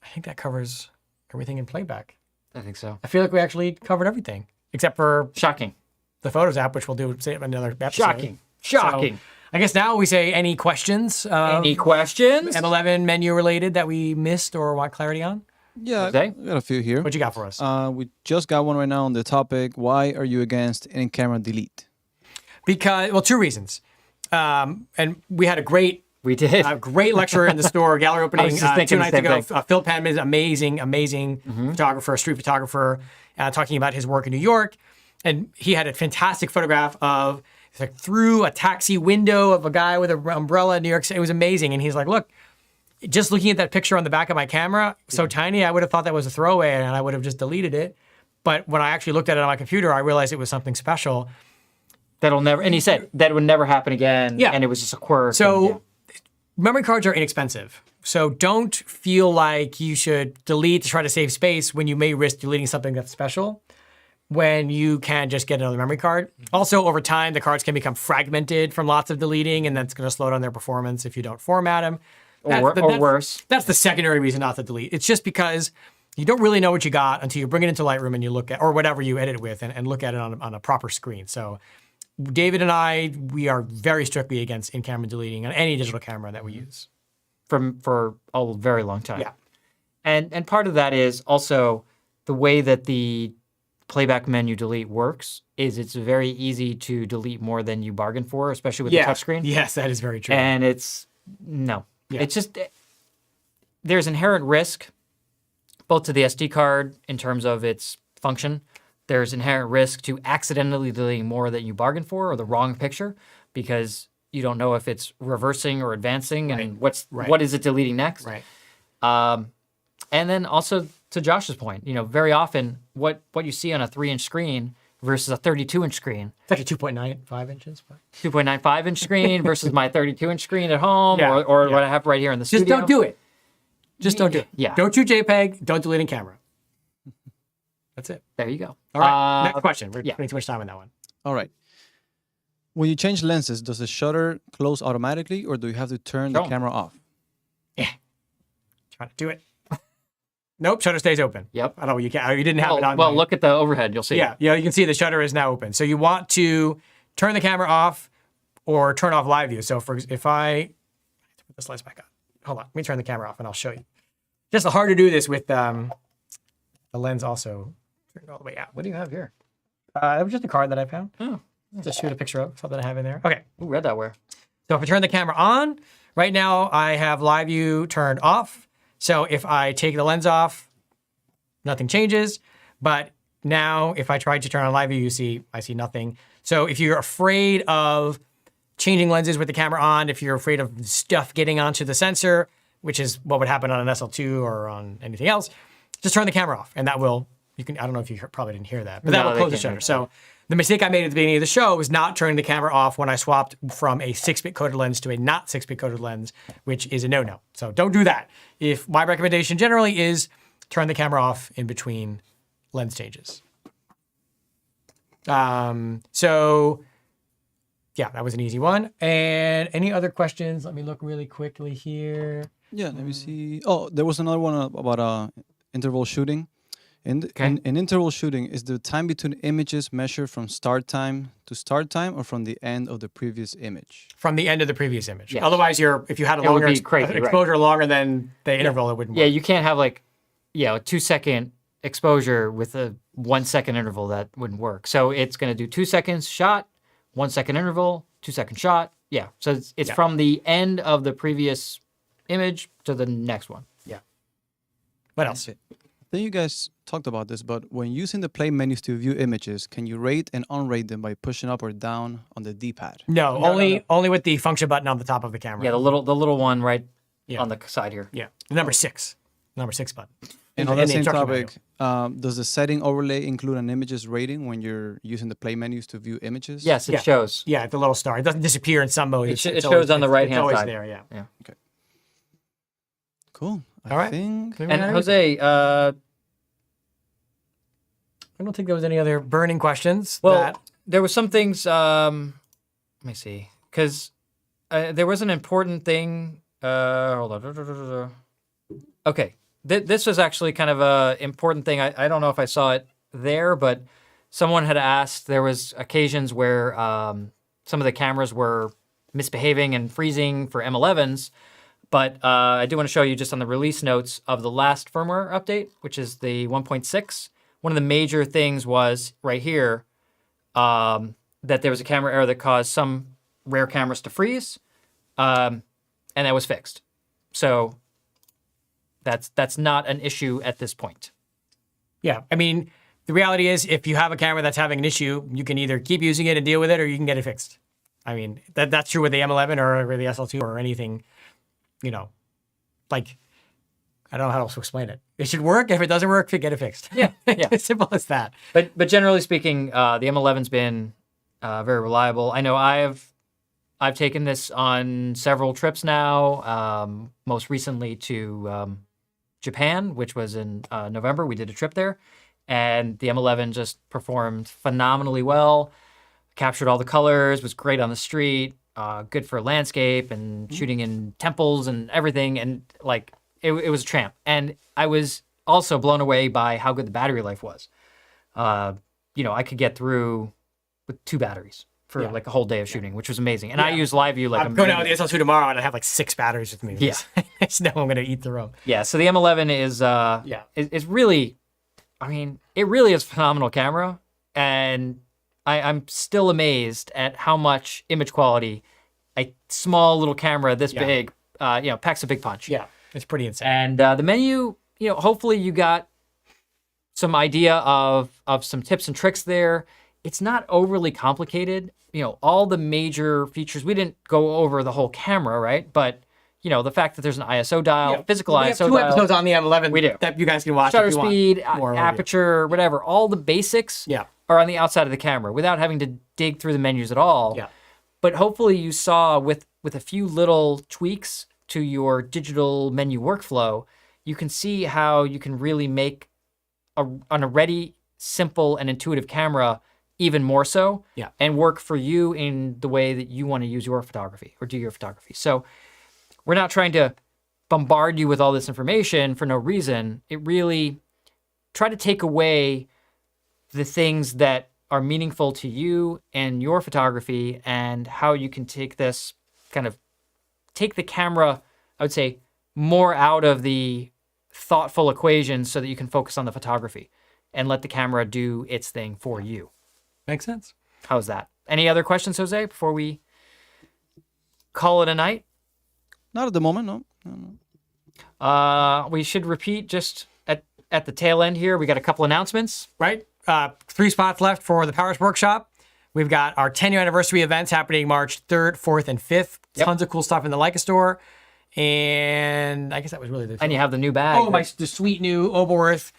I think that covers everything in playback. I think so. I feel like we actually covered everything, except for Shocking. The Photos app, which we'll do another episode. Shocking. So, I guess now we say any questions? Any questions? M11 menu related that we missed or want clarity on? Yeah, I got a few here. What you got for us? We just got one right now on the topic. Why are you against in-camera delete? Because, well, 2 reasons. And we had a great lecture in the store, gallery opening 2 nights ago. Phil Penman is amazing photographer, street photographer, talking about his work in New York. And he had a fantastic photograph of like through a taxi window of a guy with an umbrella in New York City. It was amazing. And he's like, look, just looking at that picture on the back of my camera, so tiny, I would have thought that was a throwaway and I would have just deleted it. But when I actually looked at it on my computer, I realized it was something special. That'll never, and he said that would never happen again. Yeah. And it was just a quirk. So memory cards are inexpensive. So don't feel like you should delete to try to save space when you may risk deleting something that's special, when you can just get another memory card. Also, over time, the cards can become fragmented from lots of deleting, and that's going to slow down their performance if you don't format them. Or worse. That's the secondary reason not to delete. It's just because you don't really know what you got until you bring it into Lightroom and you look at, or whatever you edit it with, and look at it on a proper screen. So David and I, we are very strictly against in-camera deleting on any digital camera that we use. For a very long time. Yeah. And part of that is also the way that the playback menu delete works is it's very easy to delete more than you bargain for, especially with the touchscreen. Yes, that is very true. And it's just, there's inherent risk both to the SD card in terms of its function. There's inherent risk to accidentally deleting more than you bargained for or the wrong picture because you don't know if it's reversing or advancing and what is it deleting next. Right. And then also to Josh's point, very often what you see on a 3-inch screen versus a 32-inch screen. It's actually 2.95 inches. 2.95-inch screen versus my 32-inch screen at home or what I have right here in the studio. Just don't do it. Just don't do it. Yeah. Don't shoot JPEG. Don't delete in camera. That's it. There you go. All right. Next question. We're spending too much time on that one. All right. When you change lenses, does the shutter close automatically or do you have to turn the camera off? Yeah. Try to do it. Nope, shutter stays open. Yep. I don't know, you didn't have it on. Well, look at the overhead, you'll see. Yeah, you can see the shutter is now open. So you want to turn the camera off or turn off live view. So if I put this lens back on, hold on, let me turn the camera off and I'll show you. Just hard to do this with the lens also turned all the way out. What do you have here? It was just a card that I found. Oh, Just shoot a picture of something I have in there. Okay. Ooh, read that where? So if I turn the camera on, right now I have live view turned off. So if I take the lens off, nothing changes. But now if I try to turn on live view, I see nothing. So if you're afraid of changing lenses with the camera on, if you're afraid of stuff getting onto the sensor, which is what would happen on an SL2 or on anything else, just turn the camera off, and that will, I don't know if you probably didn't hear that, but that will close the shutter. So the mistake I made at the beginning of the show was not turning the camera off when I swapped from a 6-bit coded lens to a not 6-bit coded lens, which is a no-no. So don't do that. My recommendation generally is turn the camera off in between lens changes. So yeah, that was an easy one. And any other questions? Let me look really quickly here. Yeah, let me see. Oh, there was another one about interval shooting. In interval shooting, is the time between images measured from start time to start time or from the end of the previous image? From the end of the previous image. Yes. Otherwise, if you had a longer exposure longer than the interval, it wouldn't work. Yeah, you can't have like, a 2-second exposure with a 1-second interval. That wouldn't work. So it's going to do 2 seconds shot, 1-second interval, 2-second shot. Yeah, so it's from the end of the previous image to the next one. Yeah. What else? I think you guys talked about this, but when using the play menus to view images, can you rate and unrate them by pushing up or down on the D-pad? No, only with the function button on the top of the camera. Yeah, the little one right on the side here. Yeah, the number 6 button. And on that same topic, does the setting overlay include an image's rating when you're using the play menus to view images? Yes, it shows. Yeah, the little star. It doesn't disappear in some mode. It shows on the right-hand side. It's always there, yeah. Okay. Cool. All right. Think... And Jose, I don't think there was any other burning questions. Well, there were some things, let me see, because there was an important thing. Hold on. Okay. This was actually kind of an important thing. I don't know if I saw it there, but someone had asked, there was occasions where some of the cameras were misbehaving and freezing for M11s. But I do want to show you just on the release notes of the last firmware update, which is the 1.6. One of the major things was right here that there was a camera error that caused some rare cameras to freeze, and that was fixed. So that's not an issue at this point. Yeah, I mean, the reality is if you have a camera that's having an issue, you can either keep using it and deal with it, or you can get it fixed. I mean, that's true with the M11 or the SL2 or anything, like, I don't know how else to explain it. It should work. If it doesn't work, get it fixed. Yeah. As simple as that. But generally speaking, the M11's been very reliable. I know I've taken this on several trips now, most recently to Japan, which was in November. We did a trip there, and the M11 just performed phenomenally well, captured all the colors, was great on the street, good for landscape and shooting in temples and everything, and like it was a tramp. And I was also blown away by how good the battery life was. I could get through with 2 batteries for like a whole day of shooting, which was amazing. And I use live view like I'm going out with the SL2 tomorrow and I have like 6 batteries with me. Yeah. I just know I'm going to eat the room. Yeah, so the M11 is really, I mean, it really is a phenomenal camera. And I'm still amazed at how much image quality a small little camera this big, packs a big punch. Yeah, it's pretty insane. And the menu, hopefully you got some idea of some tips and tricks there. It's not overly complicated. All the major features, we didn't go over the whole camera, right? But, the fact that there's an ISO dial, physical ISO dial. We have 2 episodes on the M11 we do. that you guys can watch Shutter if you speed, want. aperture, whatever. All the basics are on the outside of the camera without having to dig through the menus at all. Yeah. But hopefully you saw with a few little tweaks to your digital menu workflow, you can see how you can really make on a ready, simple, and intuitive camera even more so, and work for you in the way that you want to use your photography or do your photography. So we're not trying to bombard you with all this information for no reason. It really try to take away the things that are meaningful to you and your photography, and and how you can take this take the camera, I would say, more out of the thoughtful equation so that you can focus on the photography and let the camera do its thing for you. Makes sense. How's that? Any other questions, Jose, before we call it a night? Not at the moment, no. We should repeat just at the tail end here. We got a couple announcements. Right. 3 spots left for the Powers Workshop. We've got our 10-year anniversary events happening March 3rd, 4th, and 5th. Yep. Tons of cool stuff in the Leica store. And I guess that was really the... And you have the new bag. Oh, the sweet new Oberworth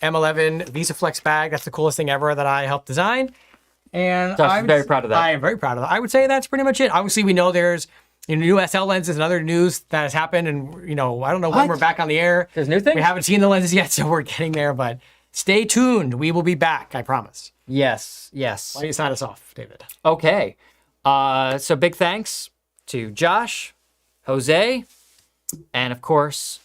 M11 VisaFlex bag. That's the coolest thing ever that I helped design. And I'm very proud of that. I am very proud of that. I would say that's pretty much it. Obviously, we know there's new SL lenses and other news that has happened. And, I don't know when we're back on the air. There's new things? We haven't seen the lenses yet, so we're getting there. But stay tuned. We will be back, I promise. Yes. Why don't you sign us off, David? Okay. So big thanks to Josh, Jose, and of course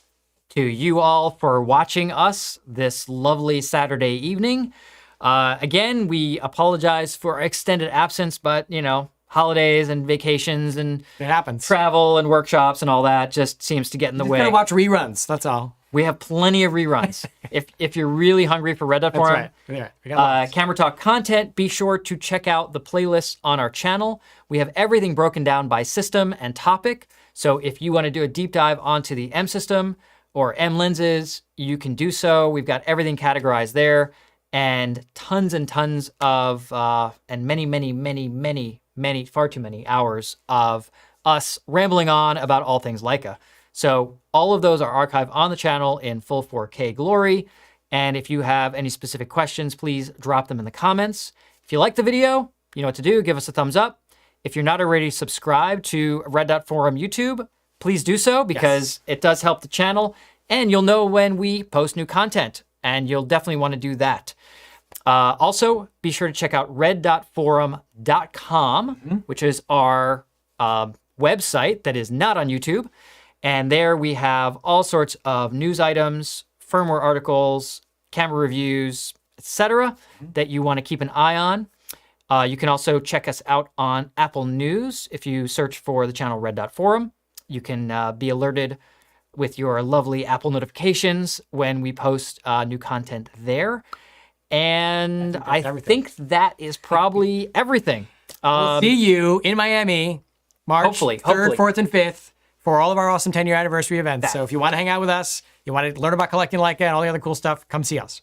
to you all for watching us this lovely Saturday evening. Again, we apologize for extended absence, but holidays and vacations and it happens. Travel and workshops and all that just seems to get in the way. Just gotta watch reruns. That's all. We have plenty of reruns. if you're really hungry for Red Dot Forum, that's right. Camera Talk content, be sure to check out the playlists on our channel. We have everything broken down by system and topic. So if you want to do a deep dive onto the M system or M lenses, you can do so. We've got everything categorized there, and tons of and many, far too many hours of us rambling on about all things Leica. So all of those are archived on the channel in full 4K glory. And if you have any specific questions, please drop them in the comments. If you like the video, you know what to do. Give us a thumbs up. If you're not already subscribed to Red Dot Forum YouTube, please do so because it does help the channel. And you'll know when we post new content. And you'll definitely want to do that. Also, be sure to check out red.forum.com, which is our website that is not on YouTube. And there we have all sorts of news items, firmware articles, camera reviews, etc. that you want to keep an eye on. You can also check us out on Apple News. If you search for the channel Red Dot Forum, you can be alerted with your lovely Apple notifications when we post new content there. And I think that is probably everything. We'll see you in Miami, March hopefully. 4th, and 5th for all of our awesome 10-year anniversary events. So if you want to hang out with us, you want to learn about collecting Leica and all the other cool stuff, come see us.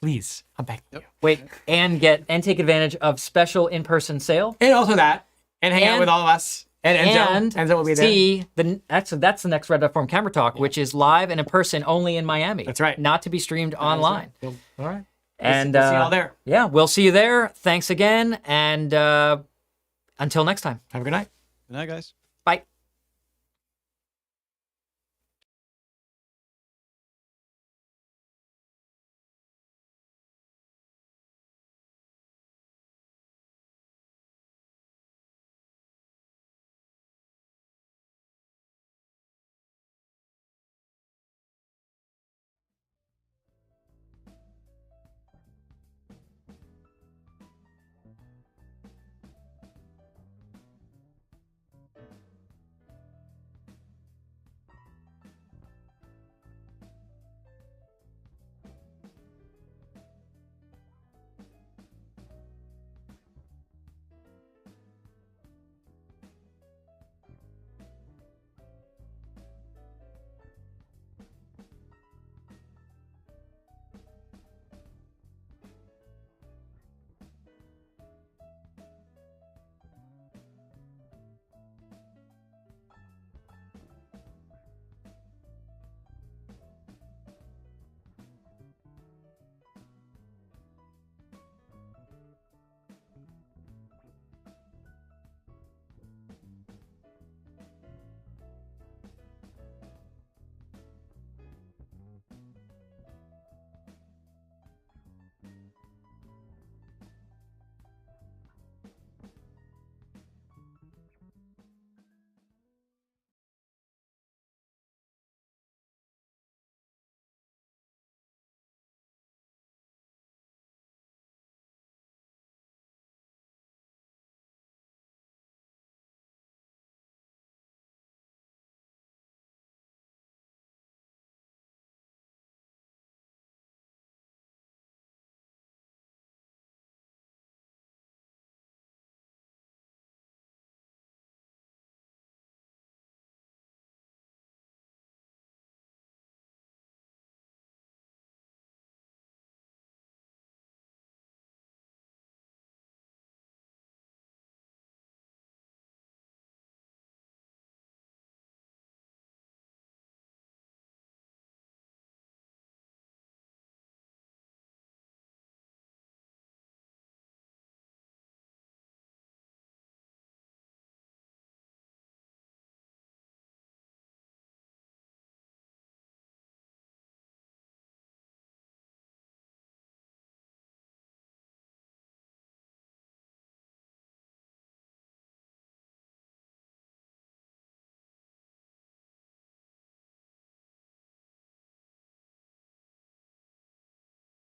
Please, I'm begging you. Wait, and take advantage of special in-person sale. And also that, and hang out with all of us. And Enzo will be there. See, that's the next Red Dot Forum Camera Talk, which is live and in person only in Miami. That's right. Not to be streamed online. Right. All right. And we'll see you all there. Yeah, we'll see you there. Thanks again, and until next time. Have a good night. Good night, guys.